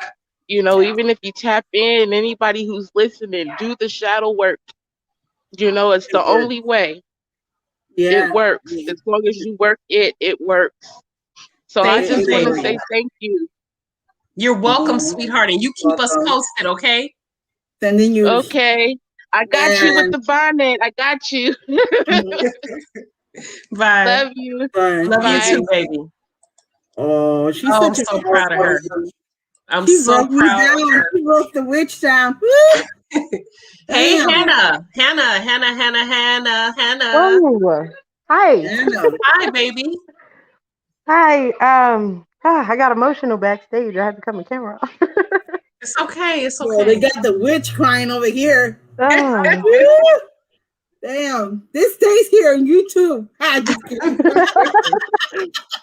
even if you tap in, anybody who's listening, do the shadow work. It's the only way. It Yeah. works. As long as you work it, it works. So I Thank you, just want to baby. say thank you. You're welcome, sweetheart, and you keep us Welcome. posted, okay? Sending you. Okay. I got you with Man. the bonnet. I got you. Bye. Love you. Bye. Love you Bye. too, baby. Oh, she's Oh, I'm such a so power proud of her. person. I'm She so broke me proud down. of her. She broke the witch down. Woo! Hey, Damn. Hannah. Oh, hi. Anna. Hi, baby. Hi. I got emotional backstage. I had to cut my camera off. It's okay. It's Well, they okay. got the witch crying over here. Oh. Woo! Damn. This stays here on YouTube. I just kidding.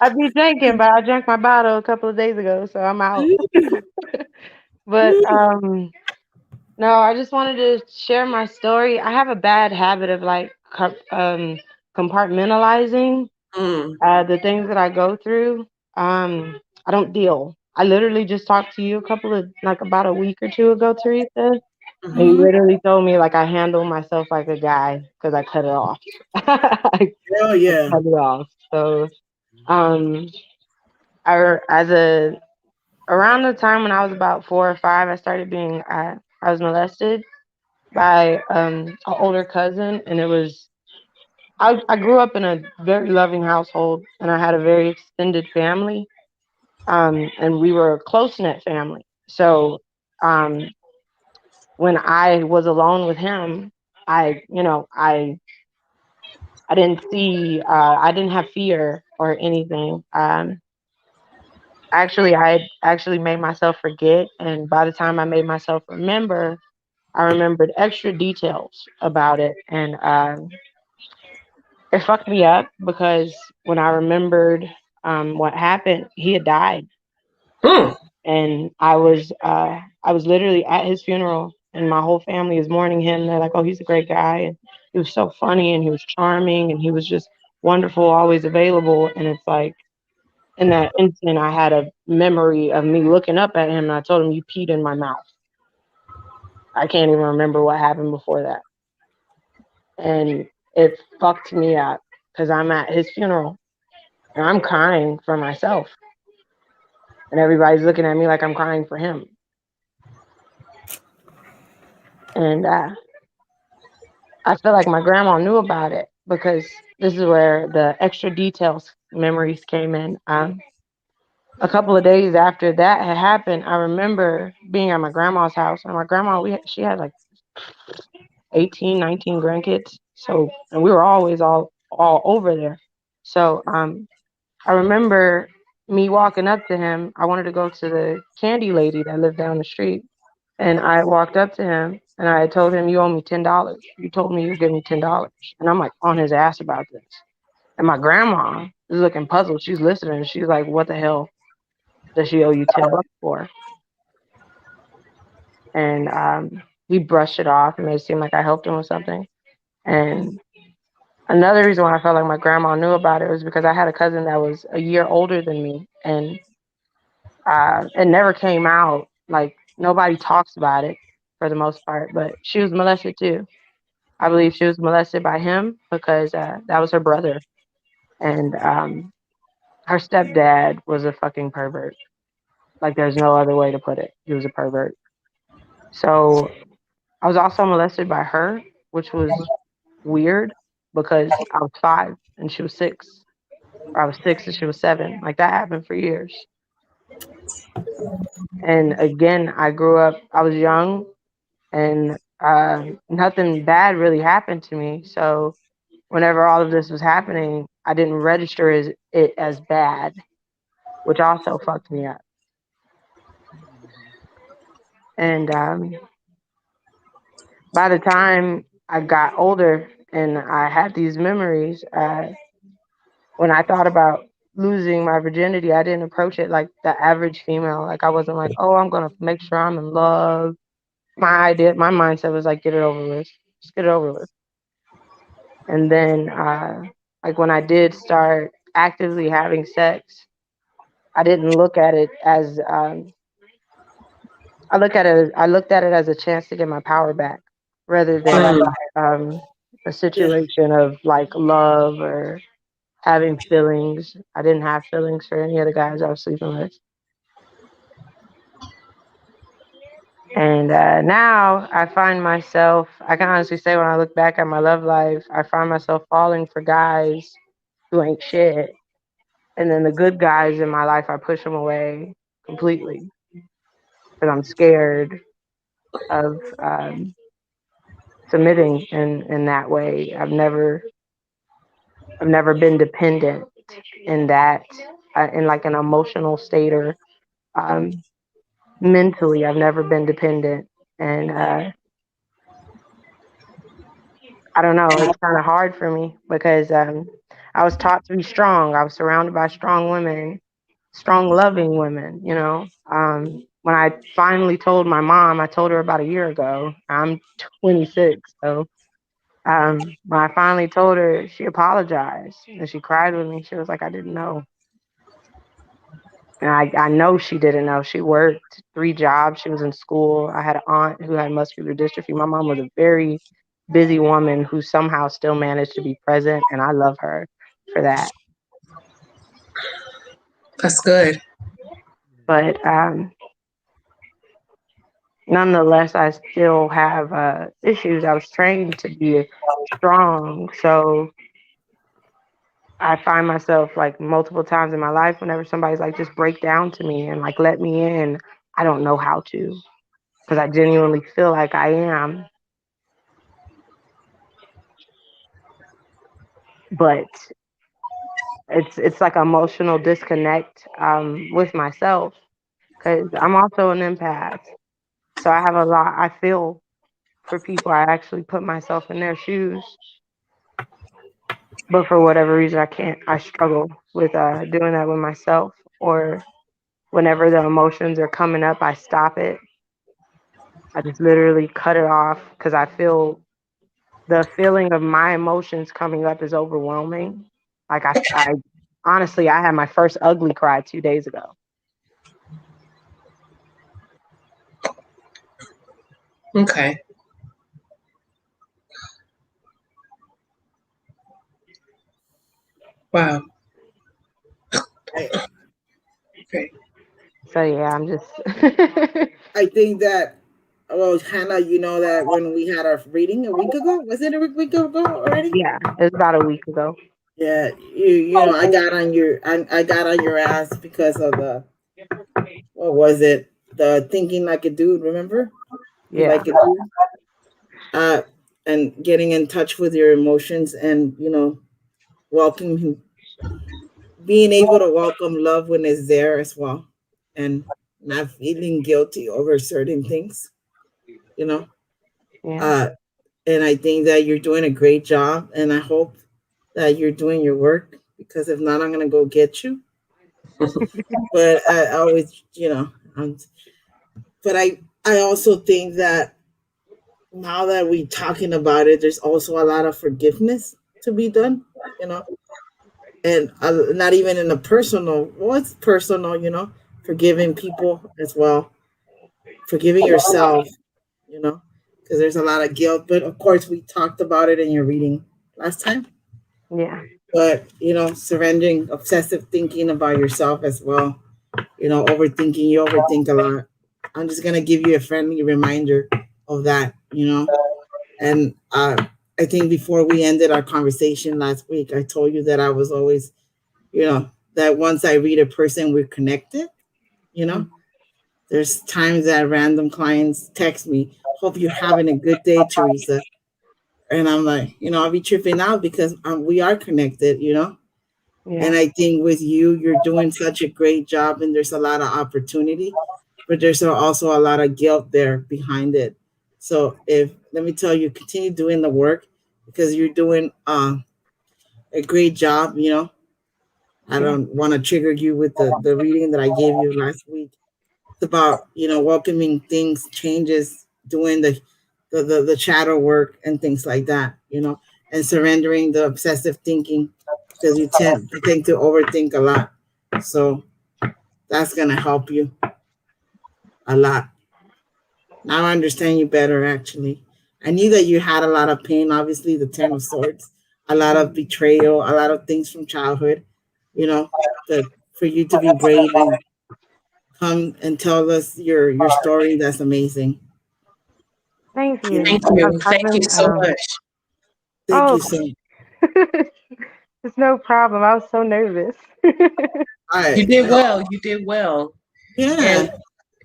I be drinking, but I drank my bottle a couple of days ago, so I'm out. But no, I just wanted to share my story. I have a bad habit of like compartmentalizing Mm. the things that I go through. I don't deal. I literally just talked to you about a week or two ago, Teresa. And you Hmm. literally told me like I handle myself like a guy because I cut it off. I Hell yeah. cut it off. So um I as a around the time when I was about 4 or 5, I started being I was molested by an older cousin, and I grew up in a very loving household, and I had a very extended family, and we were a close knit family. So um when I was alone with him, I didn't see I didn't have fear or anything. Actually, I had actually made myself forget, and by the time I made myself remember, I remembered extra details about it, and it fucked me up because when I remembered what happened, he had died, Mm. and I was literally at his funeral, and my whole family is mourning him. They're like, "Oh, he's a great guy, and he was so funny, and he was charming, and he was just wonderful, always available." And it's like in that instant, I had a memory of me looking up at him, and I told him, "You peed in my mouth." I can't even remember what happened before that, and it fucked me up because I'm at his funeral and I'm crying for myself, and everybody's looking at me like I'm crying for him. And I feel like my grandma knew about it because this is where the extra details memories came in. A couple of days after that had happened, I remember being at my grandma's house, and my grandma, she had like 18, 19 grandkids. So, and we were always all over there. So, I remember me walking up to him. I wanted to go to the candy lady that lived down the street. And I walked up to him and I told him, "You owe me $10. You told me you'd give me $10." And I'm like on his ass about this. And my grandma is looking puzzled. She's listening. She's like, "What the hell?" Does she owe you $10 for? And he brushed it off and made it seem like I helped him with something. And another reason why I felt like my grandma knew about it was because I had a cousin that was a year older than me, and it never came out. Like, nobody talks about it for the most part, but she was molested too. I believe she was molested by him because that was her brother, and her stepdad was a fucking pervert. Like, there's no other way to put it. He was a pervert. So I was also molested by her, which was weird because I was 5 and she was 6. Or I was 6 and she was 7. Like, that happened for years. And again, I was young, and nothing bad really happened to me. So whenever all of this was happening, I didn't register it as bad, which also fucked me up. And by the time I got older and I had these memories, when I thought about losing my virginity, I didn't approach it like the average female. Like, I wasn't like, oh, I'm gonna make sure I'm in love. My mindset was like, get it over with, just get it over with. And then, like, when I did start actively having sex, I didn't look at it as I looked at it as a chance to get my power back, rather than a Yeah. situation of like love or having feelings. I didn't have feelings for any of the guys I was sleeping with. And now I find myself, I can honestly say when I look back at my love life, I find myself falling for guys who ain't shit. And then the good guys in my life, I push them away completely because I'm scared of submitting in that way. I've never been dependent in that, in like an emotional state or um, mentally. I've never been dependent, and I don't know. It's kind of hard for me because I was taught to be strong. I was surrounded by strong women, strong, loving women. When I finally told my mom, I told her about a year ago. I'm 26, so when I finally told her, she apologized and she cried with me. She was like, "I didn't know." And I know she didn't know. She worked 3 jobs. She was in school. I had an aunt who had muscular dystrophy. My mom was a very busy woman who somehow still managed to be present, and I love her for that. That's good. But nonetheless, I still have issues. I was trained to be strong, so I find myself like multiple times in my life whenever somebody's like just break down to me and like let me in, I don't know how to because I genuinely feel like I am, but it's like emotional disconnect with myself because I'm also an empath, so I have a lot. I feel for people. I actually put myself in their shoes, but for whatever reason, I can't. I struggle with doing that with myself, or whenever the emotions are coming up, I stop it. I just literally cut it off because I feel the feeling of my emotions coming up is overwhelming. Like I honestly, I had my first ugly cry 2 days ago. Okay. Wow. I, Okay. So yeah, I'm just I think that, well, Hannah, you know that when we had our reading a week ago, was it a week ago already? yeah, it was about a week ago. Yeah, you know, I got on your ass because of the, what was it? The thinking like a dude, remember? Be Yeah, like a dude. Uh, and getting in touch with your emotions and, welcoming, being able to welcome love when it's there as well, and not feeling guilty over certain things, you know. yeah. Uh, and I think that you're doing a great job, and I hope that you're doing your work because if not, I'm gonna go get you. But I always, but I also think that now that we're talking about it, there's also a lot of forgiveness to be done, you know, and not even in a personal, well, it's personal, forgiving people as well, forgiving yourself, you know, because there's a lot of guilt. But of course, we talked about it in your reading last time. Yeah. But, surrendering obsessive thinking about yourself as well, overthinking, you overthink a lot. I'm just going to give you a friendly reminder of that, And I think before we ended our conversation last week, I told you that I was always, that once I read a person, we're connected. You know, there's times that random clients text me, "Hope you're having a good day, Teresa." And I'm like, I'll be tripping out because we are connected, And Yeah. I think with you, you're doing such a great job, and there's a lot of opportunity, but there's also a lot of guilt there behind it. So let me tell you, continue doing the work because you're doing a great job. I Yeah. don't want to trigger you with the reading that I gave you last week. It's about welcoming things, changes, doing the shadow work and things like that. And surrendering the obsessive thinking because you tend to overthink a lot. So that's gonna help you a lot. Now I understand you better. Actually, I knew that you had a lot of pain. Obviously, the Ten of Swords, a lot of betrayal, a lot of things from childhood. You know, but for you to be brave and come and tell us your story, that's amazing. Thank You you. know, Thank you. I've Thank you been, so much. thank oh, you so much. it's no problem. I was so nervous. You I, did I well. You did well. yeah, And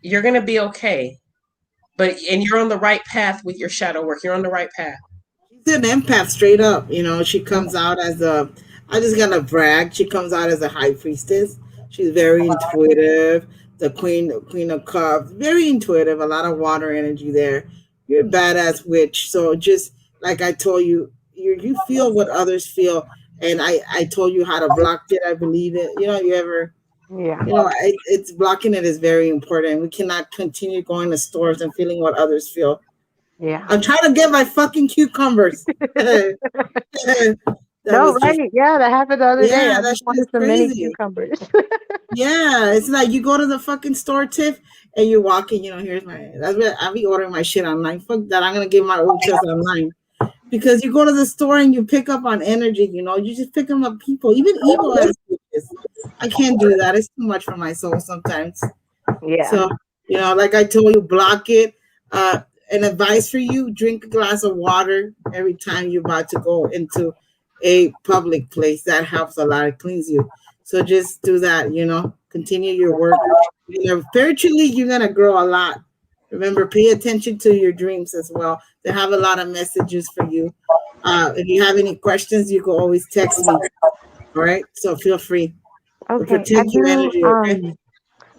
you're going to be okay. And you're on the right path with your shadow work. You're on the right path. she's an empath straight up. She comes out as I just gotta brag. She comes out as a high priestess. She's very intuitive. The queen of cups, very intuitive. A lot of water energy there. You're a badass witch. So just like I told you, you feel what others feel, and I told you how to block it. I believe it. You ever. Yeah. It's blocking it is very important. We cannot continue going to stores and feeling what others feel. Yeah. I'm trying to get my fucking cucumbers. That No, was just right. Yeah, that happened the other day. yeah, I that just shit is wanted some mini crazy. cucumbers. Yeah, it's like you go to the fucking store, Tiff, and you're walking. Here's my. That's what I be ordering my shit online. Fuck that. I'm gonna give my old trust online because you go to the store and you pick up on energy. You just pick them up. People, even evil as bitches. I can't do that. It's too much for my soul sometimes. Yeah. So, like I told you, block it. Uh, an advice for you: drink a glass of water every time you're about to go into a public place. That helps a lot. It cleans you. So just do that. Continue your work. Spiritually, you're gonna grow a lot. Remember, pay attention to your dreams as well. They have a lot of messages for you. If you have any questions, you can always text me. All right. So feel free. But Okay. protect your energy. Okay.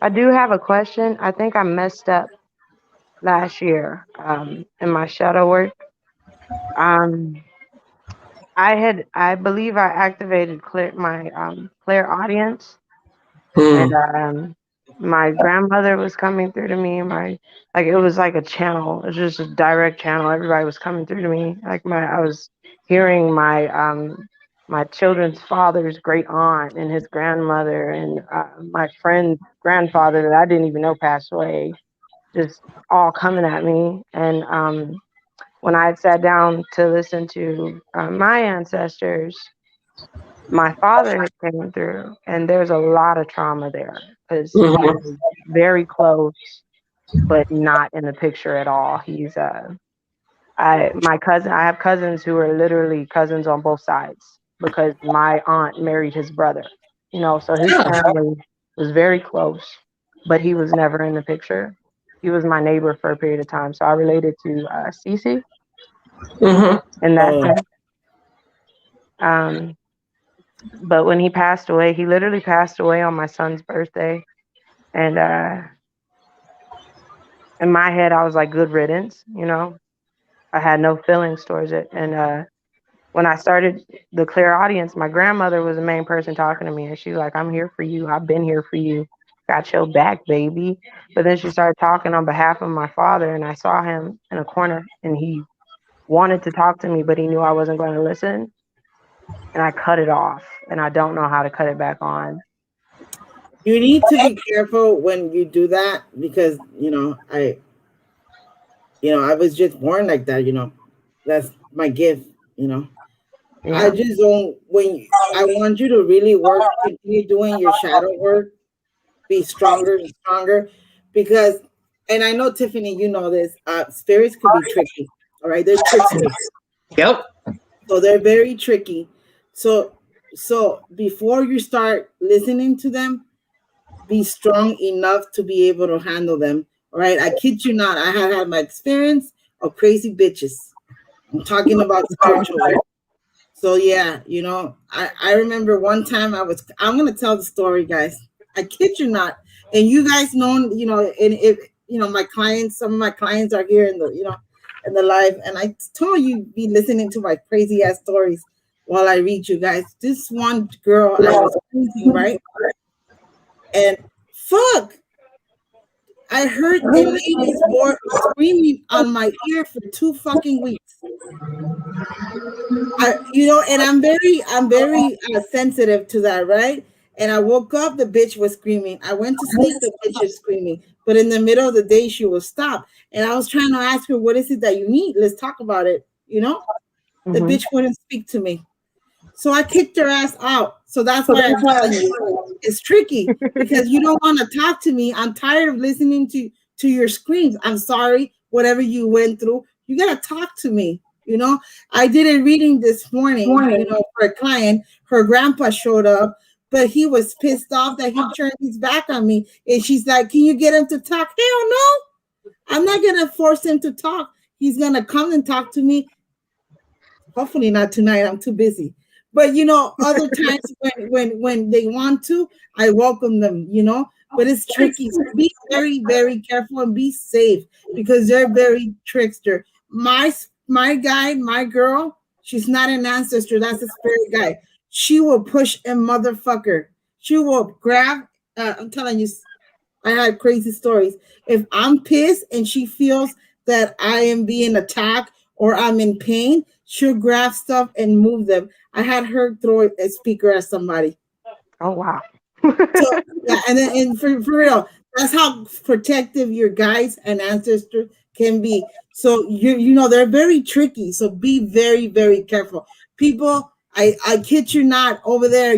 I do have a question. I think I messed up last year in my shadow work. Um I believe I activated clear audience, and Hmm. my grandmother was coming through to me. It was like a channel. It was just a direct channel. Everybody was coming through to me. I was hearing my children's father's great aunt and his grandmother and my friend's grandfather that I didn't even know passed away, just all coming at me. And when I had sat down to listen to my ancestors, my father had came through, and there's a lot of trauma there because he Hmm. was very close, but not in the picture at all. I have cousins who are literally cousins on both sides because my aunt married his brother. So his Yeah. family was very close, but he was never in the picture. He was my neighbor for a period of time, so I related to Cece Hmm. in that Oh, sense. Um, but when he passed away, he literally passed away on my son's birthday, and in my head, I was like, "Good riddance," I had no feelings towards it, and when I started the clear audience, my grandmother was the main person talking to me, and she's like, "I'm here for you. I've been here for you. Got your back, baby." But then she started talking on behalf of my father, and I saw him in a corner, and he wanted to talk to me, but he knew I wasn't going to listen, and I cut it off, and I don't know how to cut it back on. You need to be careful when you do that because I was just born like that. That's my gift. I Yeah. just don't. I want you to really work, continue doing your shadow work, be stronger and stronger, because, and I know Tiffany, you know this. Spirits could be tricky. All right, they're tricksters. Yep. So they're very tricky. So before you start listening to them, be strong enough to be able to handle them. All right. I kid you not. I had my experience of crazy bitches. I'm talking about spiritual work. So yeah, I remember one time I'm gonna tell the story, guys. I kid you not. And you guys know, and if my clients, some of my clients are here in the live, and I told you be listening to my crazy ass stories while I read you guys. This one girl I was crazy, right? And fuck, I heard a lady's voice screaming on my ear for 2 fucking weeks. And I'm very sensitive to that, right? And I woke up, the bitch was screaming. I went to sleep, the bitch is screaming. But in the middle of the day, she will stop. And I was trying to ask her, what is it that you need? Let's talk about it. The bitch wouldn't speak to me. So I kicked her ass out. So that's why I'm telling you, it's tricky because you don't want to talk to me. I'm tired of listening to your screams. I'm sorry, whatever you went through. You got to talk to me. I did a reading this morning, for a client. Her grandpa showed up, but he was pissed off that he turned his back on me. And she's like, can you get him to talk? Hell no. I'm not going to force him to talk. He's going to come and talk to me. Hopefully not tonight. I'm too busy. But other times when they want to, I welcome them, but it's tricky. So be very, very careful and be safe because they're very trickster. My guy, my girl, she's not an ancestor, that's a spirit guy. She will push a motherfucker. She will grab, I'm telling you, I have crazy stories. If I'm pissed and she feels that I am being attacked or I'm in pain, she'll grab stuff and move them. I had her throw a speaker at somebody. Oh wow. So yeah, and for real, that's how protective your guides and ancestors can be. So they're very tricky. So be very, very careful. People, I kid you not, over there,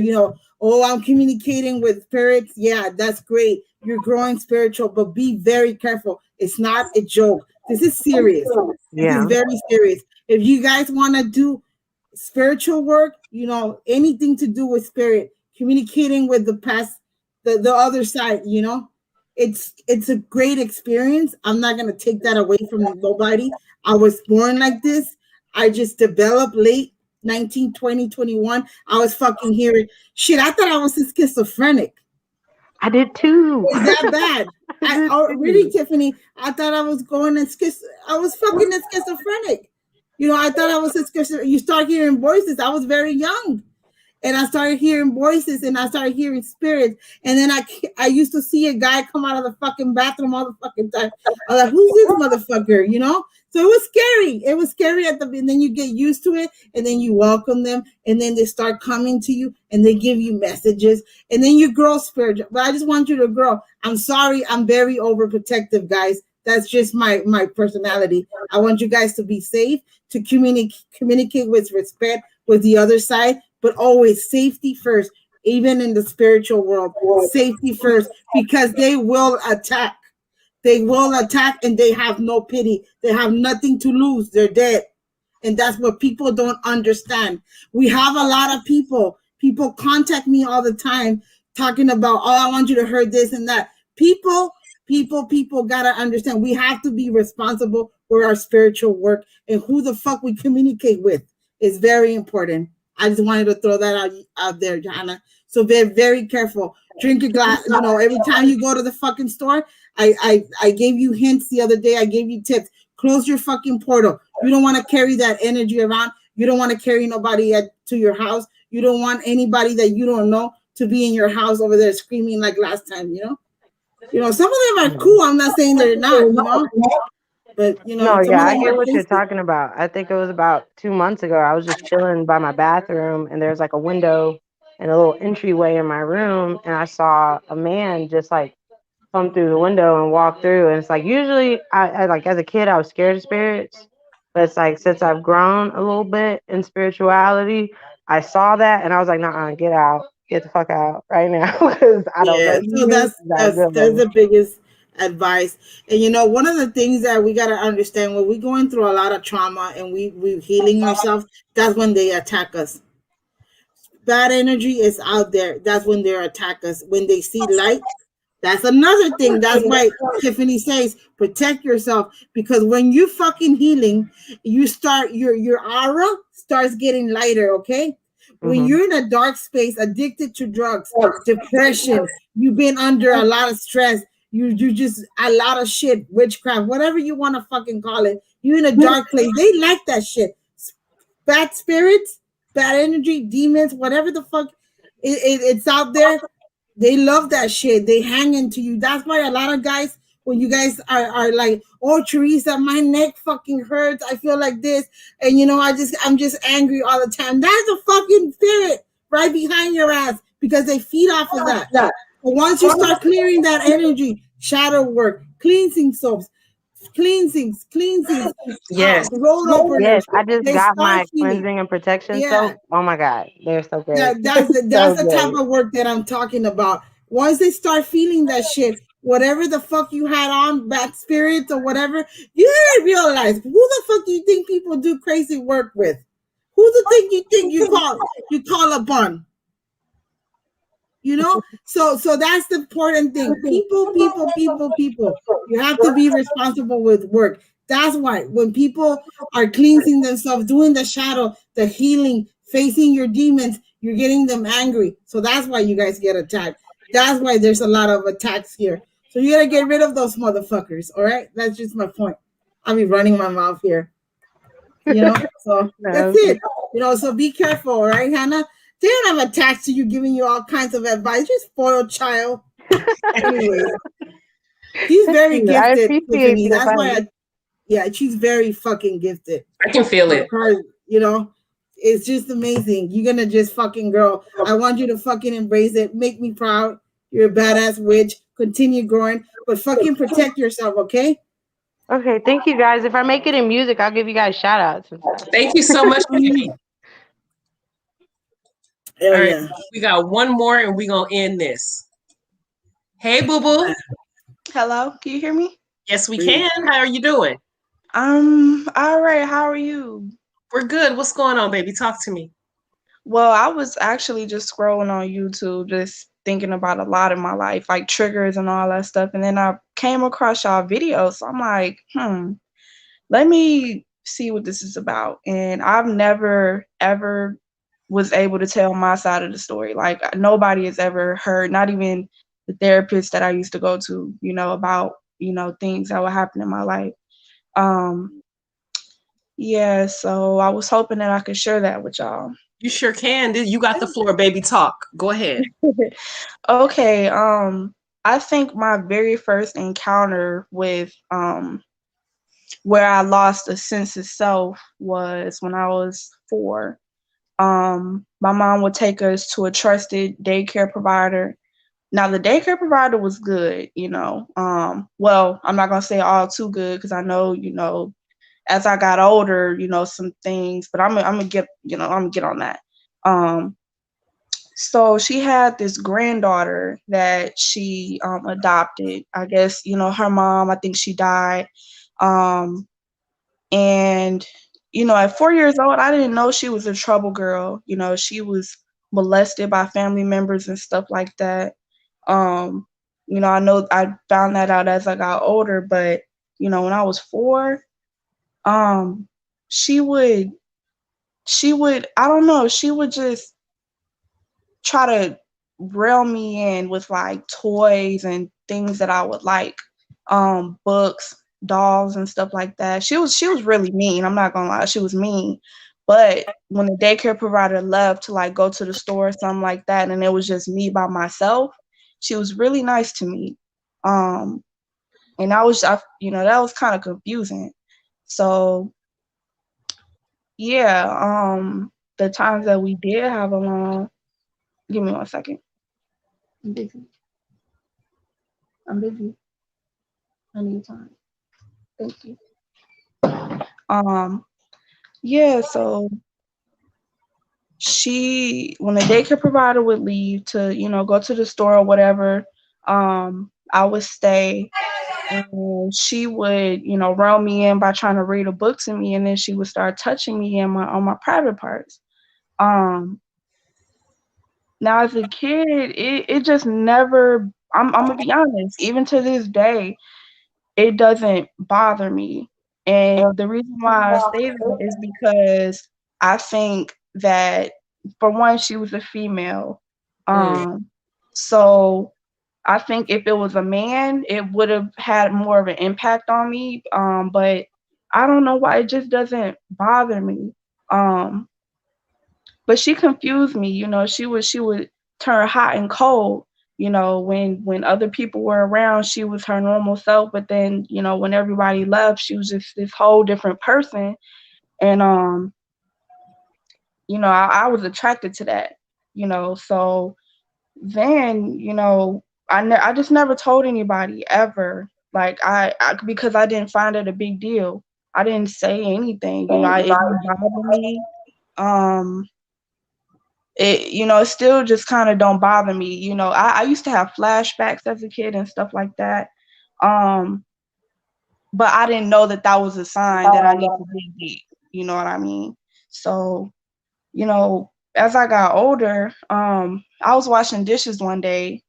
oh, I'm communicating with spirits. Yeah, that's great. You're growing spiritual, but be very careful. It's not a joke. This is serious. Yeah. This is very serious. If you guys want to do spiritual work, anything to do with spirit, communicating with the past, the other side, it's a great experience. I'm not going to take that away from nobody. I was born like this. I just developed late 19, 20, 21. I was fucking hearing shit. I thought I was a schizophrenic. I did too. Is that bad? Really, Tiffany, I thought I was going and I was fucking a schizophrenic. I thought I was a schizophrenic. You start hearing voices. I was very young. And I started hearing voices and I started hearing spirits. And then I used to see a guy come out of the fucking bathroom all the fucking time. I was like, who's this motherfucker? So it was scary. It was scary and then you get used to it and then you welcome them and then they start coming to you and they give you messages and then you grow spiritual. But I just want you to grow. I'm sorry. I'm very overprotective, guys. That's just my personality. I want you guys to be safe, to communicate with respect with the other side, but always safety first, even in the spiritual world, safety first, because they will attack. They will attack and they have no pity. They have nothing to lose. They're dead. And that's what people don't understand. We have a lot of people contact me all the time talking about, oh, I want you to hear this and that. People got to understand we have to be responsible for our spiritual work and who the fuck we communicate with is very important. I just wanted to throw that out there, Johanna. So be very careful. Drink a glass. Every time you go to the fucking store, I gave you hints the other day. I gave you tips. Close your fucking portal. You don't want to carry that energy around. You don't want to carry nobody to your house. You don't want anybody that you don't know to be in your house over there screaming like last time, some of them are cool. I'm not saying they're not, but No, some yeah, of I them get are what you're tasty. talking about. I think it was about 2 months ago. I was just chilling by my bathroom, and there's like a window and a little entryway in my room, and I saw a man just like come through the window and walk through. And it's like usually I like as a kid I was scared of spirits, but it's like since I've grown a little bit in spirituality, I saw that and I was like, nah, get out, get the fuck out right now because I don't know Yeah, so you. That's that's good. the biggest advice. And one of the things that we gotta understand when we're going through a lot of trauma and we healing ourselves, that's when they attack us. Bad energy is out there. That's when they attack us. When they see light, that's another thing. That's why Tiffany says protect yourself, because when you fucking healing, you start your aura starts getting lighter. Okay, when Hmm. you're in a dark space, addicted to drugs, depression, you've been under a lot of stress. You just a lot of shit, witchcraft, whatever you want to fucking call it. You in a dark place. They like that shit. Bad spirits, bad energy, demons, whatever the fuck it's out there. They love that shit. They hang into you. That's why a lot of guys, when you guys are like, oh Teresa, my neck fucking hurts. I feel like this. And I'm just angry all the time. That's a fucking spirit right behind your ass because they feed off of that. But once you start clearing that energy, shadow work, cleansing soaps, cleansings, Yes. roll Yes, openers, I just they got start my healing. cleansing and protection Yeah, soap. Oh my god, they're so great. that's So the type great. of work that I'm talking about. Once they start feeling that shit, whatever the fuck you had on, bad spirits or whatever, you realize who the fuck do you think people do crazy work with? Who the think you think you call upon? So that's the important thing. People. You have to be responsible with work. That's why when people are cleansing themselves, doing the shadow, the healing, facing your demons, you're getting them angry. So that's why you guys get attacked. That's why there's a lot of attacks here. So you gotta get rid of those motherfuckers. All right, that's just my point. I'll be running my mouth here. So that's No, it. So be careful, all right, Hannah? They don't have attached to you, giving you all kinds of advice. You're a spoiled child. Anyways, she's thank very you. I gifted, appreciate Tiffany. the That's why advice. yeah, she's very fucking gifted. I can feel it. Her, it's just amazing. You're gonna just fucking girl. I want you to fucking embrace it. Make me proud. You're a badass witch. Continue growing, but fucking protect yourself, okay? Okay, thank you guys. If I make it in music, I'll give you guys shout outs and stuff. Thank you so much, Tiffany. Hell All right, yeah. we got one more and we're going to end this. Hey, boo boo. Hello, can you hear me? Yes, we can. How are you doing? All right. How are you? We're good. What's going on, baby? Talk to me. Well, I was actually just scrolling on YouTube, just thinking about a lot in my life, like triggers and all that stuff. And then I came across y'all videos. So I'm like, let me see what this is about. And I've never ever was able to tell my side of the story. Like nobody has ever heard, not even the therapist that I used to go to, about, things that would happen in my life. Yeah, so I was hoping that I could share that with y'all. You sure can. You got the floor, baby. Talk. Go ahead. Okay, I think my very first encounter with where I lost a sense of self was when I was 4. My mom would take us to a trusted daycare provider. Now the daycare provider was good, well, I'm not gonna say all too good because I know, as I got older, some things, but I'm gonna get, I'm gonna get on that. So she had this granddaughter that she adopted. I guess, her mom, I think she died. And, at 4 years old, I didn't know she was a trouble girl. She was molested by family members and stuff like that. I know I found that out as I got older, but, when I was 4, um, she would, I don't know, she would just try to reel me in with like toys and things that I would like, books, dolls and stuff like that. She was really mean. I'm not gonna lie, she was mean. But when the daycare provider left to like go to the store or something like that, and it was just me by myself, she was really nice to me. And that was kind of confusing. So yeah, the times that we did have alone, give me 1 second. I'm busy. I'm busy. I need time. Thank you. Um, yeah, so when the daycare provider would leave to, go to the store or whatever, I would stay, and she would, reel me in by trying to read a book to me, and then she would start touching me on my private parts. Now as a kid, it just never, I'm gonna be honest, even to this day, it doesn't bother me. And the reason why I say that is because I think that, for one, she was a female. So I think if it was a man, it would have had more of an impact on me. But I don't know why it just doesn't bother me. But she confused me. She would turn hot and cold. When other people were around, she was her normal self. But then, when everybody left, she was just this whole different person. And I was attracted to that. So then, I just never told anybody ever. Like because I didn't find it a big deal. I didn't say anything. It didn't bother me. It still just kind of don't bother me. I used to have flashbacks as a kid and stuff like that. But I didn't know that was a sign that I need to dig deep. You know what I mean? So, as I got older, I was washing dishes one day,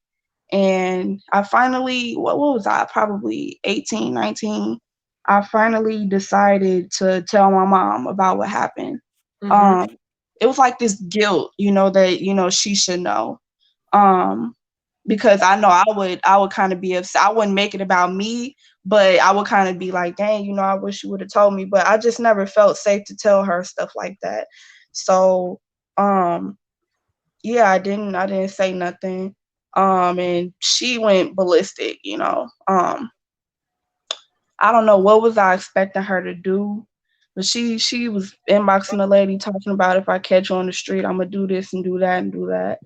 and I finally, what was I, probably 18, 19, I finally decided to tell my mom about what happened. It was like this guilt, that, she should know. Because I know I would kind of be upset. I wouldn't make it about me, but I would kind of be like, dang, I wish you would have told me. But I just never felt safe to tell her stuff like that. So, yeah, I didn't say nothing. And she went ballistic, I don't know what was I expecting her to do, but she was inboxing the lady talking about, if I catch you on the street, I'm gonna do this and do that and do that.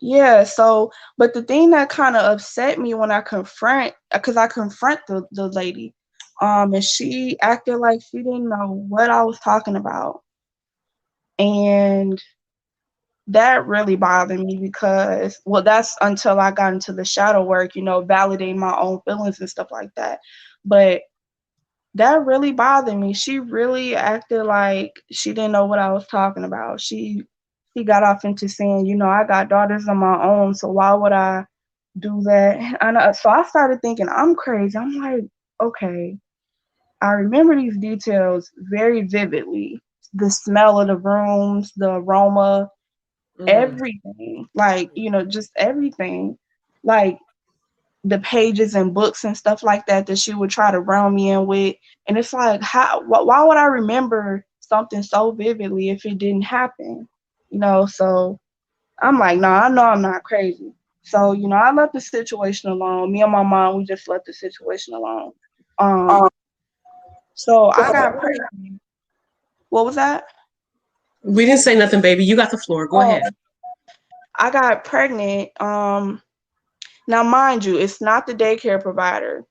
Yeah, so, but the thing that kind of upset me when because I confront the lady, and she acted like she didn't know what I was talking about. And that really bothered me because, well, that's until I got into the shadow work, validating my own feelings and stuff like that. But that really bothered me. She really acted like she didn't know what I was talking about. She got off into saying, I got daughters of my own, so why would I do that? So I started thinking, I'm crazy. I'm like, okay, I remember these details very vividly. The smell of the rooms, the aroma, everything. Like, just everything. Like the pages and books and stuff like that she would try to round me in with. And it's like, why would I remember something so vividly if it didn't happen? So I'm like, no, I know I'm not crazy. So, I left the situation alone. Me and my mom, we just left the situation alone. So I got pregnant. What was that? We didn't say nothing, baby. You got the floor. Go ahead. I got pregnant. Now, mind you, it's not the daycare provider.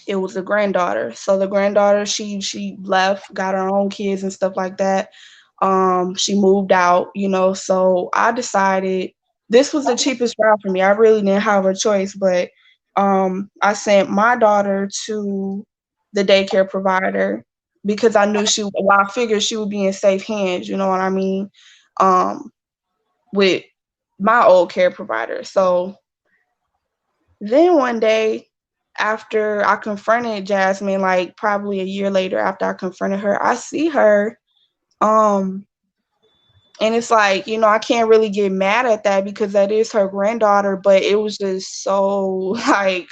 It was the granddaughter. So the granddaughter, she left, got her own kids and stuff like that. She moved out, so I decided this was the cheapest route for me. I really didn't have a choice, but I sent my daughter to the daycare provider because I knew I figured she would be in safe hands, you know what I mean, with my old care provider. So then one day, after I confronted Jasmine, like probably a year later after I confronted her, I see her. And it's like, I can't really get mad at that because that is her granddaughter, but it was just so like,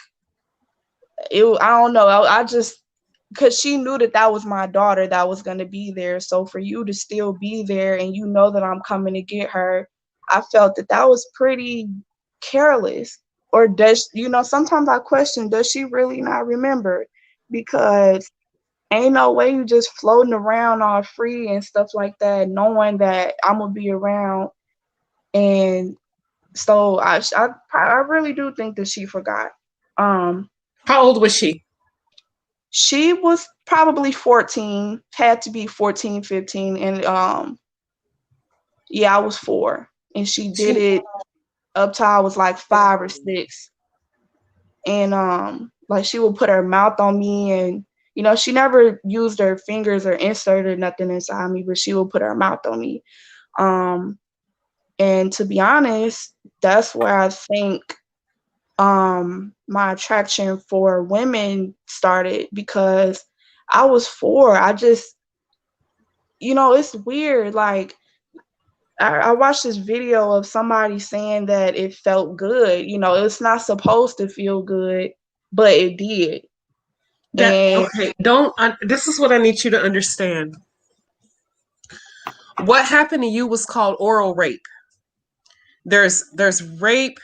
I don't know. I just, because she knew that that was my daughter that was going to be there. So for you to still be there and you know that I'm coming to get her, I felt that that was pretty careless. Or does, you know, sometimes I question, does she really not remember? Because ain't no way you just floating around all free and stuff like that, knowing that I'm gonna be around. And so I really do think that she forgot. Um, How old was she? she was probably 14, had to be 14, 15, and yeah, I was 4, and she did She, it up till I was like 5 or 6, and like she would put her mouth on me, and you know she never used her fingers or inserted nothing inside me, but she would put her mouth on me. Um, and to be honest, that's where I think my attraction for women started, because I was 4. I just, you know, it's weird. Like I watched this video of somebody saying that it felt good. You know, it's not supposed to feel good, but it did. that And okay, don't this is what I need you to understand. What happened to you was called oral rape. There's rape,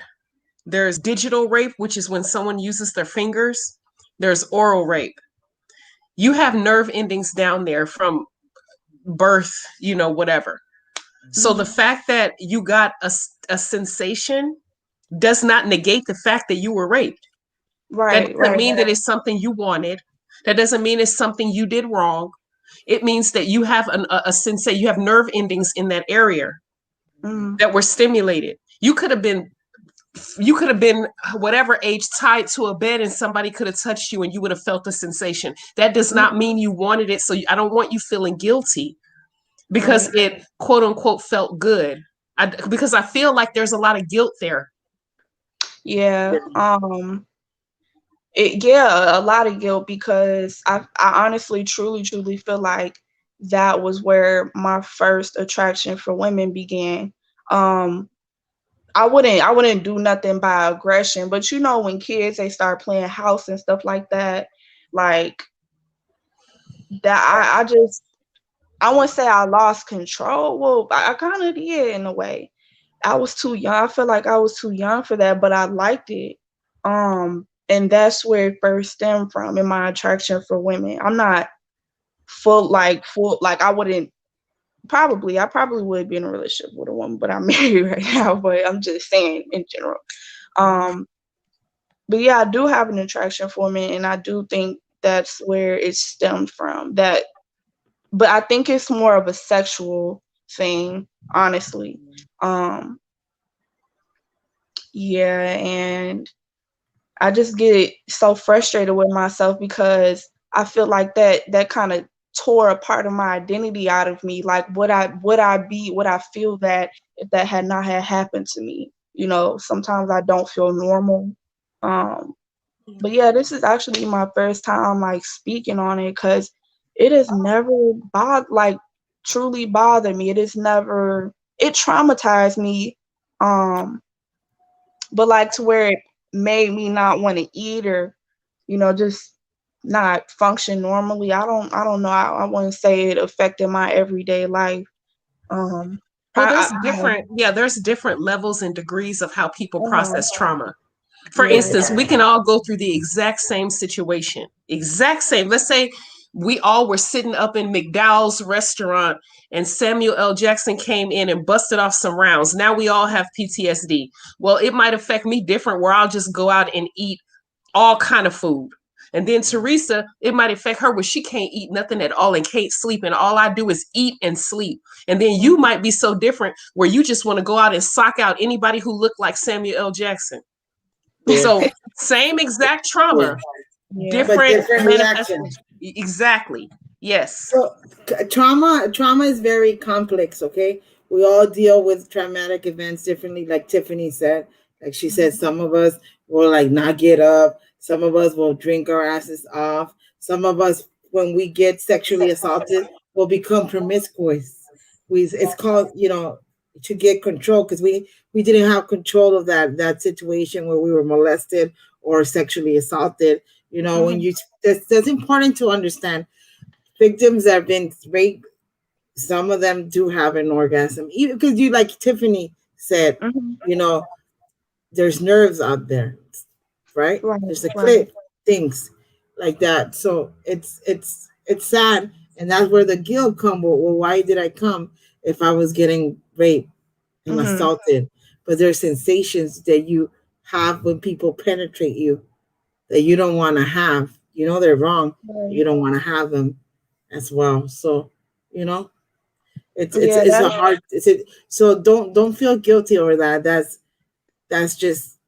there's digital rape, which is when someone uses their fingers. There's oral rape. You have nerve endings down there from birth, you know, whatever. So the fact that you got a sensation does not negate the fact that you were raped. That right, doesn't right. mean that it's something you wanted. That doesn't mean it's something you did wrong. It means that you have a sensation, you have nerve endings in that area Mm, that were stimulated. You could have been whatever age tied to a bed and somebody could have touched you and you would have felt the sensation. That does not mm, mean you wanted it. So I don't want you feeling guilty because right. it quote unquote felt good. Because I feel like there's a lot of guilt there. Yeah. Yeah, a lot of guilt, because I honestly, truly, truly feel like that was where my first attraction for women began. Um, I wouldn't do nothing by aggression, but you know when kids they start playing house and stuff like that, like that I wouldn't say I lost control. Well, I kind of did in a way. I was too young. I feel like I was too young for that, but I liked it. And that's where it first stemmed from in my attraction for women. I'm not full like I probably would be in a relationship with a woman, but I'm married right now, but I'm just saying in general. Um, but yeah, I do have an attraction for men, and I do think that's where it stemmed from. That, but I think it's more of a sexual thing, honestly. Um, yeah, and I just get so frustrated with myself because I feel like that kind of tore a part of my identity out of me. Like would I feel that if that had not had happened to me? You know, sometimes I don't feel normal. Um, but yeah, this is actually my first time like speaking on it, because it has never like truly bothered me. It has never it traumatized me. Um, but like to where it made me not want to eat, or you know, just not function normally. I don't know. I wouldn't say it affected my everyday life. Um, Well, I, there's I, different, yeah, there's different levels and degrees of how people uh-huh, process trauma. For right. instance, we can all go through the exact same situation, exact same. Let's say we all were sitting up in McDowell's restaurant and Samuel L. Jackson came in and busted off some rounds. Now we all have PTSD. Well, it might affect me different where I'll just go out and eat all kind of food. And then Teresa, it might affect her where she can't eat nothing at all and can't sleep. And all I do is eat and sleep. And then you might be so different where you just want to go out and sock out anybody who looked like Samuel L. Jackson. Yeah. So same exact Yeah. trauma, Yeah. But different different reaction. manifestation. Exactly. Yes. So trauma is very complex, okay? We all deal with traumatic events differently, like Tiffany said. Like she said, some of us will like not get up, some of us will drink our asses off, some of us when we get sexually assaulted will become promiscuous. It's called, to get control, because we didn't have control of that situation where we were molested or sexually assaulted. You know, when you that's important to understand. Victims that have been raped, some of them do have an orgasm, even because you, like Tiffany said, you know, there's nerves out there, right? Right, There's a right. clip, things like that. So it's sad, and that's where the guilt come. Well, why did I come if I was getting raped and assaulted? But there's sensations that you have when people penetrate you that you don't want to have. You know they're wrong. But you Right. don't want to have them as well. So, you know, Yeah, it's a hard. So don't feel guilty over that. That's just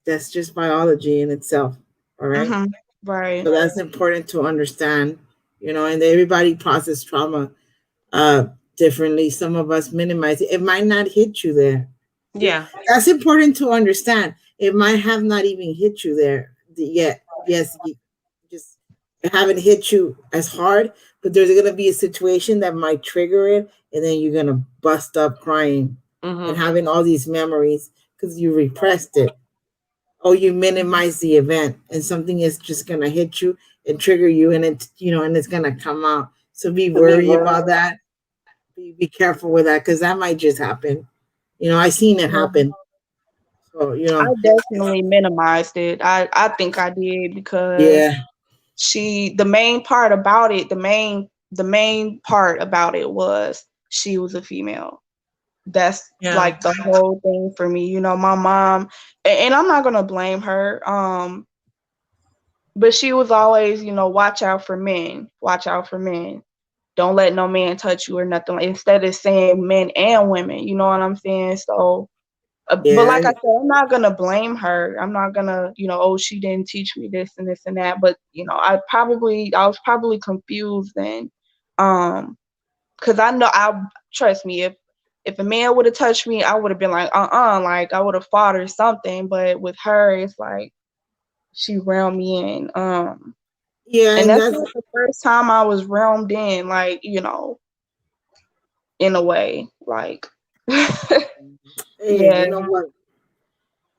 that's just biology in itself. All right. right. So that's important to understand. You know, and everybody process trauma differently. Some of us minimize it. It might not hit you there. Yeah. That's important to understand. It might have not even hit you there yet. Yes, you just haven't hit you as hard, but there's going to be a situation that might trigger it, and then you're going to bust up crying and having all these memories because you repressed it. Or you minimize the event, and something is just going to hit you and trigger you, and it, you know, and it's going to come out. So be worried about that. Be careful with that because that might just happen. You know, I seen it happen. So, you I know, definitely minimized it. I think I did because yeah, the main part about it, the main part about it was she was a female. That's Yeah. like the whole thing for me. You know, my mom, and I'm not gonna blame her. But she was always, you know, watch out for men. Watch out for men. Don't let no man touch you or nothing. Instead of saying men and women, you know what I'm saying? So, but yeah, like I said, I'm not gonna blame her. I'm not gonna, you know, oh, she didn't teach me this and this and that. But you know, I was probably confused then, because I know, I trust me, if a man would have touched me, I would have been like, like I would have fought or something. But with her, it's like she reeled me in, yeah, and and that's that's not the first time I was reeled in, like, you know, in a way, like, hey, yeah, you know what?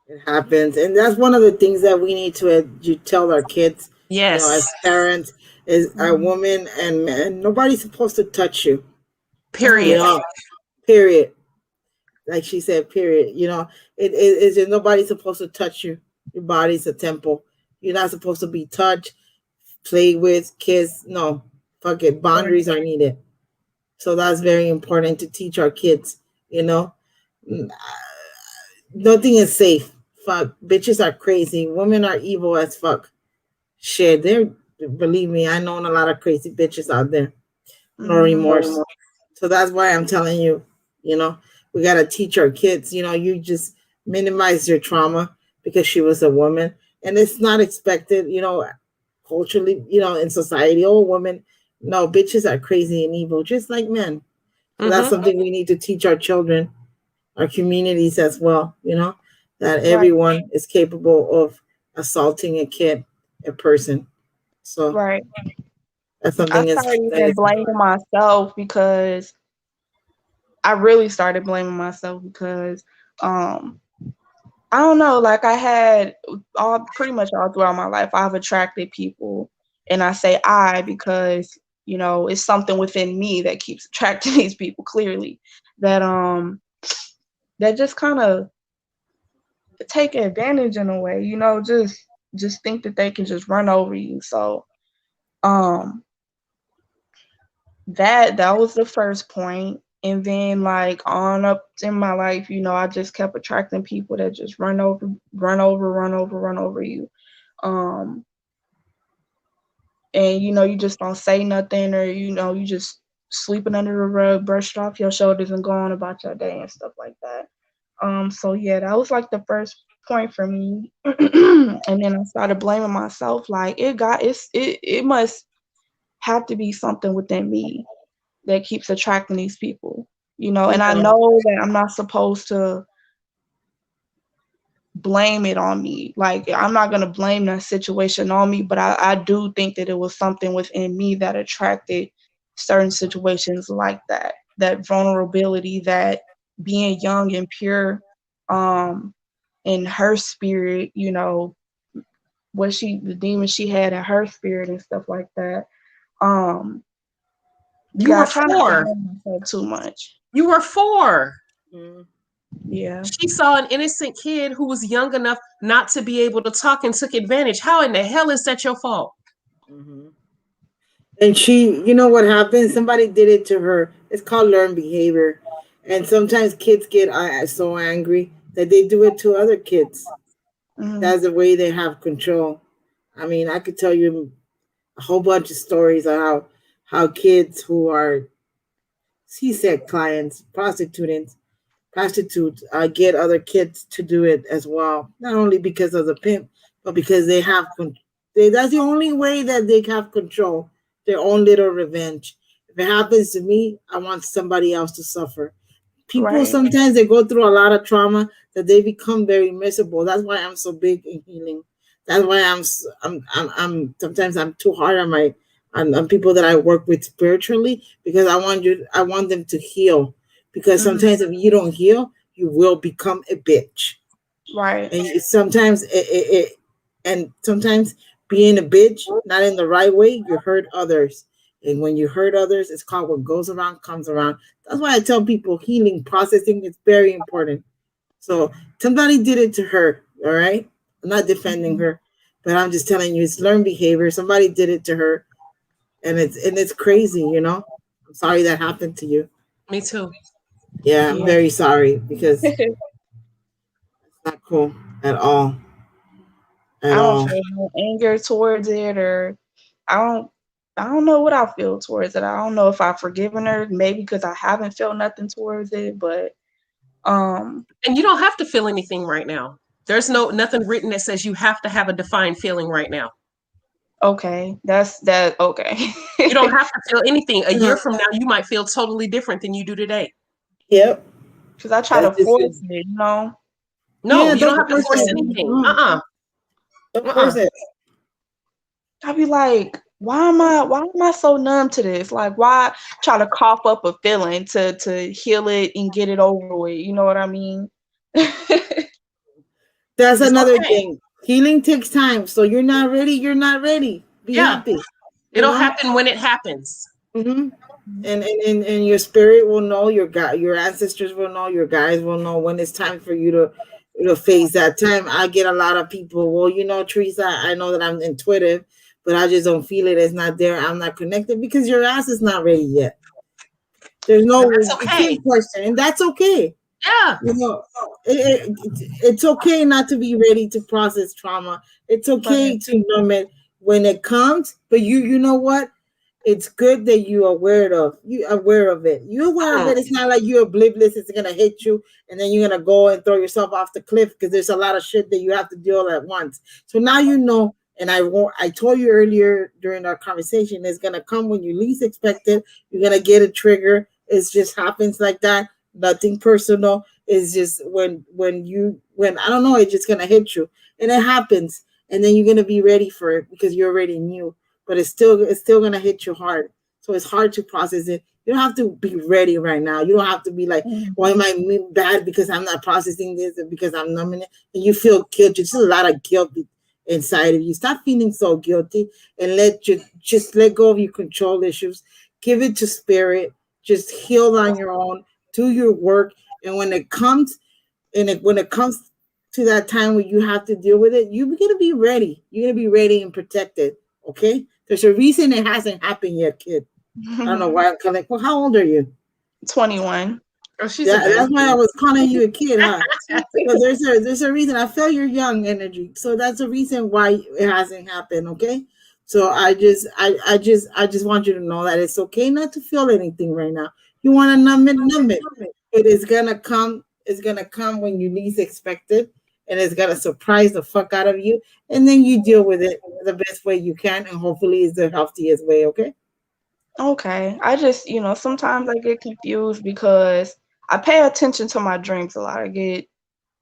It happens, and that's one of the things that we need to you tell our kids. You know, Yes. as parents, is a woman and man, nobody's supposed to touch you. You Period. know, period. Like she said, period. You know, it's just nobody's supposed to touch you. Your body's a temple. You're not supposed to be touched, played with, kissed. No, fuck it. Boundaries are needed. So that's very important to teach our kids. You know, nothing is safe. Fuck, bitches are crazy. Women are evil as fuck. Shit, they're, believe me, I know a lot of crazy bitches out there. No remorse. So that's why I'm telling you, you know, we got to teach our kids, you know, you just minimize your trauma because she was a woman. And it's not expected, you know, culturally, you know, in society, oh, women, no, bitches are crazy and evil, just like men. So that's something we need to teach our children, our communities as well, you know, that right, everyone is capable of assaulting a kid, a person. So right. that's I something started that even is blaming important. myself because I really started blaming myself because, um, I don't know, like I had all pretty much all throughout my life, I've attracted people, and I say I because, you know, it's something within me that keeps attracting these people clearly that that just kind of take advantage in a way, you know, just think that they can just run over you. So um that was the first point. And then like on up in my life, you know, I just kept attracting people that just run over you. Um and you know, you just don't say nothing, or you know, you just sleeping under the rug, brush it off your shoulders and go on about your day and stuff like that. So yeah, that was like the first point for me. And then I started blaming myself, like it must have to be something within me that keeps attracting these people, you know, and I Yeah. know that I'm not supposed to blame it on me. Like I'm not gonna blame that situation on me, but I do think that it was something within me that attracted certain situations like that. That vulnerability, that being young and pure, in her spirit, you know, the demon she had in her spirit and stuff like that. Um, You yeah, were I try not to 4. blame myself too much. You were 4. Mm. Yeah. She saw an innocent kid who was young enough not to be able to talk and took advantage. How in the hell is that your fault? Mhm. And she, you know what happened? Somebody did it to her. It's called learned behavior. And sometimes kids get so angry that they do it to other kids. Mm-hmm. That's the way they have control. I mean, I could tell you a whole bunch of stories of how kids who are CSEC clients, prostitutes, get other kids to do it as well. Not only because of the pimp, but because they have that's the only way that they have control. Their own little revenge. If it happens to me, I want somebody else to suffer. People Right. sometimes they go through a lot of trauma that they become very miserable. That's why I'm so big in healing. That's why I'm sometimes I'm too hard on on people that I work with spiritually, because I want them to heal, because Mm-hmm. sometimes if you don't heal, you will become a bitch. Right. And sometimes and sometimes being a bitch, not in the right way, you hurt others. And when you hurt others, it's called what goes around comes around. That's why I tell people healing processing is very important. So somebody did it to her, all right? I'm not defending Mm-hmm. her, but I'm just telling you it's learned behavior. Somebody did it to her, and it's crazy, you know. I'm sorry that happened to you. Me too. Yeah, I'm Yeah. very sorry, because it's not cool at all. I At don't all. feel no anger towards it, or I don't I don't know what I feel towards it. I don't know if I've forgiven her, maybe because I haven't felt nothing towards it, but um And you don't have to feel anything right now. There's nothing written that says you have to have a defined feeling right now. okay, that's that okay. You don't have to feel anything. A year Uh-huh. from now, you might feel totally different than you do today. Yep. Cuz I try That's to just it. force it, you know. No, Yeah, you don't don't have to force force it. And anything. No, don't force Uh-uh. it. I be like, why am I so numb to this? Like why try to cough up a feeling to heal it and get it over with, you know what I mean? That's It's another okay. thing. Healing takes time. So you're not ready. You're not ready. Be Yeah. happy. You It'll know. happen when it happens. Mm-hmm. And your spirit will know. Your ancestors will know. Your guides will know when it's time for you to face that time. I get a lot of people. Well, you know, Teresa, I know that I'm intuitive, but I just don't feel it. It's not there. I'm not connected because your ass is not ready yet. There's And no. that's You okay. can't question, and that's okay. Yeah. You know, it's okay not to be ready to process trauma. It's Right. okay to numb it when it comes, but you know what? It's good that you aware of it. You aware of Mm. it. It's not like you're oblivious. It's gonna hit you, and then you're gonna go and throw yourself off the cliff, because there's a lot of shit that you have to deal at once. So now you know. And I told you earlier during our conversation, it's gonna come when you least expect it. You're gonna get a trigger. It just happens like that. Nothing personal. It's just when I don't know, it's just gonna hit you, and it happens, and then you're gonna be ready for it because you already knew. But it's still gonna hit you hard. So it's hard to process it. You don't have to be ready right now. You don't have to be like, why Mhm. am I bad because I'm not processing this and because I'm numbing it, and you feel guilty. There's a lot of guilt inside of you. Stop feeling so guilty and just let go of your control issues. Give it to spirit. Just heal on your own. Do your work, and when it comes to that time where you have to deal with it, you're gonna be ready. You're gonna be ready and protected. Okay? There's a reason it hasn't happened yet, kid. I don't know why I'm calling. Well, how old are you? 21. Oh, she's a That's why I baby. was calling you a kid, huh? Because there's a reason. I feel your young energy, so that's a reason why it hasn't happened. Okay, so I just want you to know that it's okay not to feel anything right now. You want to numb it. It is gonna come. It's gonna come when you least expect it, and it's gonna surprise the fuck out of you. And then you deal with it the best way you can, and hopefully it's the healthiest way. Okay. Okay. I just, sometimes I get confused because I pay attention to my dreams a lot. I get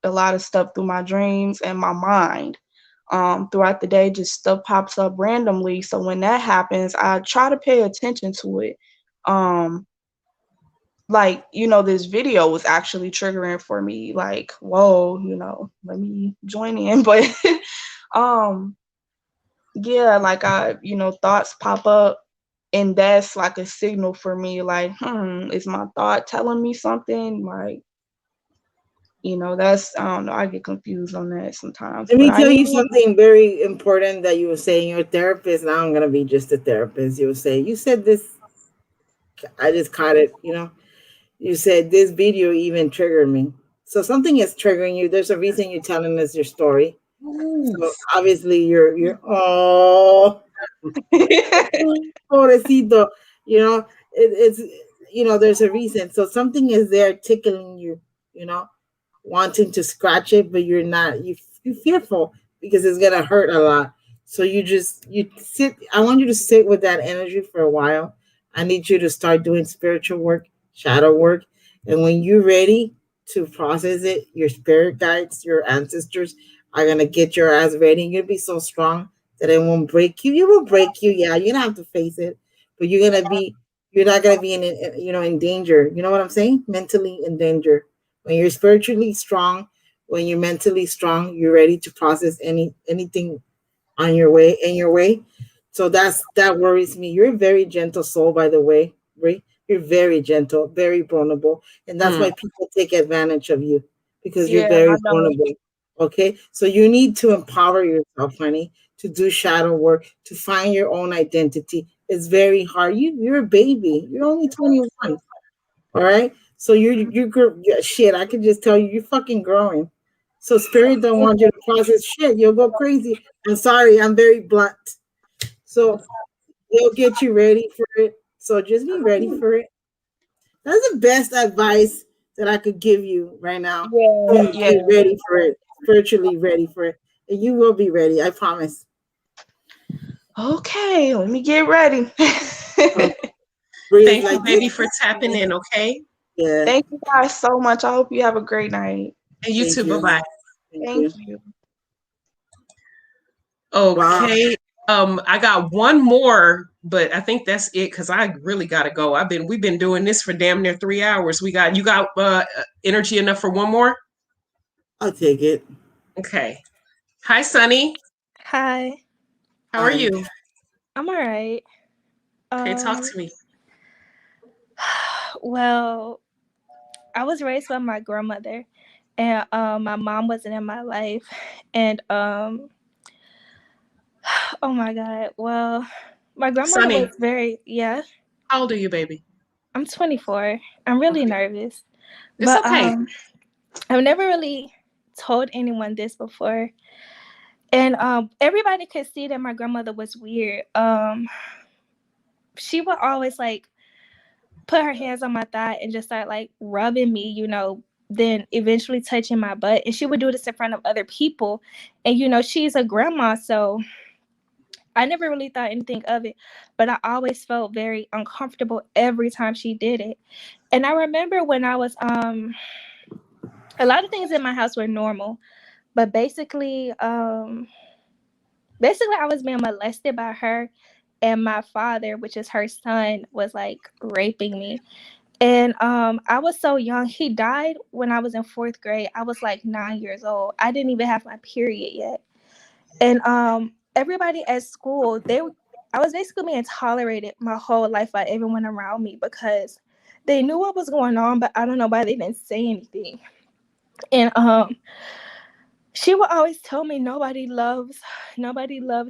a lot of stuff through my dreams and my mind. Throughout the day, just stuff pops up randomly. So when that happens, I try to pay attention to it. Um, like, this video was actually triggering for me, like, whoa, let me join in. But um yeah, like thoughts pop up, and that's like a signal for me, like, is my thought telling me something? Like, that's, I don't know, I get confused on that sometimes. Let But me I tell you am. something very important that you were saying. Your therapist, now I'm going to be just a therapist. You were saying, you said this, I just caught it, you said this video even triggered me. So something is triggering you. There's a reason you're telling us your story. Ooh. So obviously oh, pobrecito, it's, there's a reason. So something is there tickling you, you know, wanting to scratch it, but you're not, you're fearful because it's going to hurt a lot. So you sit, I want you to sit with that energy for a while. I need you to start doing spiritual work, shadow work. And when you're ready to process it, your spirit guides, your ancestors are going to get your ass ready. You'll be so strong that it won't break you. It will break you. Yeah, you're going to have to face it, but you're not going to be in danger. You know what I'm saying? Mentally in danger. When you're spiritually strong, when you're mentally strong, you're ready to process anything on your way in your way. So that worries me. You're a very gentle soul, by the way, Ray. You're very gentle, very vulnerable, and that's Mm. why people take advantage of you because you're Yeah, very I know. vulnerable. Okay, so you need to empower yourself, honey, to do shadow work, to find your own identity. It's very hard. You're a baby. You're only 21. All right. So yeah, shit. I can just tell you, you're fucking growing. So spirit don't want you to process shit. You'll go crazy. I'm sorry. I'm very blunt. So they'll get you ready for it. So just be ready for it. That's the best advice that I could give you right now. Yeah, To yeah. get ready for it, spiritually ready for it, and you will be ready. I promise. Okay, let me get ready. So breathe Thank you, like this. baby, for tapping in. Okay. Yeah. Thank you guys so much. I hope you have a great night. And you Thank too. Bye you. bye. Thank Thank you. you. Wow. Okay. I got one more, but I think that's it because I really gotta go. We've been doing this for damn near 3 hours. You got energy enough for one more? I'll take it. Okay. Hi, Sunny. Hi, How are Hi. you? I'm all right. Okay, talk Um, to me. well, I was raised by my grandmother, and my mom wasn't in my life, and oh my God, well, my grandmother was Sunny, very, yeah. how old are you, baby? I'm 24. I'm really Okay. nervous, It's but okay. I've never really told anyone this before, and everybody could see that my grandmother was weird. She would always like put her hands on my thigh and just start like rubbing me, then eventually touching my butt. And she would do this in front of other people. And she's a grandma, so I never really thought anything of it, but I always felt very uncomfortable every time she did it. And I remember when I was a lot of things in my house were normal, but basically I was being molested by her, and my father, which is her son, was like raping me. And I was so young. He died when I was in fourth grade. I was like 9 years old. I didn't even have my period yet. And everybody at school, I was basically being tolerated my whole life by everyone around me because they knew what was going on, but I don't know why they didn't say anything. And she would always tell me nobody loves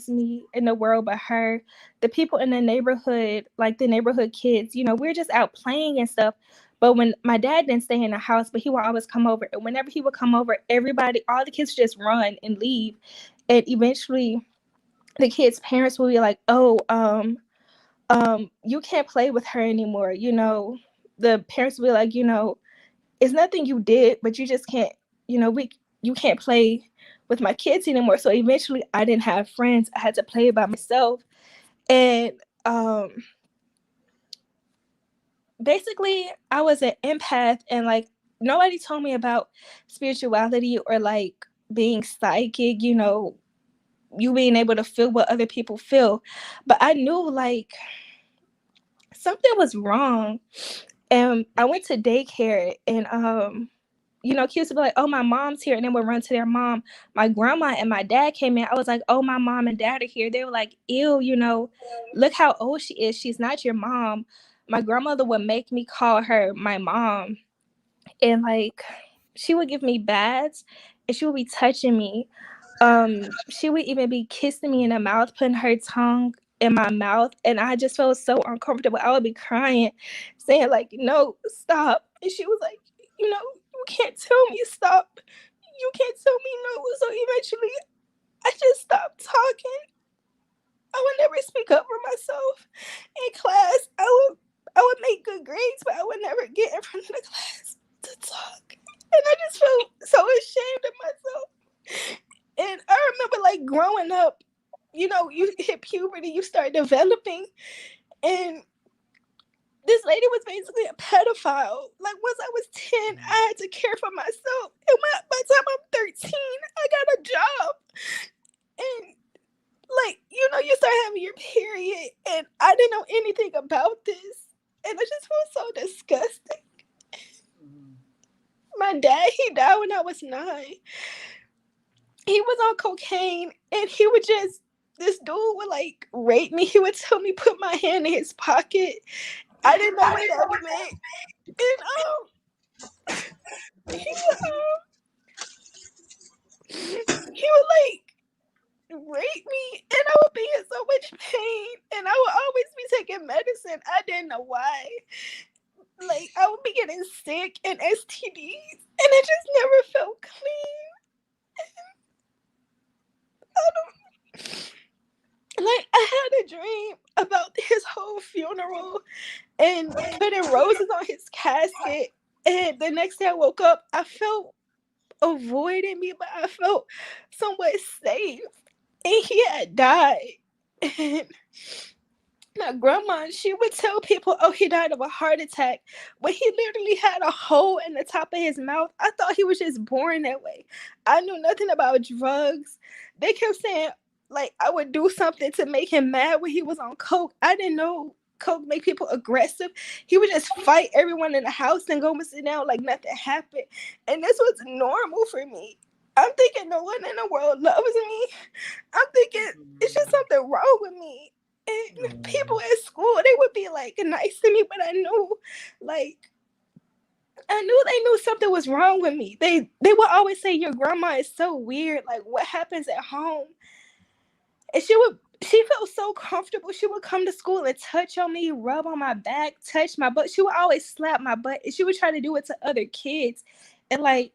me in the world but her. The people in the neighborhood, like the neighborhood kids, we're just out playing and stuff. But when my dad didn't stay in the house, but he would always come over. And whenever he would come over, all the kids just run and leave. And eventually the kids' parents will be like, oh, you can't play with her anymore. The parents will be like, it's nothing you did, but you just can't, you can't play with my kids anymore. So eventually I didn't have friends. I had to play by myself. And basically I was an empath, and like nobody told me about spirituality or like being psychic, you being able to feel what other people feel. But I knew like something was wrong. And I went to daycare, and kids would be like, oh, my mom's here, and then would run to their mom. My grandma and my dad came in. I was like, oh, my mom and dad are here. They were like, ew, look how old she is. She's not your mom. My grandmother would make me call her my mom. And like, she would give me baths, and she would be touching me. She would even be kissing me in the mouth, putting her tongue in my mouth, and I just felt so uncomfortable. I would be crying, saying like, no, stop. And she was like, you can't tell me stop. You can't tell me no. So eventually I just stopped talking. I would never speak up for myself. In class, I would make good grades, but I would never get in front of the class to talk. And I just felt so ashamed of myself. And I remember like growing up, you hit puberty, you start developing, and this lady was basically a pedophile. Like once I was 10, I had to care for myself. And by the time I'm 13, I got a job. And like, you start having your period, and I didn't know anything about this. And I just felt so disgusting. My dad, he died when I was 9. He was on cocaine, and this dude would like rape me. He would tell me put my hand in his pocket. I didn't know what that meant. And he would like rape me, and I would be in so much pain, and I would always be taking medicine. I didn't know why. Like I would be getting sick and STDs, and I just never felt clean. I had a dream about his whole funeral and putting roses on his casket. And the next day I woke up, I felt a void in me, but I felt somewhat safe. And he had died. And my grandma, she would tell people, oh, he died of a heart attack. But he literally had a hole in the top of his mouth. I thought he was just born that way. I knew nothing about drugs. They kept saying, like, I would do something to make him mad when he was on coke. I didn't know coke make people aggressive. He would just fight everyone in the house and go and sit down like nothing happened. And this was normal for me. I'm thinking no one in the world loves me. I'm thinking it's just something wrong with me. And people at school, they would be like nice to me, but I knew they knew something was wrong with me. They would always say your grandma is so weird. Like what happens at home? And she felt so comfortable. She would come to school and touch on me, rub on my back, touch my butt. She would always slap my butt, and she would try to do it to other kids. And like,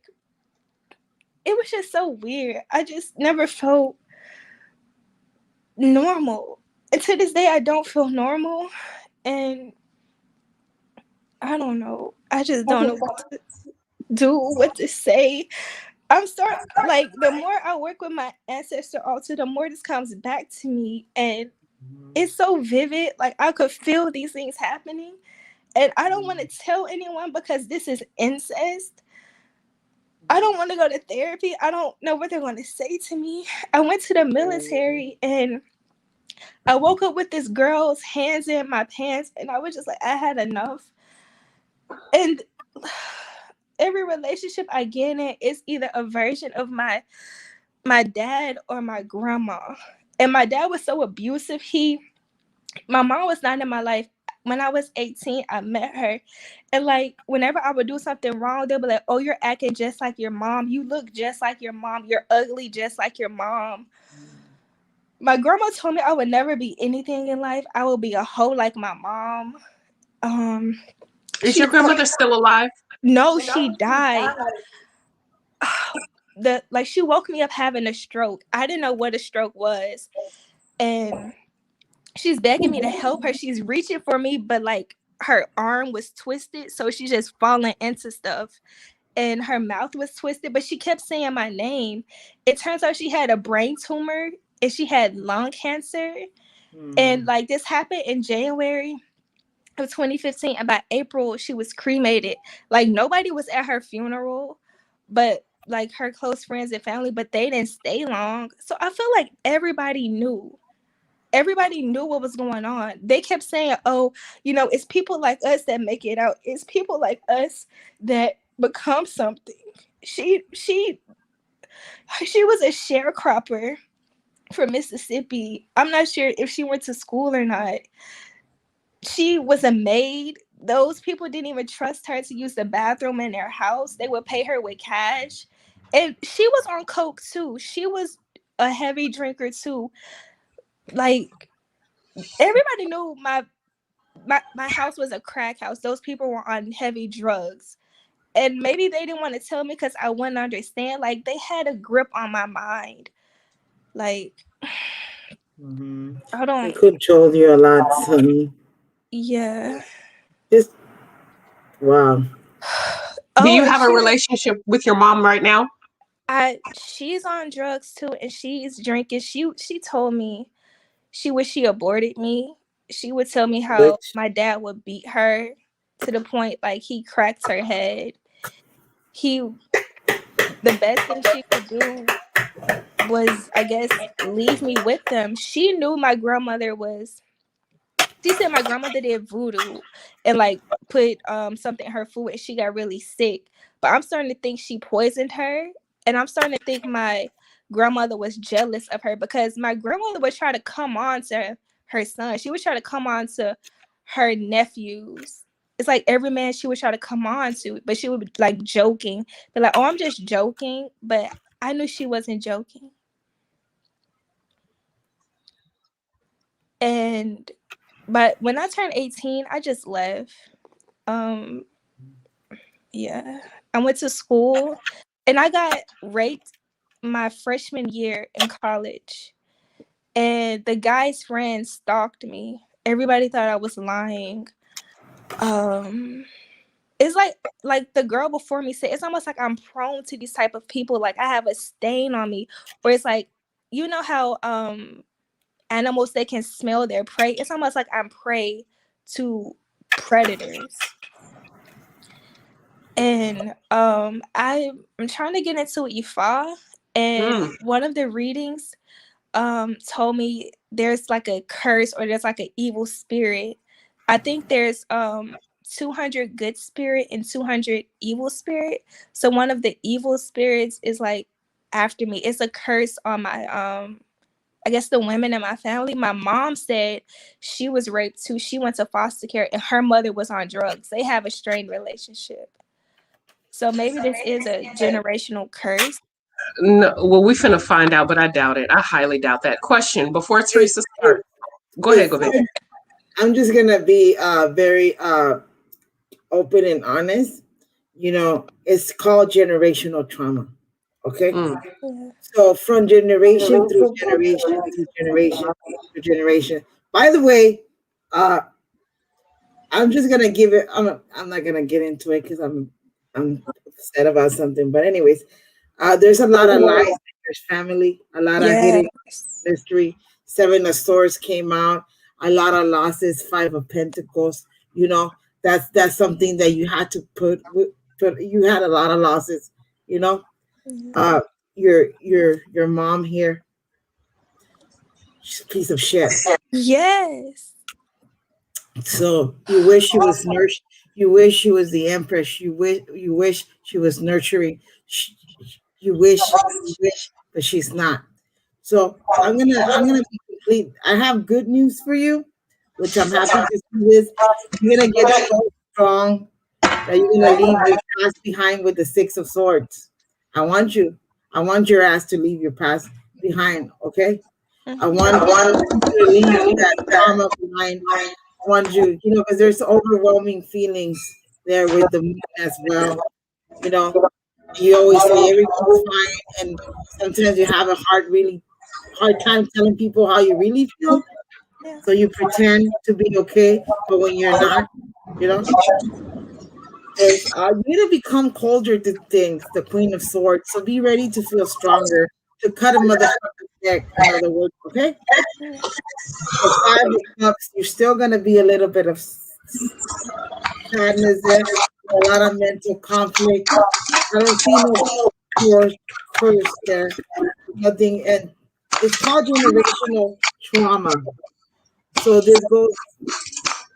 it was just so weird. I just never felt normal. And to this day, I don't feel normal. And I don't know. I just don't know what to do, what to say. I'm starting, like, the more I work with my ancestor altar, the more this comes back to me. And it's so vivid. Like, I could feel these things happening. And I don't want to tell anyone because this is incest. I don't want to go to therapy. I don't know what they're going to say to me. I went to the military, and I woke up with this girl's hands in my pants, and I was just like, I had enough. And every relationship I get in is either a version of my dad or my grandma. And my dad was so abusive. My mom was not in my life. When I was 18, I met her. And like, whenever I would do something wrong, they'll be like, oh, you're acting just like your mom. You look just like your mom. You're ugly just like your mom. My grandma told me I would never be anything in life. I will be a hoe like my mom. Is your grandmother still alive? No, she died. She woke me up having a stroke. I didn't know what a stroke was. And she's begging me to help her. She's reaching for me, but like her arm was twisted. So she's just falling into stuff. And her mouth was twisted, but she kept saying my name. It turns out she had a brain tumor and she had lung cancer. And like this happened in January of 2015. And by April, she was cremated. Like nobody was at her funeral, but like her close friends and family, but they didn't stay long. So I feel like everybody knew what was going on. They kept saying, oh, it's people like us that make it out. It's people like us that become something. She was a sharecropper from Mississippi. I'm not sure if she went to school or not. She was a maid. Those people didn't even trust her to use the bathroom in their house. They would pay her with cash. And she was on coke too. She was a heavy drinker too. Like, everybody knew my house was a crack house. Those people were on heavy drugs. And maybe they didn't want to tell me because I wouldn't understand. Like, they had a grip on my mind. Like, Mm-hmm. I They don't. control you a lot, Sonny. Yeah. Just wow. Do Oh, you and have a relationship with your mom right now? she's on drugs too, and she's drinking. She told me she wished she aborted me. She would tell me how Which my dad would beat her to the point like he cracked her head. He The best thing she could do was, I guess, leave me with them. She knew my grandmother was. She said my grandmother did voodoo and like put something in her food and she got really sick. But I'm starting to think she poisoned her, and I'm starting to think my grandmother was jealous of her because my grandmother would try to come on to her son. She would try to come on to her nephews. It's like every man she would try to come on to, but she would be like joking. Be like, "Oh, I'm just joking," but I knew she wasn't joking. And but when I turned 18, I just left. Um, yeah. I went to school and I got raped my freshman year in college. And the guy's friend stalked me. Everybody thought I was lying. Um, it's like the girl before me said, it's almost like I'm prone to these type of people. Like I have a stain on me, where it's like, you know how animals, they can smell their prey. It's almost like I'm prey to predators. And I'm trying to get into Ifa, and Mm. one of the readings told me there's like a curse or there's like an evil spirit. I think there's 200 good spirit and 200 evil spirit. So one of the evil spirits is like after me. It's a curse on my I guess the women in my family. My mom said she was raped too. She went to foster care and her mother was on drugs. They have a strained relationship. So maybe this is a generational curse. No, well, we finna find out, but I doubt it. I highly doubt that. Question before hey, Teresa hey, start. Go hey, ahead. Go ahead. I'm just gonna be very open and honest. It's called generational trauma. Okay. Mm. Yeah. So from generation through generation through generation through generation. By the way, uh, I'm just gonna give it. I'm not gonna get into it because I'm upset about something. But anyways, there's a lot of lies in your family, a lot of hidden Yes. mystery. Seven of Swords came out, a lot of losses. Five of Pentacles. You know that's something that you had to put. You had a lot of losses. You know, Mhm. uh, your mom here, she's a piece of shit. Yes. So you wish she was nurtured. You wish she was the empress. You wish she was nurturing. Sh- you wish, but she's not. So I'm gonna be complete. I have good news for you, which I'm happy to see this. You're gonna get so strong that you're gonna leave your past behind with the Six of Swords. I want you. I want your ass to leave your past behind. Okay. I Mhm. want you to leave that trauma behind. I want you, because there's overwhelming feelings there with the moon as well. You know, you always say everything's fine, and sometimes you have a really hard time telling people how you really feel. Yeah. So you pretend to be okay, but when you're not, you know, there's you need to become colder to things. The Queen of Swords. So be ready to feel stronger, to cut a motherfucker's neck. In other words, okay. Yeah. The Five of Cups, you're still gonna be a little bit of sadness there, a lot of mental conflict. I don't see no curse, curse there, nothing, and it's called generational trauma. So this goes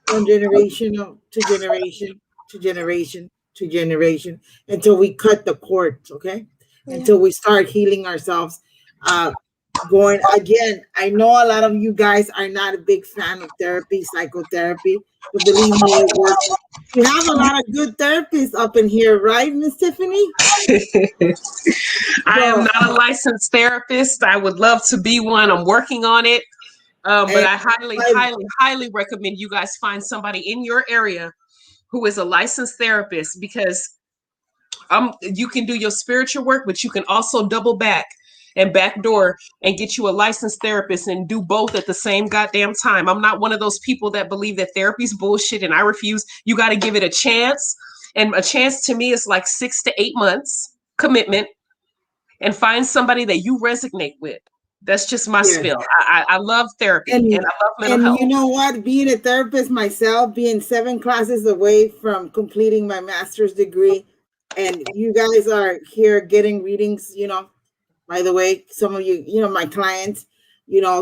from generation to generation to generation to generation until we cut the cords, okay? Yeah. Until we start healing ourselves. Going again, I know a lot of you guys are not a big fan of therapy, psychotherapy, but believe me, it works. We have a lot of good therapists up in here, right, Miss Tiffany? I am So, not a licensed therapist. I would love to be one. I'm working on it. But and I highly, highly, highly recommend you guys find somebody in your area who is a licensed therapist, because you can do your spiritual work, but you can also double back and backdoor and get you a licensed therapist and do both at the same goddamn time. I'm not one of those people that believe that therapy's bullshit, and I refuse. You got to give it a chance. And a chance to me is like 6 to 8 months commitment, and find somebody that you resonate with. That's just my yes. spiel. I love therapy and I love mental And health. you know what? Being a therapist myself, being 7 classes away from completing my master's degree, and you guys are here getting readings, by the way, some of you, my clients,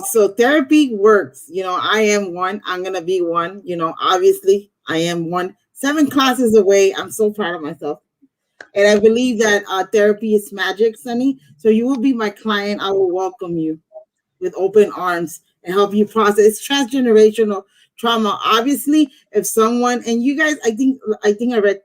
so therapy works. I am one. I'm going to be one, obviously I am one. 7 classes away. I'm so proud of myself. And I believe that therapy is magic, Sunny. So you will be my client. I will welcome you with open arms and help you process. It's transgenerational trauma. Obviously, if someone, and you guys, I think I read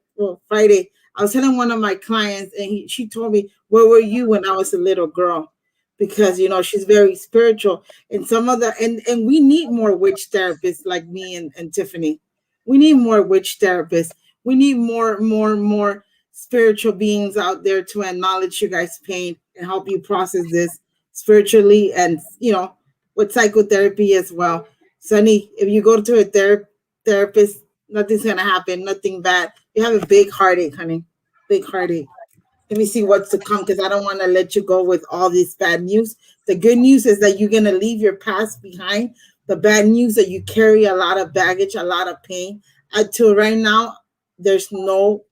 Friday, I was telling one of my clients, and she told me, where were you when I was a little girl? Because she's very spiritual. And some of the and we need more witch therapists like me and Tiffany. We need more witch therapists. We need more spiritual beings out there to acknowledge you guys' pain and help you process this spiritually, and with psychotherapy as well. Sunny, if you go to a therapist, nothing's gonna happen, nothing bad. You have a big heartache, honey. Big heartache. Let me see what's to come, because I don't want to let you go with all this bad news. The good news is that you're gonna leave your past behind. The bad news that you carry a lot of baggage, a lot of pain. Until right now, there's no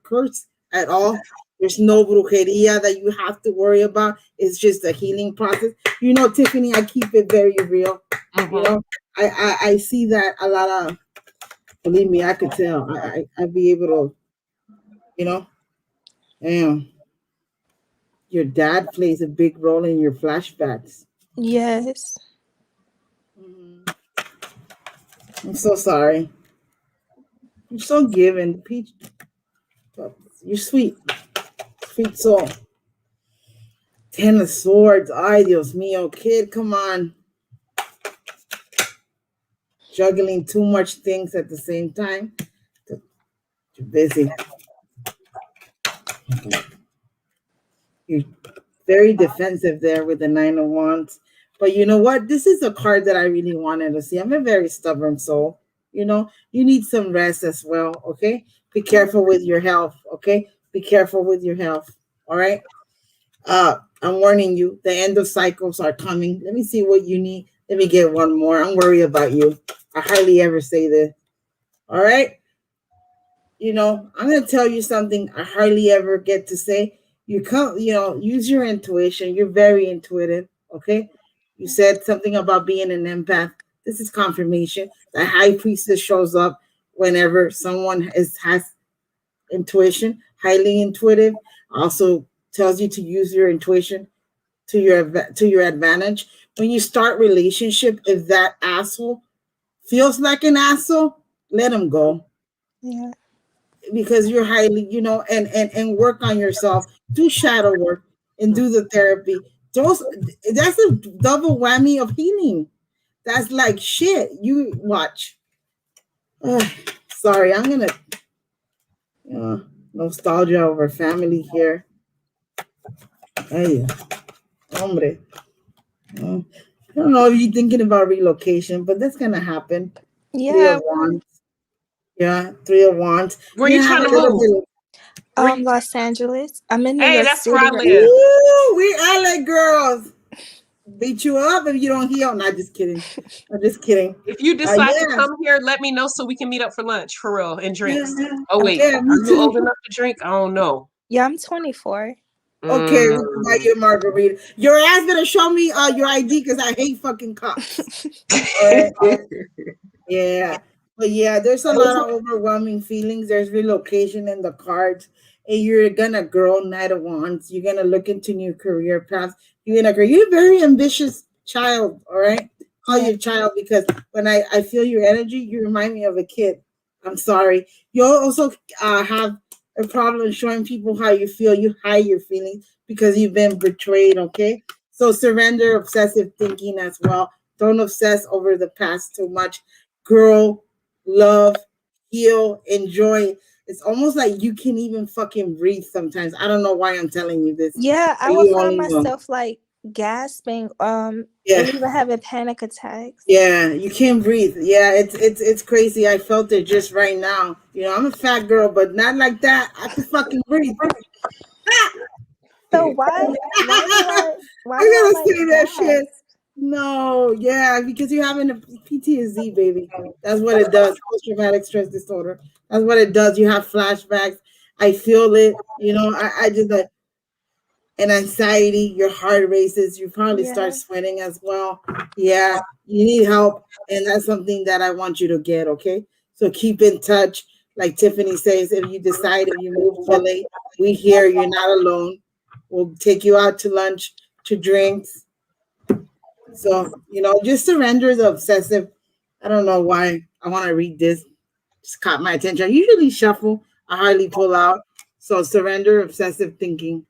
curse at all. There's no brujeria that you have to worry about. It's just a healing process. Tiffany, I keep it very real. Mm-hmm. I see that a lot of, believe me, I could tell. I'd be able to, damn. Your dad plays a big role in your flashbacks. Yes. I'm so sorry. You're so giving, Peach. You're sweet. Sweet soul. 10 of Swords. Ay, Dios mío. Kid, come on. Juggling too much things at the same time. You're busy. You're very defensive there with the 9 of Wands. But you know what? This is a card that I really wanted to see. I'm a very stubborn soul. You need some rest as well, okay? Be careful with your health, okay? Be careful with your health, all right? I'm warning you. The end of cycles are coming. Let me see what you need. Let me get one more. I'm worried about you. I hardly ever say this, all right? I'm going to tell you something I hardly ever get to say. Use your intuition. You're very intuitive, okay? You said something about being an empath. This is confirmation. The high priestess shows up whenever someone has intuition, highly intuitive. Also tells you to use your intuition to your advantage. When you start relationship, if that asshole feels like an asshole, let him go. Yeah. Because you're highly, and work on yourself. Do shadow work and do the therapy. That's a double whammy of healing. That's like shit. You watch. Sorry, I'm gonna nostalgia over family here. Hey, hombre. I don't know if you're thinking about relocation, but that's gonna happen. 3 Yeah. of Wands. Yeah, 3 of Wands. Where You're you gonna have trying a to little move? bit. Los Angeles. I'm in New Hey, York that's where City I right live. Ooh, we LA girls. Beat you up if you don't heal. Not just kidding. I'm just kidding. If you decide to Yeah. come here, let me know so we can meet up for lunch, for real, and drinks. Yeah, Oh wait, yeah, are me you too. old enough to drink? I don't know. Yeah, I'm 24. Okay, we can buy you a margarita. Your ass better show me your ID because I hate fucking cops. All right. Yeah. But yeah, there's a lot of overwhelming feelings. There's relocation in the cards. And you're gonna grow, Knight of Wands. You're gonna look into new career paths. You're gonna grow. You're a very ambitious child, all right? Call you a child because when I feel your energy, you remind me of a kid. I'm sorry. You'll also have a problem showing people how you feel. You hide your feelings because you've been betrayed, okay? So surrender obsessive thinking as well. Don't obsess over the past too much. Grow, love, heal, enjoy. It's almost like you can even fucking breathe sometimes. I don't know why I'm telling you this. Yeah, I But would you find only know. myself like gasping, Yeah. and even having panic attacks. Yeah, you can't breathe. Yeah, it's crazy. I felt it just right now. You know, I'm a fat girl, but not like that. I can fucking breathe. So why do I I gotta like say that gasp? shit. No, yeah, because you're having a PTSD, baby. That's what it does. Post-traumatic stress disorder. That's what it does. You have flashbacks. I feel it. You know, I just and anxiety, your heart races, you probably start sweating as well. Yeah, you need help. And that's something that I want you to get, okay? So keep in touch. Like Tiffany says, if you decide, if you move to LA, we here, you're not alone. We'll take you out to lunch, to drinks. So, you know, just surrender the obsessive. I don't know why I want to read this. Just caught my attention. I usually shuffle, I hardly pull out. So surrender obsessive thinking.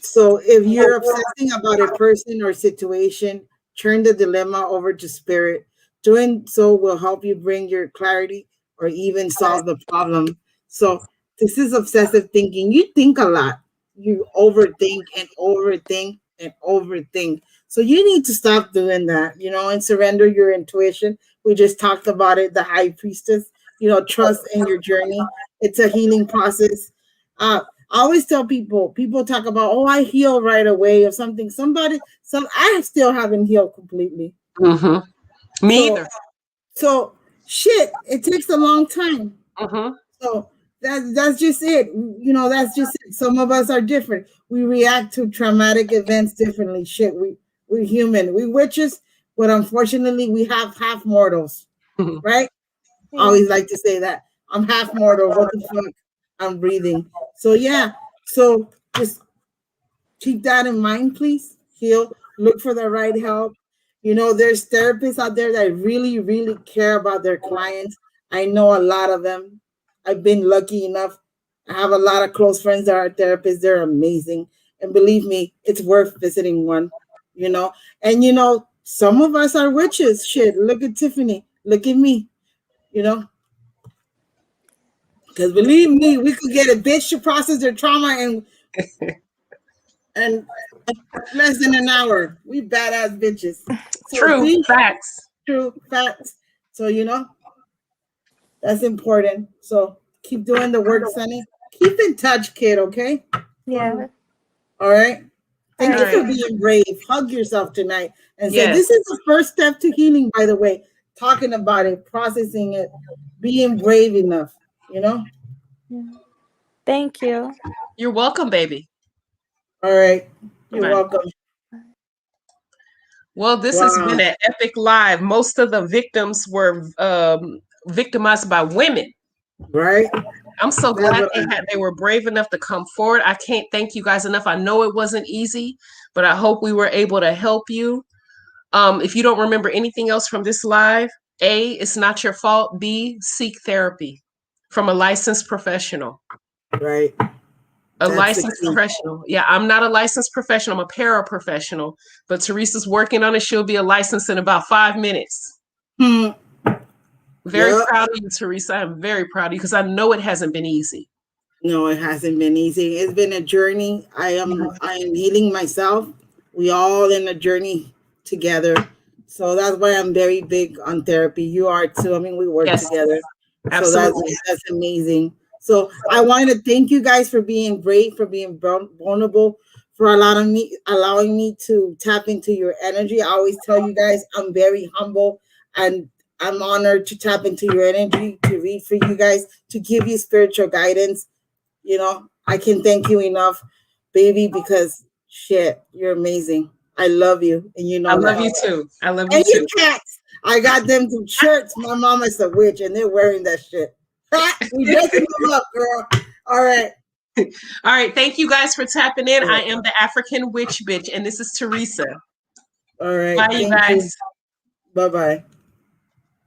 So if you're obsessing about a person or situation, turn the dilemma over to spirit. Doing so will help you bring your clarity or even solve the problem. So this is obsessive thinking. You think a lot. You overthink and overthink and overthink. So you need to stop doing that, you know, and surrender your intuition. We just talked about it, the high priestess, you know, trust in your journey. It's a healing process. I always tell people talk about, oh, I heal right away or something. I still haven't healed completely. Mm-hmm. Me either. So shit, it takes a long time. Mm-hmm. So that's just it. You know, that's just it. Some of us are different. We react to traumatic events differently. Shit, we're human. We witches, but unfortunately we have half mortals. Right? I always like to say that. I'm half mortal. What the fuck? I'm breathing. So yeah. So just keep that in mind, please. Heal. Look for the right help. You know, there's therapists out there that really, really care about their clients. I know a lot of them. I've been lucky enough. I have a lot of close friends that are therapists. They're amazing. And believe me, it's worth visiting one, you know. And you know, some of us are witches. Shit, look at Tiffany. Look at me, you know. Because believe me, we could get a bitch to process their trauma and less than an hour. We badass bitches. So True facts. True facts. So you know, that's important. So keep doing the work, Sunny. Keep in touch, kid, okay? Yeah. All right. Thank you All for right. being brave. Hug yourself tonight and say, Yes. this is the first step to healing, by the way. Talking about it, processing it, being brave enough, you know? Thank you. You're welcome, baby. All right. You're Bye. welcome. Well, this has been an epic live. Most of the victims were victimized by women. Right. I'm so glad they were brave enough to come forward. I can't thank you guys enough. I know it wasn't easy, but I hope we were able to help you. If you don't remember anything else from this live, A, it's not your fault. B, seek therapy from a licensed professional. Right. A licensed professional. Yeah, I'm not a licensed professional. I'm a paraprofessional, but Teresa's working on it. She'll be a license in about 5 minutes. Very proud of you, Teresa. I'm very proud of you because I know it hasn't been easy. No, it hasn't been easy. It's been a journey. I am healing myself. We all in a journey together. So that's why I'm very big on therapy. You are too. I mean, we work together. Absolutely. So that's amazing. So I want to thank you guys for being brave, for being vulnerable, for allowing me to tap into your energy. I always tell you guys I'm very humble and I'm honored to tap into your energy, to read for you guys, to give you spiritual guidance. You know, I can thank you enough, baby, because shit, you're amazing. I love you, and you know I that. love you too. I love you And too. your cats. I got them some shirts. My mama's a witch, and they're wearing that shit. We dressing them up, girl. All right. All right. Thank you guys for tapping in. I am the African Witch Bitch, and this is Teresa. All right. Bye, you Thank guys. you. Bye-bye.